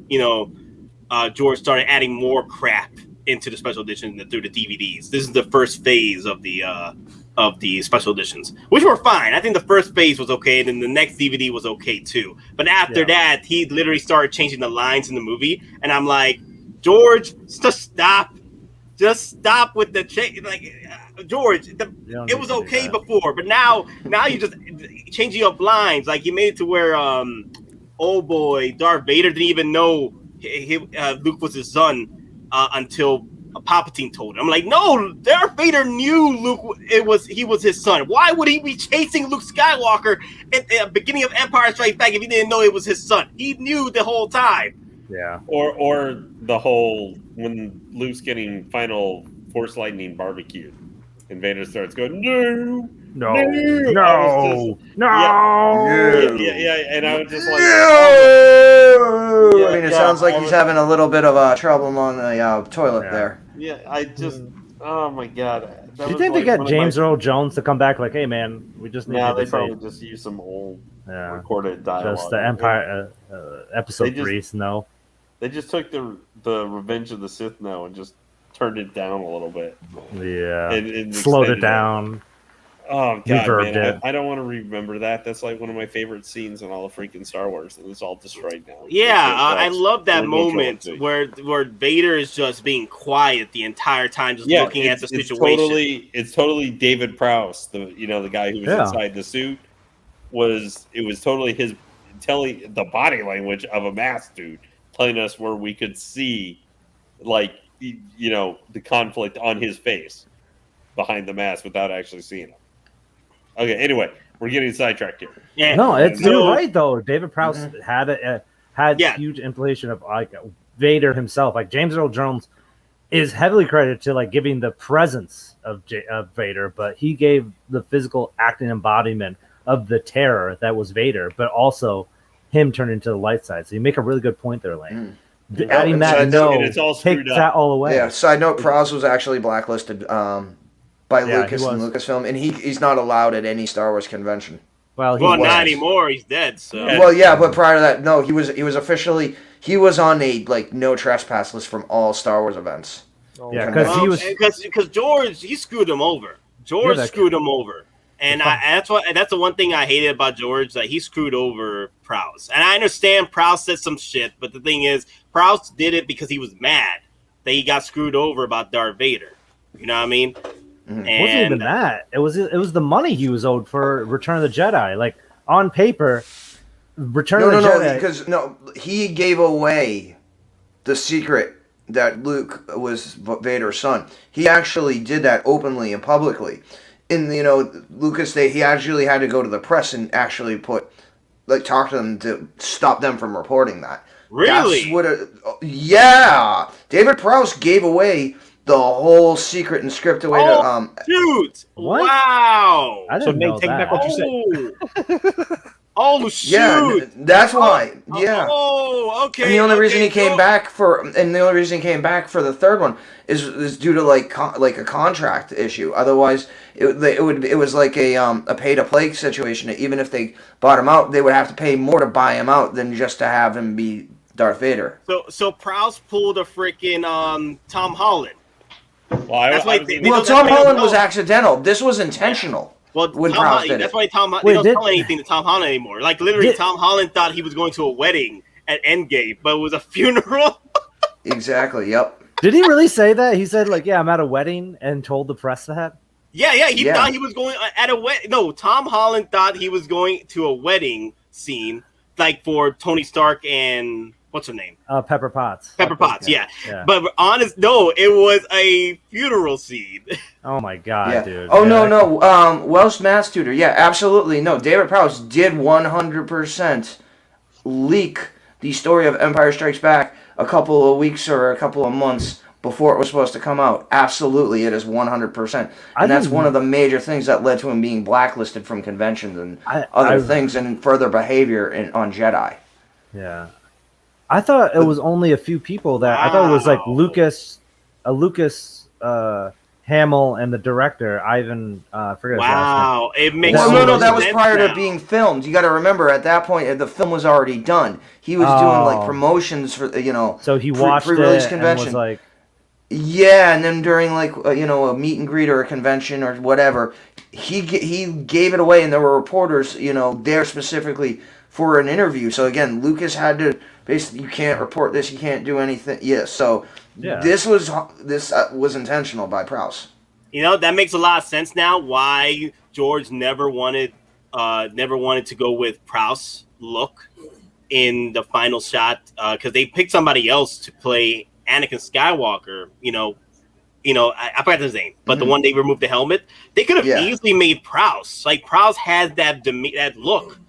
George started adding more crap into the special edition through the DVDs. This is the first phase of the special editions, which were fine. I think the first phase was okay, and then the next DVD was okay too. But after that, he literally started changing the lines in the movie, and I'm like, George, just stop. Just stop with the change. Like, George, it was okay before, but now you just changing up lines. Like, you made it to where old boy Darth Vader didn't even know Luke was his son until Palpatine told him. I'm like, no, Darth Vader knew Luke. He was his son. Why would he be chasing Luke Skywalker at the beginning of Empire Strikes Back if he didn't know it was his son? He knew the whole time. Yeah. Or the whole when Luke's getting final Force Lightning barbecued. And Vader starts going, no. No. Yeah. And I was just like, I mean, it sounds like he's having a little bit of trouble on the toilet there. Yeah, I just, oh my God. Do you think they get James Earl Jones to come back? Like, hey man, we just need. No, they probably just use some old recorded dialogue. Just the Empire episode 3. No, they just took the Revenge of the Sith now and just turned it down a little bit. Yeah, and slowed it down. Oh God, man, I don't want to remember that. That's like one of my favorite scenes in all of freaking Star Wars, and it's all destroyed now. Yeah, I love that moment where Vader is just being quiet the entire time, just looking at the situation. It's totally David Prowse, the guy who was inside the suit. It was totally his telling the body language of a masked dude, telling us where we could see, like, the conflict on his face behind the mask without actually seeing him. Okay, anyway, we're getting sidetracked here. Yeah. No, you're right though. David Prowse had huge implication of like Vader himself. Like James Earl Jones is heavily credited to like giving the presence of Vader, but he gave the physical acting embodiment of the terror that was Vader, but also him turning into the light side. So you make a really good point there, Lane. Adding that takes that all away. Yeah. Side note: Prowse was actually blacklisted by Lucas and Lucasfilm, and he's not allowed at any Star Wars convention. Well, not anymore. He's dead. So. Well, yeah, but prior to that, no, he was officially on a no trespass list from all Star Wars events. Yeah, because George he screwed him over. George screwed him over, and that's the one thing I hated about George, that he screwed over Prowse. And I understand Prowse said some shit, but the thing is, Prowse did it because he was mad that he got screwed over about Darth Vader. You know what I mean? It wasn't even that. It was the money he was owed for Return of the Jedi. Like on paper, Return of the Jedi. No, he gave away the secret that Luke was Vader's son. He actually did that openly and publicly. In Lucas, he actually had to go to the press and actually talk to them to stop them from reporting that. Really? Yeah. David Prowse gave away the whole secret and script away to shoot! What? Wow! I didn't know take back what you said. Oh shoot! Yeah, that's why. Yeah. Oh, okay. And the only reason he came back for the third one is due to like a contract issue. Otherwise, it was like a pay to play situation. Even if they bought him out, they would have to pay more to buy him out than just to have him be Darth Vader. So Prowse pulled a freaking Tom Holland. Well, Tom Holland was accidental. This was intentional. Well, when Prowse did that's why Tom they don't tell anything to Tom Holland anymore. Like literally, Tom Holland thought he was going to a wedding at EndGame, but it was a funeral. Exactly. Yep. Did he really say that? He said like, "Yeah, I'm at a wedding," and told the press that. Yeah. He thought he was going at a wedding. No, Tom Holland thought he was going to a wedding scene, like for Tony Stark and. What's her name? Pepper Potts. Pepper Potts, yeah. But it was a funeral scene. Oh my god, dude. Oh no. Welsh Mass Tutor. Yeah, absolutely. No, David Prowse did 100% leak the story of Empire Strikes Back a couple of weeks or a couple of months before it was supposed to come out. Absolutely, it is 100%. And that's one of the major things that led to him being blacklisted from conventions and other things and further behavior on Jedi. Yeah. I thought it was only a few people that I thought it was like Lucas Hamill and the director Ivan. Forget his last name. It makes no. That was prior to being filmed. You got to remember at that point the film was already done. He was doing like promotions for So he watched pre-release convention. And was like, yeah, and then during like a meet and greet or a convention or whatever, he gave it away, and there were reporters there specifically for an interview. So again, Lucas had to. Basically, you can't report this. You can't do anything. This was intentional by Prowse. That makes a lot of sense now. Why George never wanted to go with Prowse look in the final shot, because they picked somebody else to play Anakin Skywalker. I forgot his name, but the one they removed the helmet. They could have easily made Prowse. Like Prowse has that look.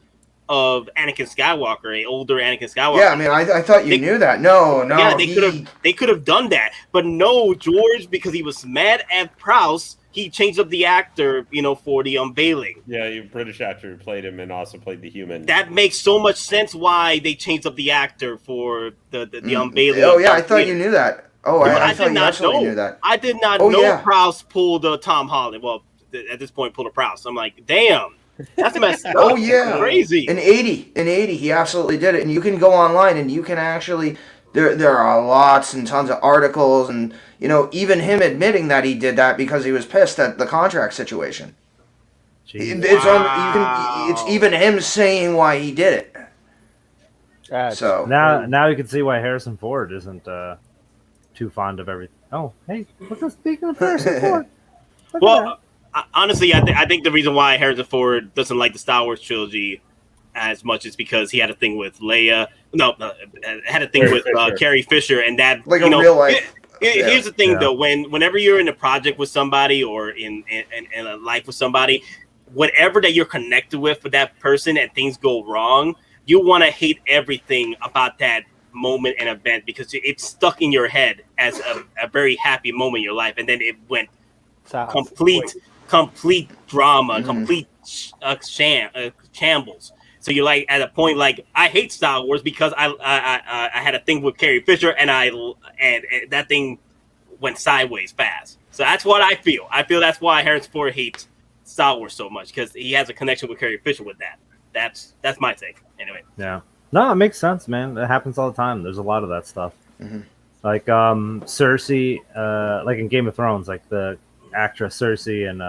of Anakin Skywalker, a older Anakin Skywalker. Yeah, I mean, I thought you knew that. No, Yeah, they could have done that, but no, George, because he was mad at Prowse, he changed up the actor, for the unveiling. Yeah, a British actor who played him and also played the human. That makes so much sense why they changed up the actor for the unveiling. Oh yeah, I thought you knew that. Oh, I thought you absolutely knew that. I did not know Prowse pulled Tom Holland. Well, at this point, pulled a Prowse. I'm like, damn. That's messed up. Oh yeah, that's crazy. In 80, he absolutely did it, and you can go online and you can actually there are lots and tons of articles, and even him admitting that he did that because he was pissed at the contract situation. It's even him saying why he did it. So now you can see why Harrison Ford isn't too fond of everything. Oh, hey, look at speaking of Harrison Ford. Well. Honestly, I think the reason why Harrison Ford doesn't like the Star Wars trilogy as much is because he had a thing with Leia. Had a thing with Carrie Fisher, and that real life. Here's the thing, though: whenever you're in a project with somebody or in a life with somebody, whatever that you're connected with that person, and things go wrong, you want to hate everything about that moment and event because it's stuck in your head as a very happy moment in your life, and then it went complete drama, complete shambles. So you're like at a point like I hate Star Wars because I had a thing with Carrie Fisher and that thing went sideways fast. So that's what I feel. I feel that's why Harrison Ford hates Star Wars so much because he has a connection with Carrie Fisher with that. That's my take. Anyway. Yeah. No, it makes sense, man. It happens all the time. There's a lot of that stuff. Mm-hmm. Like Cersei, like in Game of Thrones, like the actress Cersei and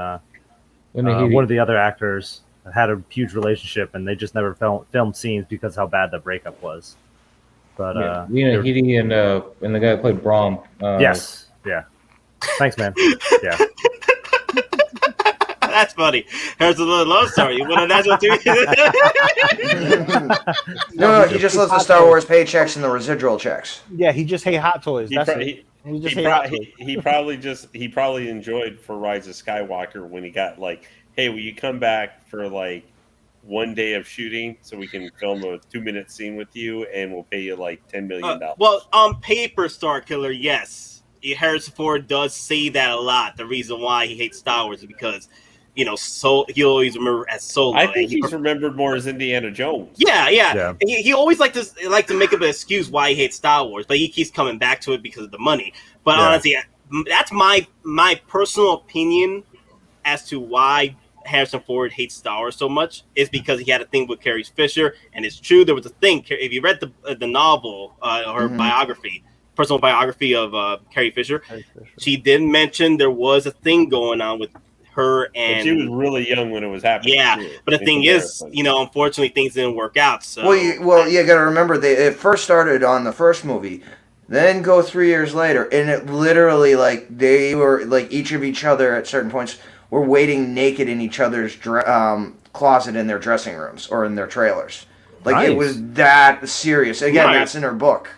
one of the other actors had a huge relationship, and they just never filmed scenes because how bad the breakup was. But Lena Headey and the guy who played Braum. Yes, yeah. Thanks, man. Yeah. That's funny. Here's a little love story. You want to that's what No, he just loves the Star Wars paychecks and the residual checks. Yeah, he just hate Hot Toys. He probably enjoyed for Rise of Skywalker when he got like, hey, will you come back for like 1 day of shooting so we can film a 2-minute scene with you and we'll pay you like $10 million. Well, on paper, Star Killer, yes. Harrison Ford does say that a lot. The reason why he hates Star Wars is because he always remember as Solo. I think he's remembered more as Indiana Jones. Yeah. He always like to make up an excuse why he hates Star Wars, but he keeps coming back to it because of the money. But honestly, that's my personal opinion as to why Harrison Ford hates Star Wars so much is because he had a thing with Carrie Fisher, and it's true there was a thing. If you read the novel or biography, personal biography of Carrie Fisher, she did mention there was a thing going on with her, and she was really young when it was happening. Yeah, but the thing is, unfortunately, things didn't work out. So you got to remember it first started on the first movie, then go 3 years later, and it literally they were each of each other at certain points were waiting naked in each other's closet in their dressing rooms or in their trailers. It was that serious. Again, that's in her book.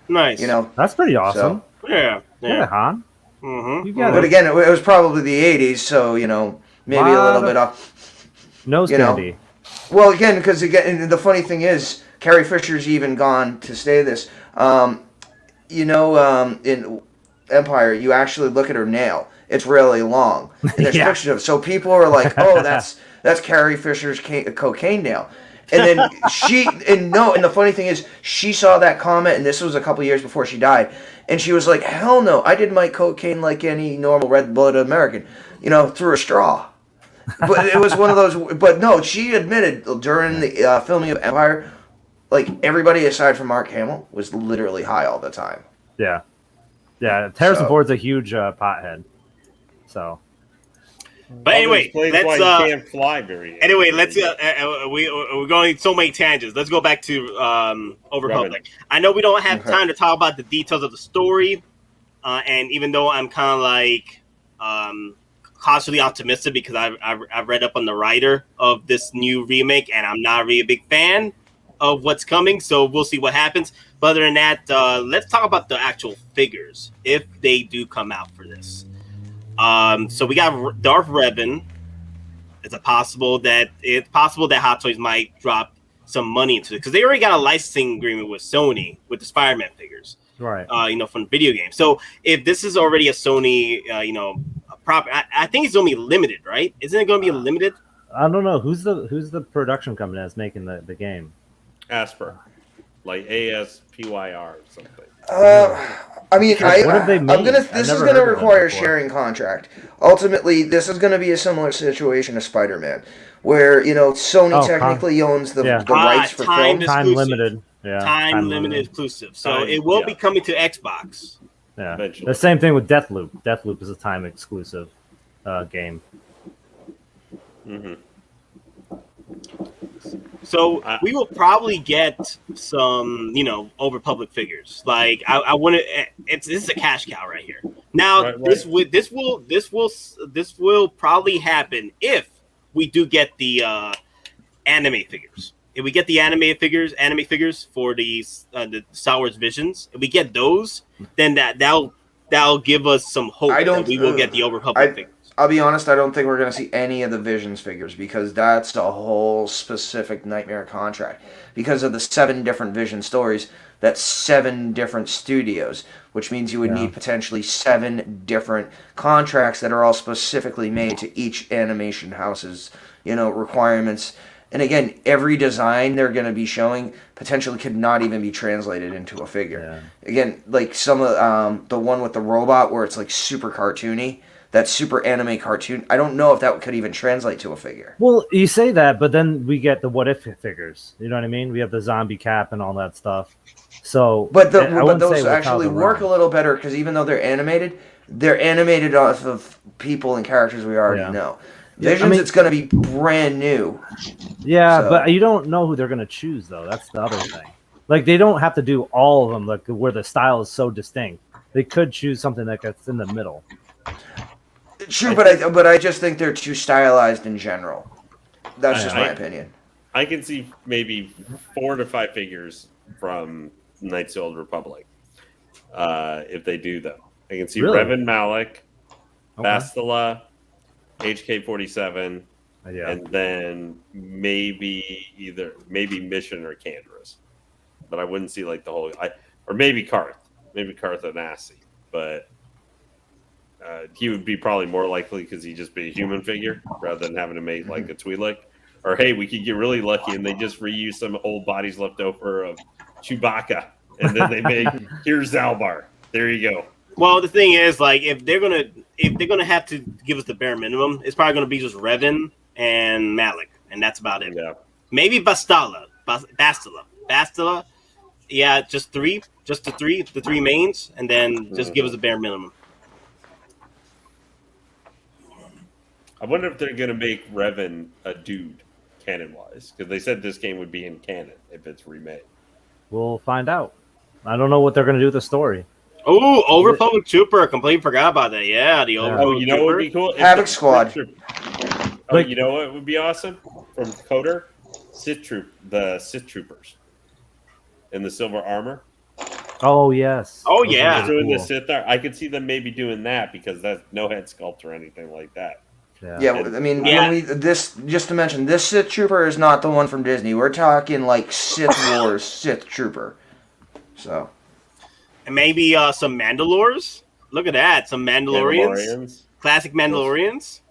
Nice. That's pretty awesome. So, yeah, Han. Mm-hmm. But again, it was probably the 80s, so maybe a little bit off. Nose candy. Well, again, because the funny thing is, Carrie Fisher's even gone to say this. In Empire, you actually look at her nail; it's really long. And there's pictures of it. So people are like, "Oh, that's Carrie Fisher's cocaine nail." And then and the funny thing is, she saw that comment, and this was a couple years before she died, and she was like, "Hell no, I did my cocaine like any normal red-blooded American, through a straw." But it was one of those. But no, she admitted during the filming of Empire, everybody aside from Mark Hamill was literally high all the time. Yeah. Harrison Ford's a huge pothead. So. But anyway, let's can't fly very. Anyway, let's we're going so many tangents. Let's go back to Old Republic. I know we don't have time to talk about the details of the story, and even though I'm kind of cautiously optimistic because I've read up on the writer of this new remake, and I'm not really a big fan of what's coming. So we'll see what happens. But other than that, let's talk about the actual figures if they do come out for this. So we got Darth Revan. It's possible that Hot Toys might drop some money into it because they already got a licensing agreement with Sony with the Spider-Man figures, Right. From video games. So if this is already a Sony, prop, I think it's gonna be limited, right? Isn't it gonna be limited? I don't know who's the production company that's making the game. Asper, like ASPYR or something. I mean, What have they made? This is gonna require a sharing contract. Ultimately, this is gonna be a similar situation to Spider-Man, where Sony technically owns the rights for film. Time limited. Yeah. Time limited exclusive. So it will be coming to Xbox. Yeah. Eventually. The same thing with Deathloop. Deathloop is a time exclusive game. Mm-hmm. So we will probably get some, over-public figures. Like I want to. This is a cash cow right here. Now Right. this will probably happen if we do get the anime figures. If we get the anime figures for the Star Wars Visions, if we get those, then that'll give us some hope that we will get the over-public figures. I'll be honest, I don't think we're going to see any of the Visions figures because that's a whole specific nightmare contract. Because of the 7 different Vision stories, that's 7 different studios, which means you would need potentially 7 different contracts that are all specifically made to each animation house's, requirements. And again, every design they're going to be showing potentially could not even be translated into a figure. Yeah. Again, like some of the one with the robot where it's like super cartoony. That super anime cartoon, I don't know if that could even translate to a figure. Well, you say that, but then we get the what if figures. You know what I mean? We have the zombie cap and all that stuff. So, but those actually work a little better because even though they're animated off of people and characters we already know. Visions, it's going to be brand new. Yeah, but you don't know who they're going to choose, though. That's the other thing. Like, they don't have to do all of them, like where the style is so distinct. They could choose something that's in the middle. True, but I just think they're too stylized in general. That's just my opinion. I can see maybe 4 to 5 figures from Knights of the Old Republic. If they do, though. I can see Revan Malik, Bastila, HK-47, and then maybe Mission or Canderous. But I wouldn't see like the whole... or maybe Karth. Maybe Karth Onasi. But... he would be probably more likely because he'd just be a human figure rather than having to make like a Twi'lek. Or hey, we could get really lucky and they just reuse some old bodies left over of Chewbacca, and then they make here's Zalbar. There you go. Well, the thing is, like, if they're gonna have to give us the bare minimum, it's probably gonna be just Revan and Malik, and that's about it. Yeah. Maybe Bastila. Yeah, just the three mains, and then just give us the bare minimum. I wonder if they're going to make Revan a dude, canon-wise, because they said this game would be in canon if it's remade. We'll find out. I don't know what they're going to do with the story. Oh, Over-Public Trooper. I completely forgot about that. Yeah, the Over-Public Trooper. What would be cool? Havoc Squad. You know what would be awesome? From Coder? The Sith Troopers. In the silver armor. Oh, yes. Oh, yeah. Doing the Sith there. I could see them maybe doing that because that's no head sculpt or anything like that. Yeah, I mean, just to mention, this Sith Trooper is not the one from Disney. We're talking like Sith Wars Sith Trooper. So, and maybe some Mandalores. Look at that, some Mandalorians. Classic Mandalorians.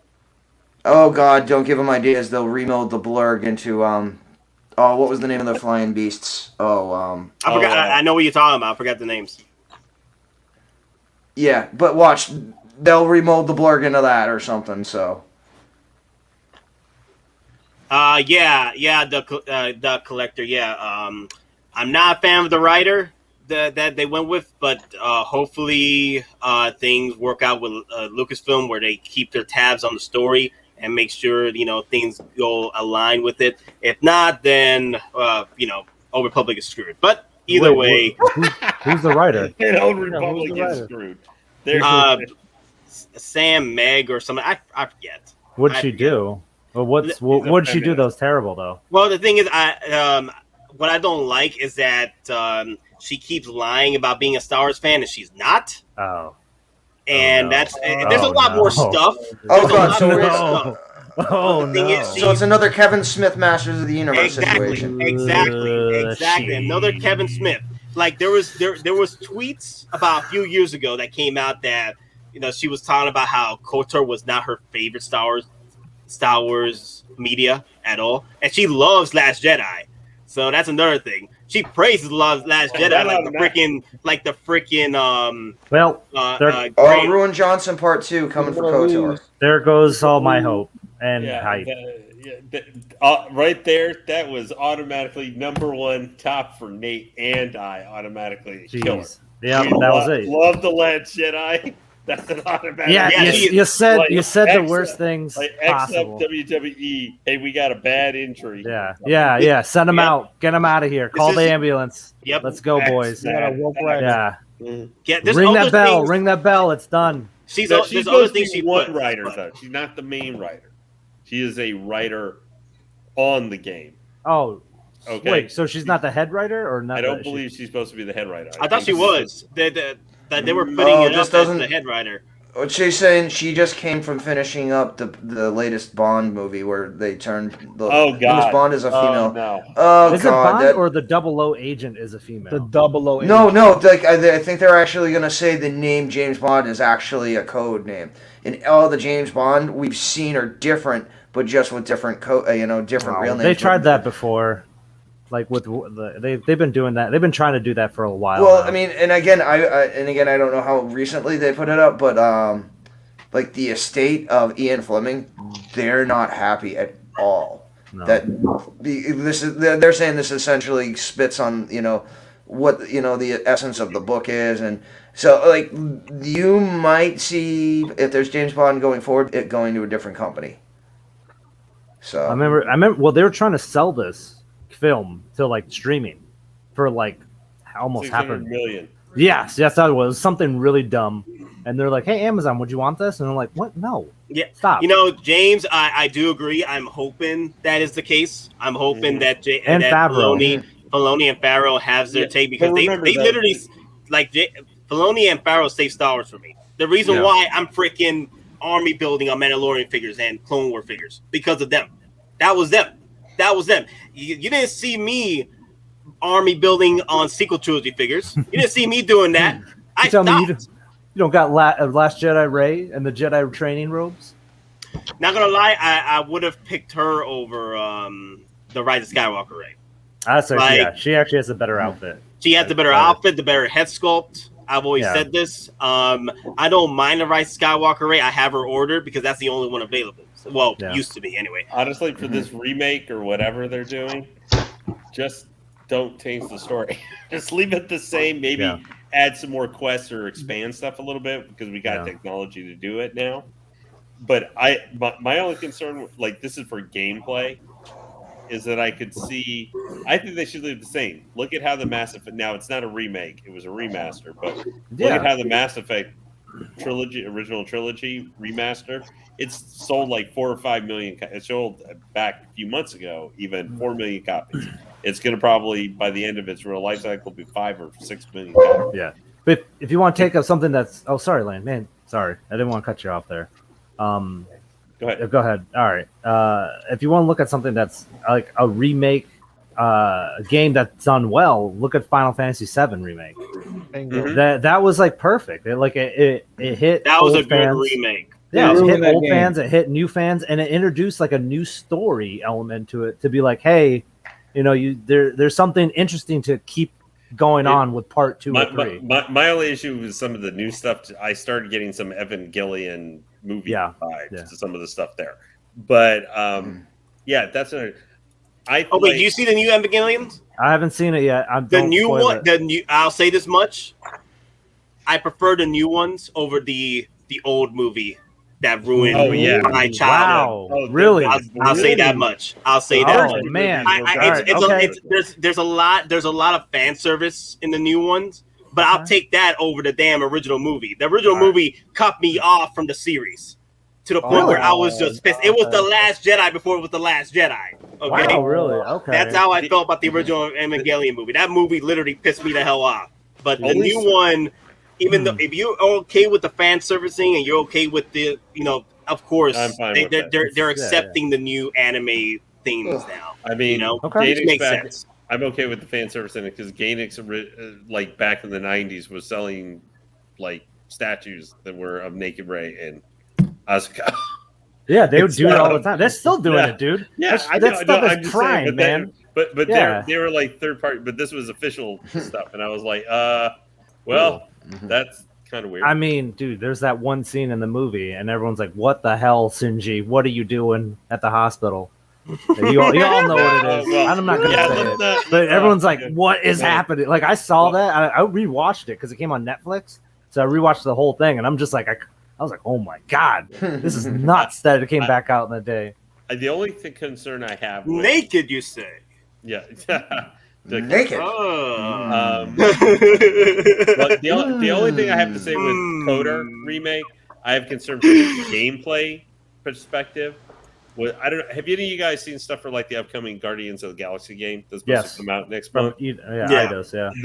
Oh God, don't give them ideas. They'll remold the blurg into what was the name of the flying beasts? I forgot. I know what you're talking about. I forgot the names. Yeah, but watch. They'll remold the blurg into that or something. So. The collector. Yeah. I'm not a fan of the writer that they went with, but hopefully things work out with Lucasfilm where they keep their tabs on the story and make sure things go align with it. If not, then Old Republic is screwed. But either way, who's the writer? Old Republic is screwed. Sam Meg or something. I forget. What'd she do? Well, what'd she do that was terrible though? Well, the thing is, what I don't like is that she keeps lying about being a Star Wars fan and she's not. Oh. And there's a lot more stuff. Oh God! Oh The thing no! is, So it's another Kevin Smith Masters of the Universe Exactly, situation. exactly. Another Kevin Smith. Like there was tweets about a few years ago that came out that she was talking about how KOTOR was not her favorite Star Wars media at all, and she loves Last Jedi. So that's another thing. She praises Last Jedi like the freaking Ruin Johnson Part 2 coming for KOTOR. There goes all my hope and hype. Right there, that was automatically #1 top for Nate and I. Automatically killer. Yeah, that was it. Love the Last Jedi. That's an automatic. Yeah, you said the worst things possible. Except WWE. Hey, we got a bad injury. Yeah. Send them out. Get them out of here. Call the ambulance. Yep. Let's go, boys. Yeah. Ring that bell. Ring that bell. It's done. She's supposed to be one writer, though. She's not the main writer. She is a writer on the game. Oh, okay. Wait, so she's not the head writer, or not? I don't believe she's supposed to be the head writer. I thought she was. They were putting it up as the head writer. What she's saying, she just came from finishing up the latest Bond movie where they turned the newest Bond is a female. Is it Bond or the 00 agent is a female? The 00 agent. No. Like I think they're actually gonna say the name James Bond is actually a code name. And all the James Bond we've seen are different, but just with different different real names. They tried that before. Like they've been doing that. They've been trying to do that for a while. Well, now. I mean, and again, I don't know how recently they put it up, but like the estate of Ian Fleming, they're not happy at all. No. They're saying this essentially spits on what the essence of the book is, and so like you might see if there's James Bond going forward, it going to a different company. So I remember. Well, they were trying to sell this film to like streaming for like almost $500 million. Yes, that was something really dumb. And they're like, "Hey, Amazon, would you want this?" And I'm like, "What? No, stop." James, I do agree. I'm hoping that is the case. I'm hoping that Filoni and Favreau has their take because they literally like Filoni and Favreau save Star Wars for me. The reason why I'm freaking army building on Mandalorian figures and Clone War figures because of them. That was them. You didn't see me army building on sequel trilogy figures. You didn't see me doing that. I tell stopped. me you don't got Last Jedi Rey and the Jedi training robes? Not gonna lie, I would have picked her over the Rise of Skywalker Rey. She actually has a better outfit. She has the better outfit, the better head sculpt. I've always said this. I don't mind the Rise of Skywalker Rey. I have her ordered because that's the only one available. Well, used to be anyway. Honestly, for this remake or whatever they're doing, just don't change the story. Just leave it the same. Maybe add some more quests or expand stuff a little bit because we got technology to do it now. But my only concern, like this is for gameplay, is that I could see. I think they should leave it the same. Look at how the Mass Effect. Now it's not a remake; it was a remaster. But look at how the Mass Effect original trilogy remaster. It's sold like 4 or 5 million. It sold back a few months ago, even 4 million copies. It's going to probably, by the end of its real life cycle, be 5 or 6 million copies. Yeah. But if you want to take up something that's... Oh, sorry, Lane. Man, sorry. I didn't want to cut you off there. Go ahead. Go ahead. All right. If you want to look at something that's like a remake, a game that's done well, look at Final Fantasy VII Remake. Mm-hmm. That was like perfect. It hit. That was a fans. good remake. Yeah, it hit old fans, it hit new fans, and it introduced like a new story element to it to be like, hey, there's something interesting to keep going on with part 2 or 3. My only issue was some of the new stuff. I started getting some Evangelion movie vibes to some of the stuff there. But that's a. Wait, do you see the new Evangelions? I haven't seen it yet. The new one. I'll say this much: I prefer the new ones over the old movie that ruined my childhood. Wow, really? I'll say that much. I'll say that. Oh man, there's a lot of fan service in the new ones, but I'll take that over the damn original movie. The original movie cut me off from the series to the point where I was just pissed. It was The Last Jedi before it was The Last Jedi. Okay, wow, really? Okay, that's how I felt about the original Evangelion movie. That movie literally pissed me the hell off. But the new one. Even though if you're okay with the fan servicing and you're okay with the of course, I'm fine with they're accepting the new anime themes now. I mean, which makes sense. I'm okay with the fan service in it because Gainax, like back in the '90s, was selling like statues that were of Naked Ray and Asuka. Yeah, they would do it all the time. They're still doing it, dude. Yeah, that stuff is prime, saying, man. But they were like third party, but this was official stuff, and I was like, that's kind of weird. I mean, dude, there's that one scene in the movie, and everyone's like, "What the hell, Shinji? What are you doing at the hospital?" You all know what it is. I'm not gonna say it, but everyone's like, "What is happening?" Like, I saw that. I rewatched it because it came on Netflix, so I rewatched the whole thing, and I'm just like, I was like, "Oh my god, this is nuts!" That it came back out in the day. The only concern I have naked, you say? Yeah. Naked. The only thing I have to say with Coda remake, I have concerns from a gameplay perspective. I don't know. Have any of you guys seen stuff for like the upcoming Guardians of the Galaxy game that's supposed to come out next month?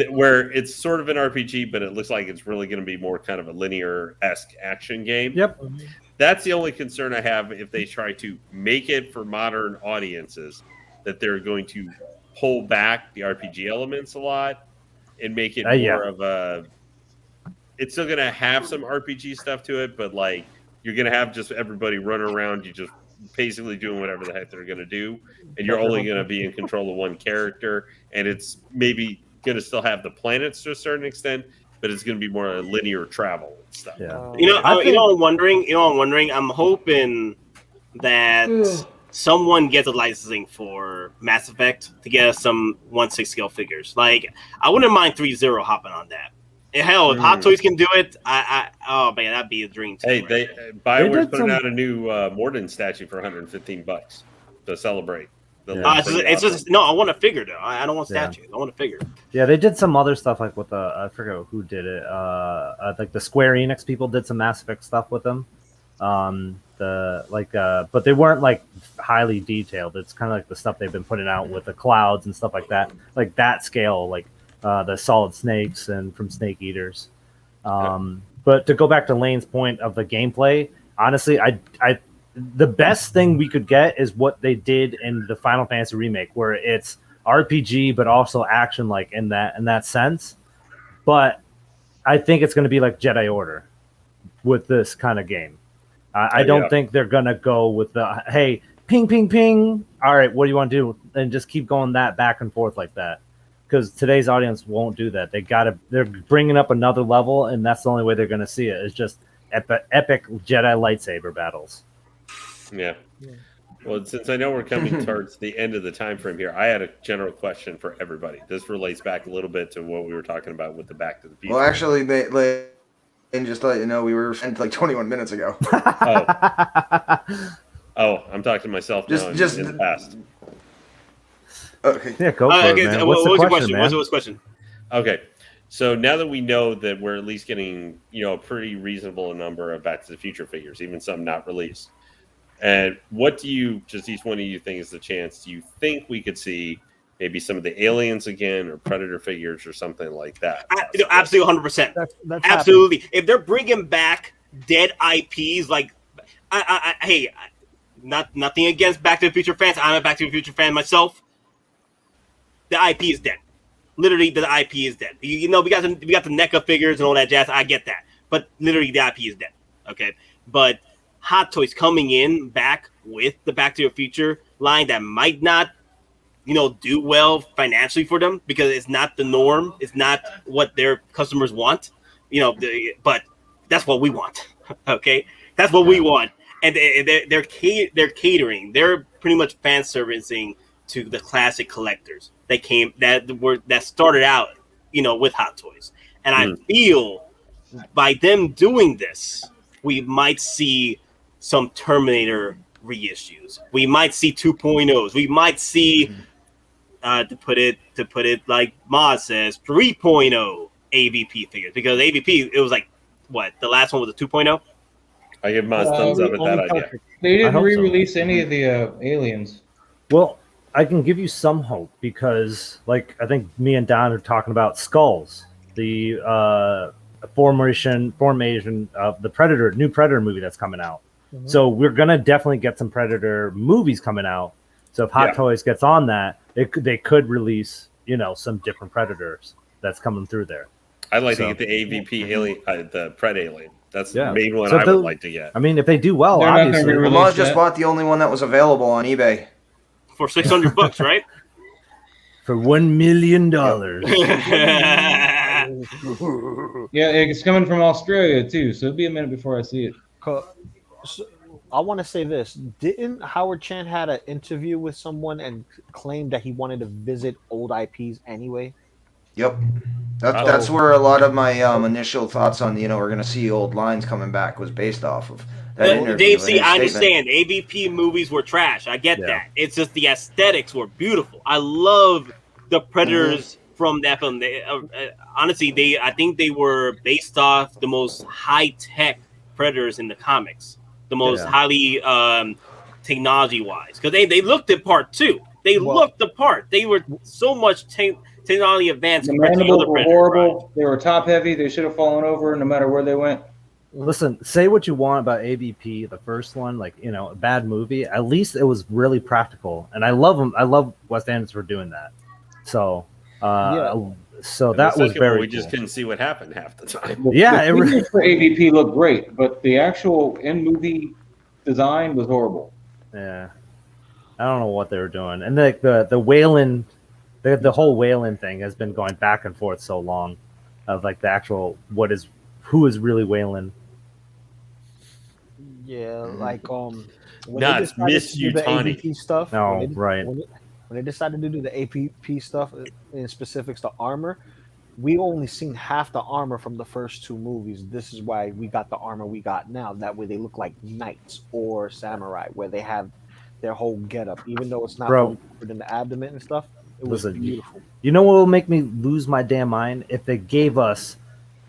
Where it's sort of an RPG, but it looks like it's really going to be more kind of a linear-esque action game. Yep. That's the only concern I have if they try to make it for modern audiences, that they're going to pull back the RPG elements a lot and make it more of a... It's still going to have some RPG stuff to it, but like you're going to have just everybody running around, you just basically doing whatever the heck they're going to do, and you're only going to be in control of one character, and it's maybe going to still have the planets to a certain extent, but it's going to be more linear travel and stuff. I'm wondering. I'm hoping that someone gets a licensing for Mass Effect to get us some 1/6 scale figures. Like, I wouldn't mind 3-0 hopping on that. Hell, if Hot Toys can do it, oh man, that'd be a dream too. Hey, BioWare's putting out a new Morden statue for $115 to celebrate. It's just I want a figure though. I don't want statues. I want a figure. Yeah, they did some other stuff like with I forget who did it. Like the Square Enix people did some Mass Effect stuff with them. But they weren't like highly detailed. It's kind of like the stuff they've been putting out with the clouds and stuff like that scale, like the Solid Snakes and from Snake Eaters. But to go back to Lane's point of the gameplay, honestly, the best thing we could get is what they did in the Final Fantasy remake, where it's RPG but also action, like in that sense. But I think it's going to be like Jedi Order with this kind of game. I don't think they're going to go with the, hey, ping, ping, ping. All right, what do you want to do? And just keep going that back and forth like that. Because today's audience won't do that. They're bringing up another level, and that's the only way they're going to see it. It's just epic Jedi lightsaber battles. Yeah. Well, since I know we're coming towards the end of the time frame here, I had a general question for everybody. This relates back a little bit to what we were talking about with the Back to the Future. Well, actually, and just to let you know, we were sent like 21 minutes ago. I'm talking to myself now in the past. Okay. Yeah, go for it, man. What's the question, man? What's the question? Okay. So now that we know that we're at least getting, a pretty reasonable number of Back to the Future figures, even some not released. And what do you, just each one of you think is the chance, do you think we could see maybe some of the aliens again or Predator figures or something like that? Absolutely, 100%. That's absolutely. If they're bringing back dead IPs, like, hey, nothing against Back to the Future fans. I'm a Back to the Future fan myself. The IP is dead. Literally, the IP is dead. We got the NECA figures and all that jazz. I get that, but literally, the IP is dead. Okay, but Hot Toys coming in back with the Back to the Future line that might not, do well financially for them because it's not the norm. It's not what their customers want. But that's what we want. Okay, that's what we want, and they're catering. They're pretty much fan servicing to the classic collectors that started out, with Hot Toys. And I feel by them doing this, we might see some Terminator reissues. We might see 2.0s. We might see, to put it like Moz says, 3.0 AVP figures. Because AVP, it was like, what? The last one was a 2.0? I give Moz thumbs up at that idea. They didn't re-release any of the aliens. Well, I can give you some hope because, like, I think me and Don are talking about Skulls, the formation of the new Predator movie that's coming out. So we're gonna definitely get some Predator movies coming out. So if Hot Toys gets on that, they could release, some different Predators that's coming through there. I'd like to get the AVP alien, the Pred alien. That's the Yeah. main one So I would like to get. I mean, if they do well, They're not gonna obviously. re-release Lamont just that. bought the only one that was available on eBay. For $600, right? For $1 million. Yeah, it's coming from Australia too, so it'll be a minute before I see it. So, I want to say this: didn't Howard Chan had an interview with someone and claimed that he wanted to visit old IPs anyway? Yep. That's where a lot of my initial thoughts on, we're going to see old lines coming back was based off of that interview. Dave, and see, his I statement. understand. AVP movies were trash. I get that. It's just the aesthetics were beautiful. I love the Predators from that film. Honestly, I think they were based off the most high-tech Predators in the comics. The most highly technology-wise. Because they looked the part, too. They looked the part. They were so much technology advanced The compared to the mandibles other were Predators. horrible. They were top heavy. They should have fallen over no matter where they went. Listen, say what you want about AVP, the first one, a bad movie. At least it was really practical, and I love them. I love Wes Anderson for doing that. So, so And that the was second very. one, we just couldn't see what happened half the time. The figures for AVP looked great, but the actual in movie design was horrible. Yeah, I don't know what they were doing, and the Wayland, the whole Wayland thing has been going back and forth so long, of the actual who is really Wayland. Yeah, when Nah, they it's decided Miss to do the Yutani. AVP stuff. Oh, when they, right. When they decided to do the AVP stuff in specifics to armor, we only seen half the armor from the first two movies. This is why we got the armor we got now. That way they look like knights or samurai, where they have their whole getup, even though it's not fully covered in the abdomen and stuff. It was beautiful. You know what will make me lose my damn mind? If they gave us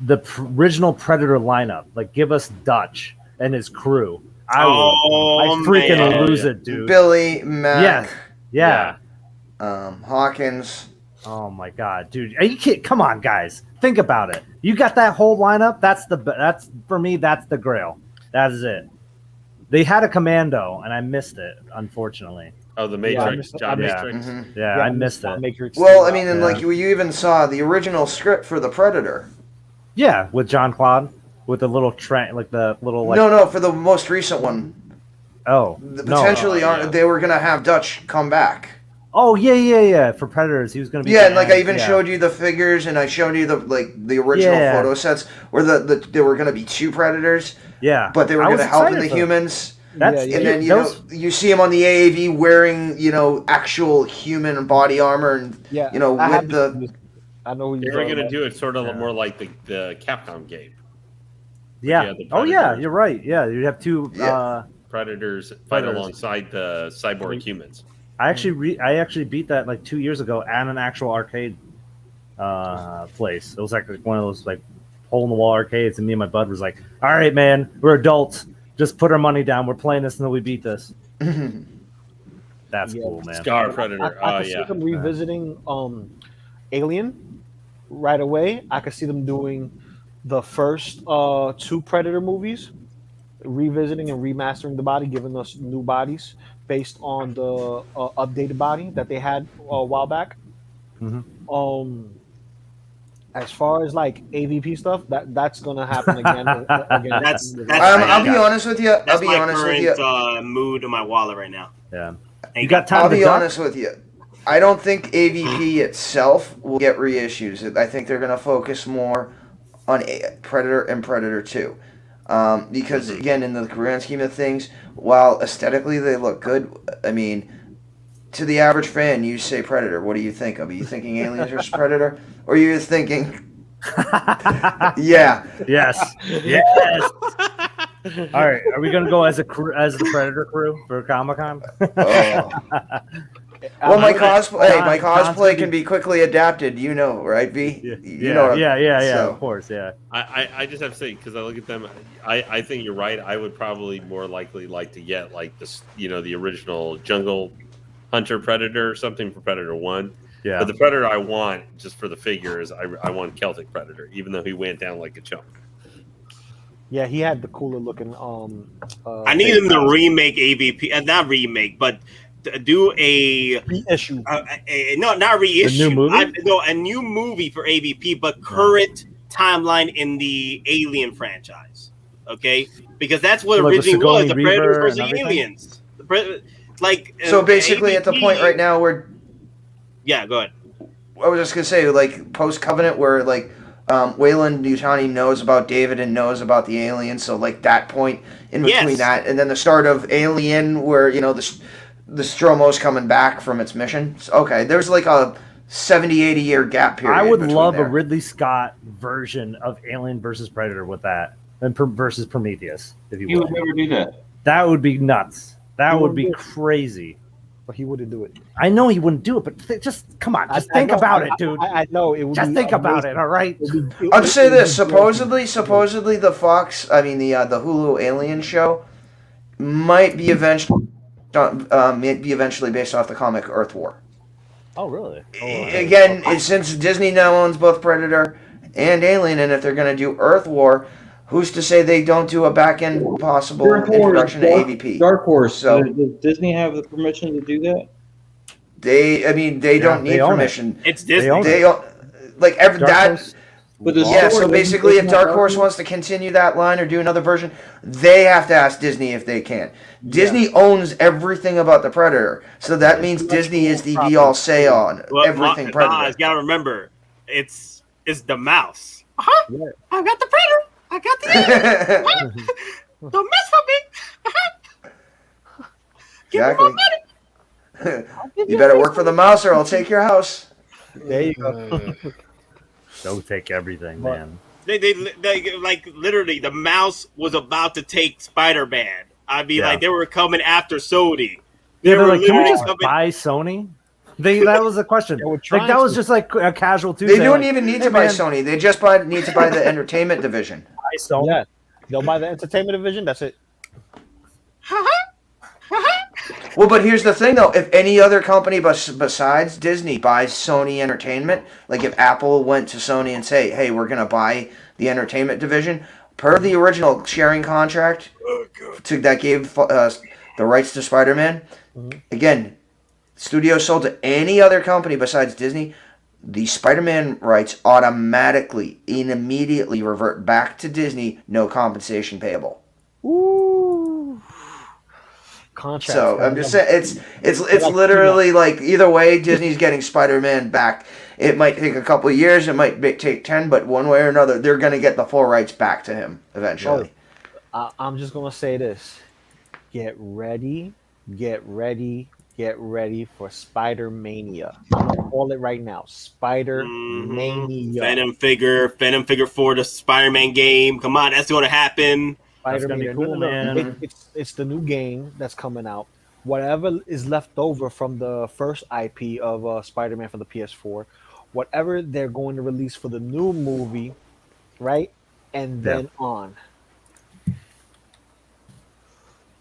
the original Predator lineup, give us Dutch and his crew. I freaking lose it, dude. Billy, Mac, yeah. Hawkins. Oh my god, dude! Are you kidding? Come on, guys, think about it. You got that whole lineup. That's for me. That's the grail. That is it. They had a commando, and I missed it, unfortunately. Oh, the Matrix, John Matrix. Mm-hmm. Yeah, I missed it. Matrix. Well, I mean, and you even saw the original script for the Predator. Yeah, with John Claude, with the little train, the little. No, for the most recent one. Oh, potentially, they were gonna have Dutch come back. Oh yeah. For Predators, he was gonna be. Yeah, and I even showed you the figures, and I showed you the original photo sets where there were gonna be two Predators. Yeah, but they were gonna help in the humans. And then you see him on the AAV wearing actual human body armor and with the. I know they were gonna do it sort of more like the Capcom game. Yeah. Oh yeah, you're right. Yeah, you'd have two Predators fight alongside the cyborg humans. I actually beat that 2 years ago at an actual arcade place. It was one of those hole in the wall arcades, and me and my bud was like, "All right, man, we're adults. Just put our money down. We're playing this until we beat this." That's cool, man. Scar Predator. I see them revisiting Alien right away. I could see them doing the first two Predator movies, revisiting and remastering the body, giving us new bodies based on the updated body that they had a while back. Mm-hmm. As far as AVP stuff, that's gonna happen again. I'll be honest with you. That's my current mood in my wallet right now. Yeah, you got time. I'll be honest with you. I don't think AVP itself will get reissues. I think they're gonna focus more on Predator and Predator 2. Because again, in the grand scheme of things, while aesthetically they look good, I mean, to the average fan, you say Predator, what do you think of? Are you thinking Aliens versus Predator, or are you thinking? Yeah. Yes. All right, are we gonna go as the Predator crew for Comic-Con? Well, my cosplay can be quickly adapted, right, V? Yeah, of course, yeah. I just have to say, because I look at them, I think you're right. I would probably more likely like to get this, the original Jungle Hunter Predator or something for Predator 1. Yeah. But the Predator I want, just for the figures, I want Celtic Predator, even though he went down like a chump. Yeah, he had the cooler looking. I need him to remake AVP, not remake, but do a reissue. No, not reissue. The new movie? A new movie for AVP, but current timeline in the Alien franchise. Okay, because that's what Like originally was the Sigourney Predators Weaver versus and the everything? aliens. So basically, at the point right now where yeah, go ahead. I was just gonna say, like post Covenant, where like Wayland Yutani knows about David and knows about the aliens. So like that point in between Yes. that, and then the start of Alien, where the Stromo's coming back from its mission. So, okay, there's like a 70, 80 year gap period. I would between love there. a Ridley Scott version of Alien versus Predator with that, and versus Prometheus, if you You would will. never do that. That would be nuts. That He would wouldn't be do it. crazy. But he wouldn't do it. I know he wouldn't do it, but just come on, just I think know, about it, dude. I know it would. Just be think about amazing. it, all right? I'll just say this: supposedly the Fox, the Hulu Alien show might be eventually based off the comic Earth War. Oh, really? Again, since Disney now owns both Predator and Alien, and if they're going to do Earth War, who's to say they don't do a back end possible introduction to AVP? Dark Horse. So- Does Disney have the permission to do that? They don't they need own it. permission. It's Disney. own They like every Dark that. Horse? But the Yeah, story so basically, if isn't Dark Horse wants to continue that line or do another version, they have to ask Disney if they can. Disney owns everything about the Predator, so that means Disney is the be-all say on everything You Predator. gotta remember, it's the mouse. Yeah. I got the Predator. I got the alien. Don't mess with me. Give me Exactly. my money. You better work for the mouse, or I'll take your house. There you go. Don't take everything, But- man. They like literally the mouse was about to take Spider-Man. I'd be Yeah. like they were coming after Sony. Yeah, they're were like, can we literally just coming- buy Sony? That was the question. They were Like trying that was to. just like a casual Tuesday. They don't like, even need hey, to buy man, Sony. They just need to buy the entertainment division. buy Sony. Yeah, they'll buy the entertainment division. That's it. Well, but here's the thing, though. If any other company besides Disney buys Sony Entertainment, like if Apple went to Sony and say, hey, we're going to buy the entertainment division, per the original sharing contract that gave the rights to Spider-Man, again, studio sold to any other company besides Disney, the Spider-Man rights automatically and immediately revert back to Disney, no compensation payable. Ooh. Contract. So I'm just saying it's literally like either way Disney's getting Spider-Man back. It might take a couple of years, it might take 10, but one way or another they're going to get the full rights back to him eventually. I'm just gonna say this: get ready for Spider Mania. I'm gonna call it right now: Spider Mania. Venom figure for the Spider-Man game. Come on, that's going to happen. That's gonna be cool, man. It's the new game that's coming out. Whatever is left over from the first IP of Spider-Man for the PS4, whatever they're going to release for the new movie, right? And then on.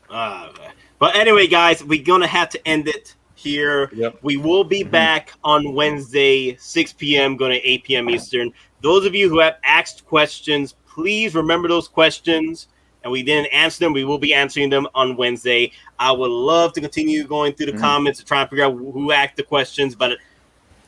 But anyway, guys, we're going to have to end it here. Yep. We will be back on Wednesday, 6 p.m., going to 8 p.m. Eastern. Those of you who have asked questions, please remember those questions. And we didn't answer them. We will be answering them on Wednesday. I would love to continue going through the comments and try and figure out who asked the questions, but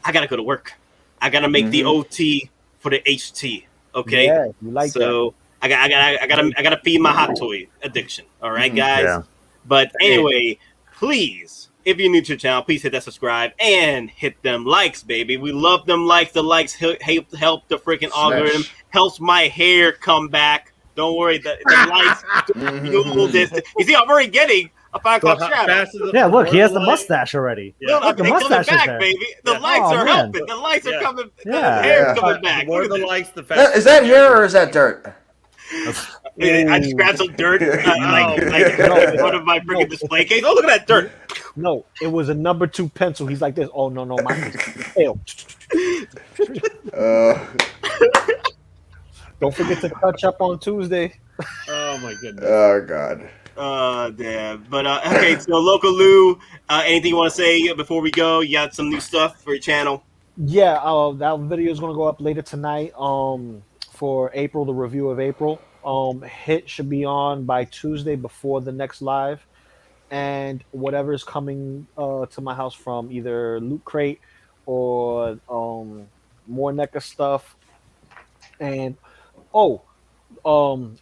I got to go to work. I got to make the OT for the HT. Okay. Yeah, you like that. So I gotta feed my hot toy addiction. All right, guys. Yeah. But anyway, please, if you're new to the channel, please hit that subscribe and hit them likes, baby. We love them likes. The likes help the freaking algorithm. Helps my hair come back. Don't worry, the likes fuel this. You see, I'm already getting a 5 o'clock shadow. Yeah, look, he has the mustache already. No, Look, the they're coming mustache is back, there. baby. The likes Oh, are man. helping. The likes are coming. Yeah. The hair's coming back. The more Look the at likes, the faster. Is that hair or is that dirt? I just grabbed some dirt, like one of my freaking display case. Oh, look at that dirt. No, it was a number 2 pencil. He's like this. Oh no, mine is tail. Don't forget to touch up on Tuesday. Oh my goodness. Oh God. Damn. But okay, so Local Lou, anything you want to say before we go? You got some new stuff for your channel? Yeah, that video is gonna go up later tonight. For April, the review of April. Hit should be on by Tuesday before the next live, and whatever's coming to my house from either Loot Crate or more NECA stuff. And I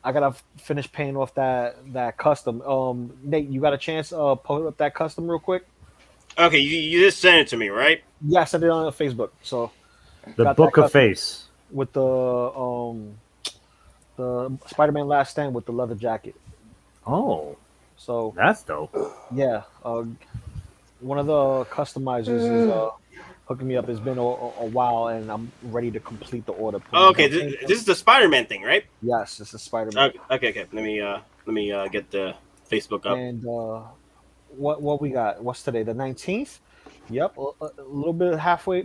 gotta finish paying off that custom. Nate, you got a chance? Pull up that custom real quick. Okay, you just sent it to me, right? Yeah, I sent it on Facebook. So The Book of Face with the Spider-Man Last Stand with the leather jacket. Oh, so that's dope. Yeah, one of the customizers is hooking me up. It's been a while, and I'm ready to complete the order. Okay, this is the Spider-Man thing, right? Yes, it's a Spider-Man. Okay. Let me get the Facebook up. And what we got? What's today? The 19th. Yep, a little bit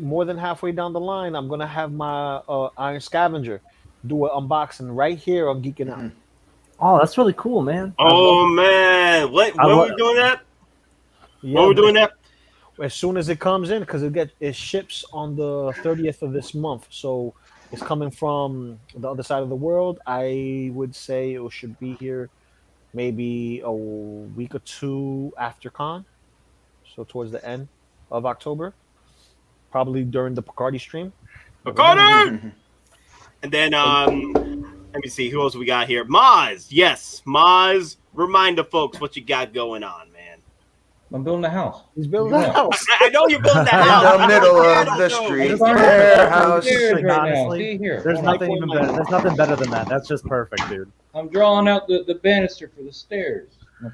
more than halfway down the line. I'm gonna have my Iron Scavenger do an unboxing right here on Geeking Out. Oh, that's really cool, man. Oh man, when we're doing that? Yeah, when we're doing that? As soon as it comes in, because it ships on the 30th of this month, so it's coming from the other side of the world. I would say it should be here maybe a week or two after con, so towards the end of October, probably during the Picardy stream. Picardy! And then let me see who else we got here. Maz, yes, Maz. Remind the folks what you got going on, man. I'm building a house. He's building a house. I know you're building that house. In the middle of the street. Warehouse. Honestly, there's nothing better than that. That's just perfect, dude. I'm drawing out the banister for the stairs.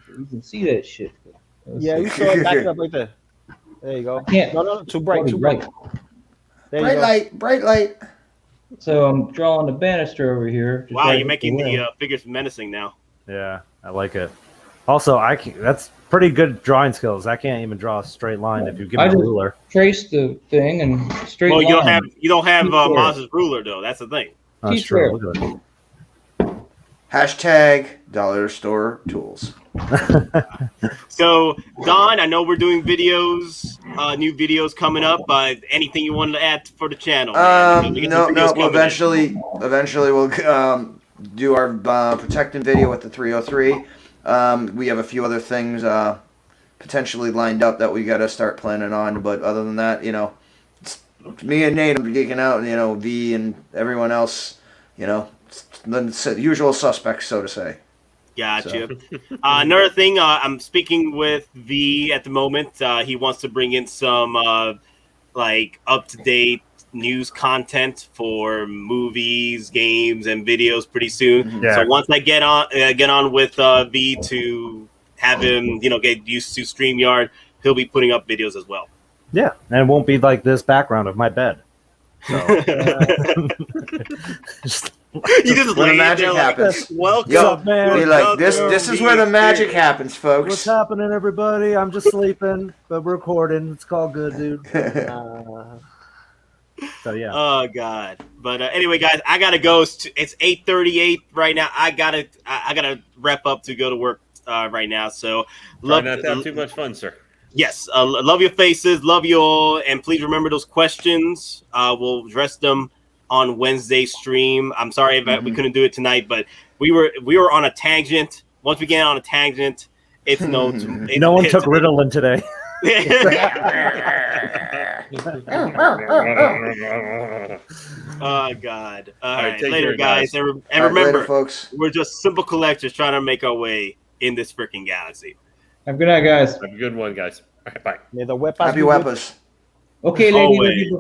You can see that shit. Yeah, you saw it back up right there. There you go. No, too bright, too bright. Bright light. So I'm drawing the banister over here. Wow, you're making the figures menacing now. Yeah, I like it. Also, that's pretty good drawing skills. I can't even draw a straight line if you give me a ruler. Trace the thing and straight line. You don't have Maz's ruler though. That's the thing. That's true. Look at it. Hashtag dollar store tools. So, Don, I know we're doing videos, new videos coming up. Anything you wanted to add for the channel? No. Well, eventually we'll do our protecting video with the 303. We have a few other things potentially lined up that we got to start planning on. But other than that, it's me and Nate are geeking out. V and everyone else. The usual suspects, so to say. Gotcha. Another thing, I'm speaking with V at the moment. He wants to bring in some up-to-date news content for movies, games, and videos pretty soon. Yeah. So once I get on with V to have him, get used to StreamYard, he'll be putting up videos as well. Yeah, and it won't be like this background of my bed. So, you just where the magic happens. Welcome, Yo, man. This is where the magic happens, folks. What's happening, everybody? I'm just sleeping, but we're recording. It's all good, dude. So yeah. Oh God. But anyway, guys, I gotta go. It's 8:38 right now. I gotta wrap up to go to work right now. So love not to have too much fun, sir. Yes, love your faces, love you all, and please remember those questions. We'll address them on Wednesday's stream. I'm sorry if we couldn't do it tonight, but we were on a tangent. Once we get on a tangent, it's no one took Ritalin today. Oh God! All right, care, later, guys. And remember, later, folks. We're just simple collectors trying to make our way in this freaking galaxy. Have a good night, guys. Have a good one, guys. All right, bye. May the weapons Happy weapons. Okay, lady. Bye-bye.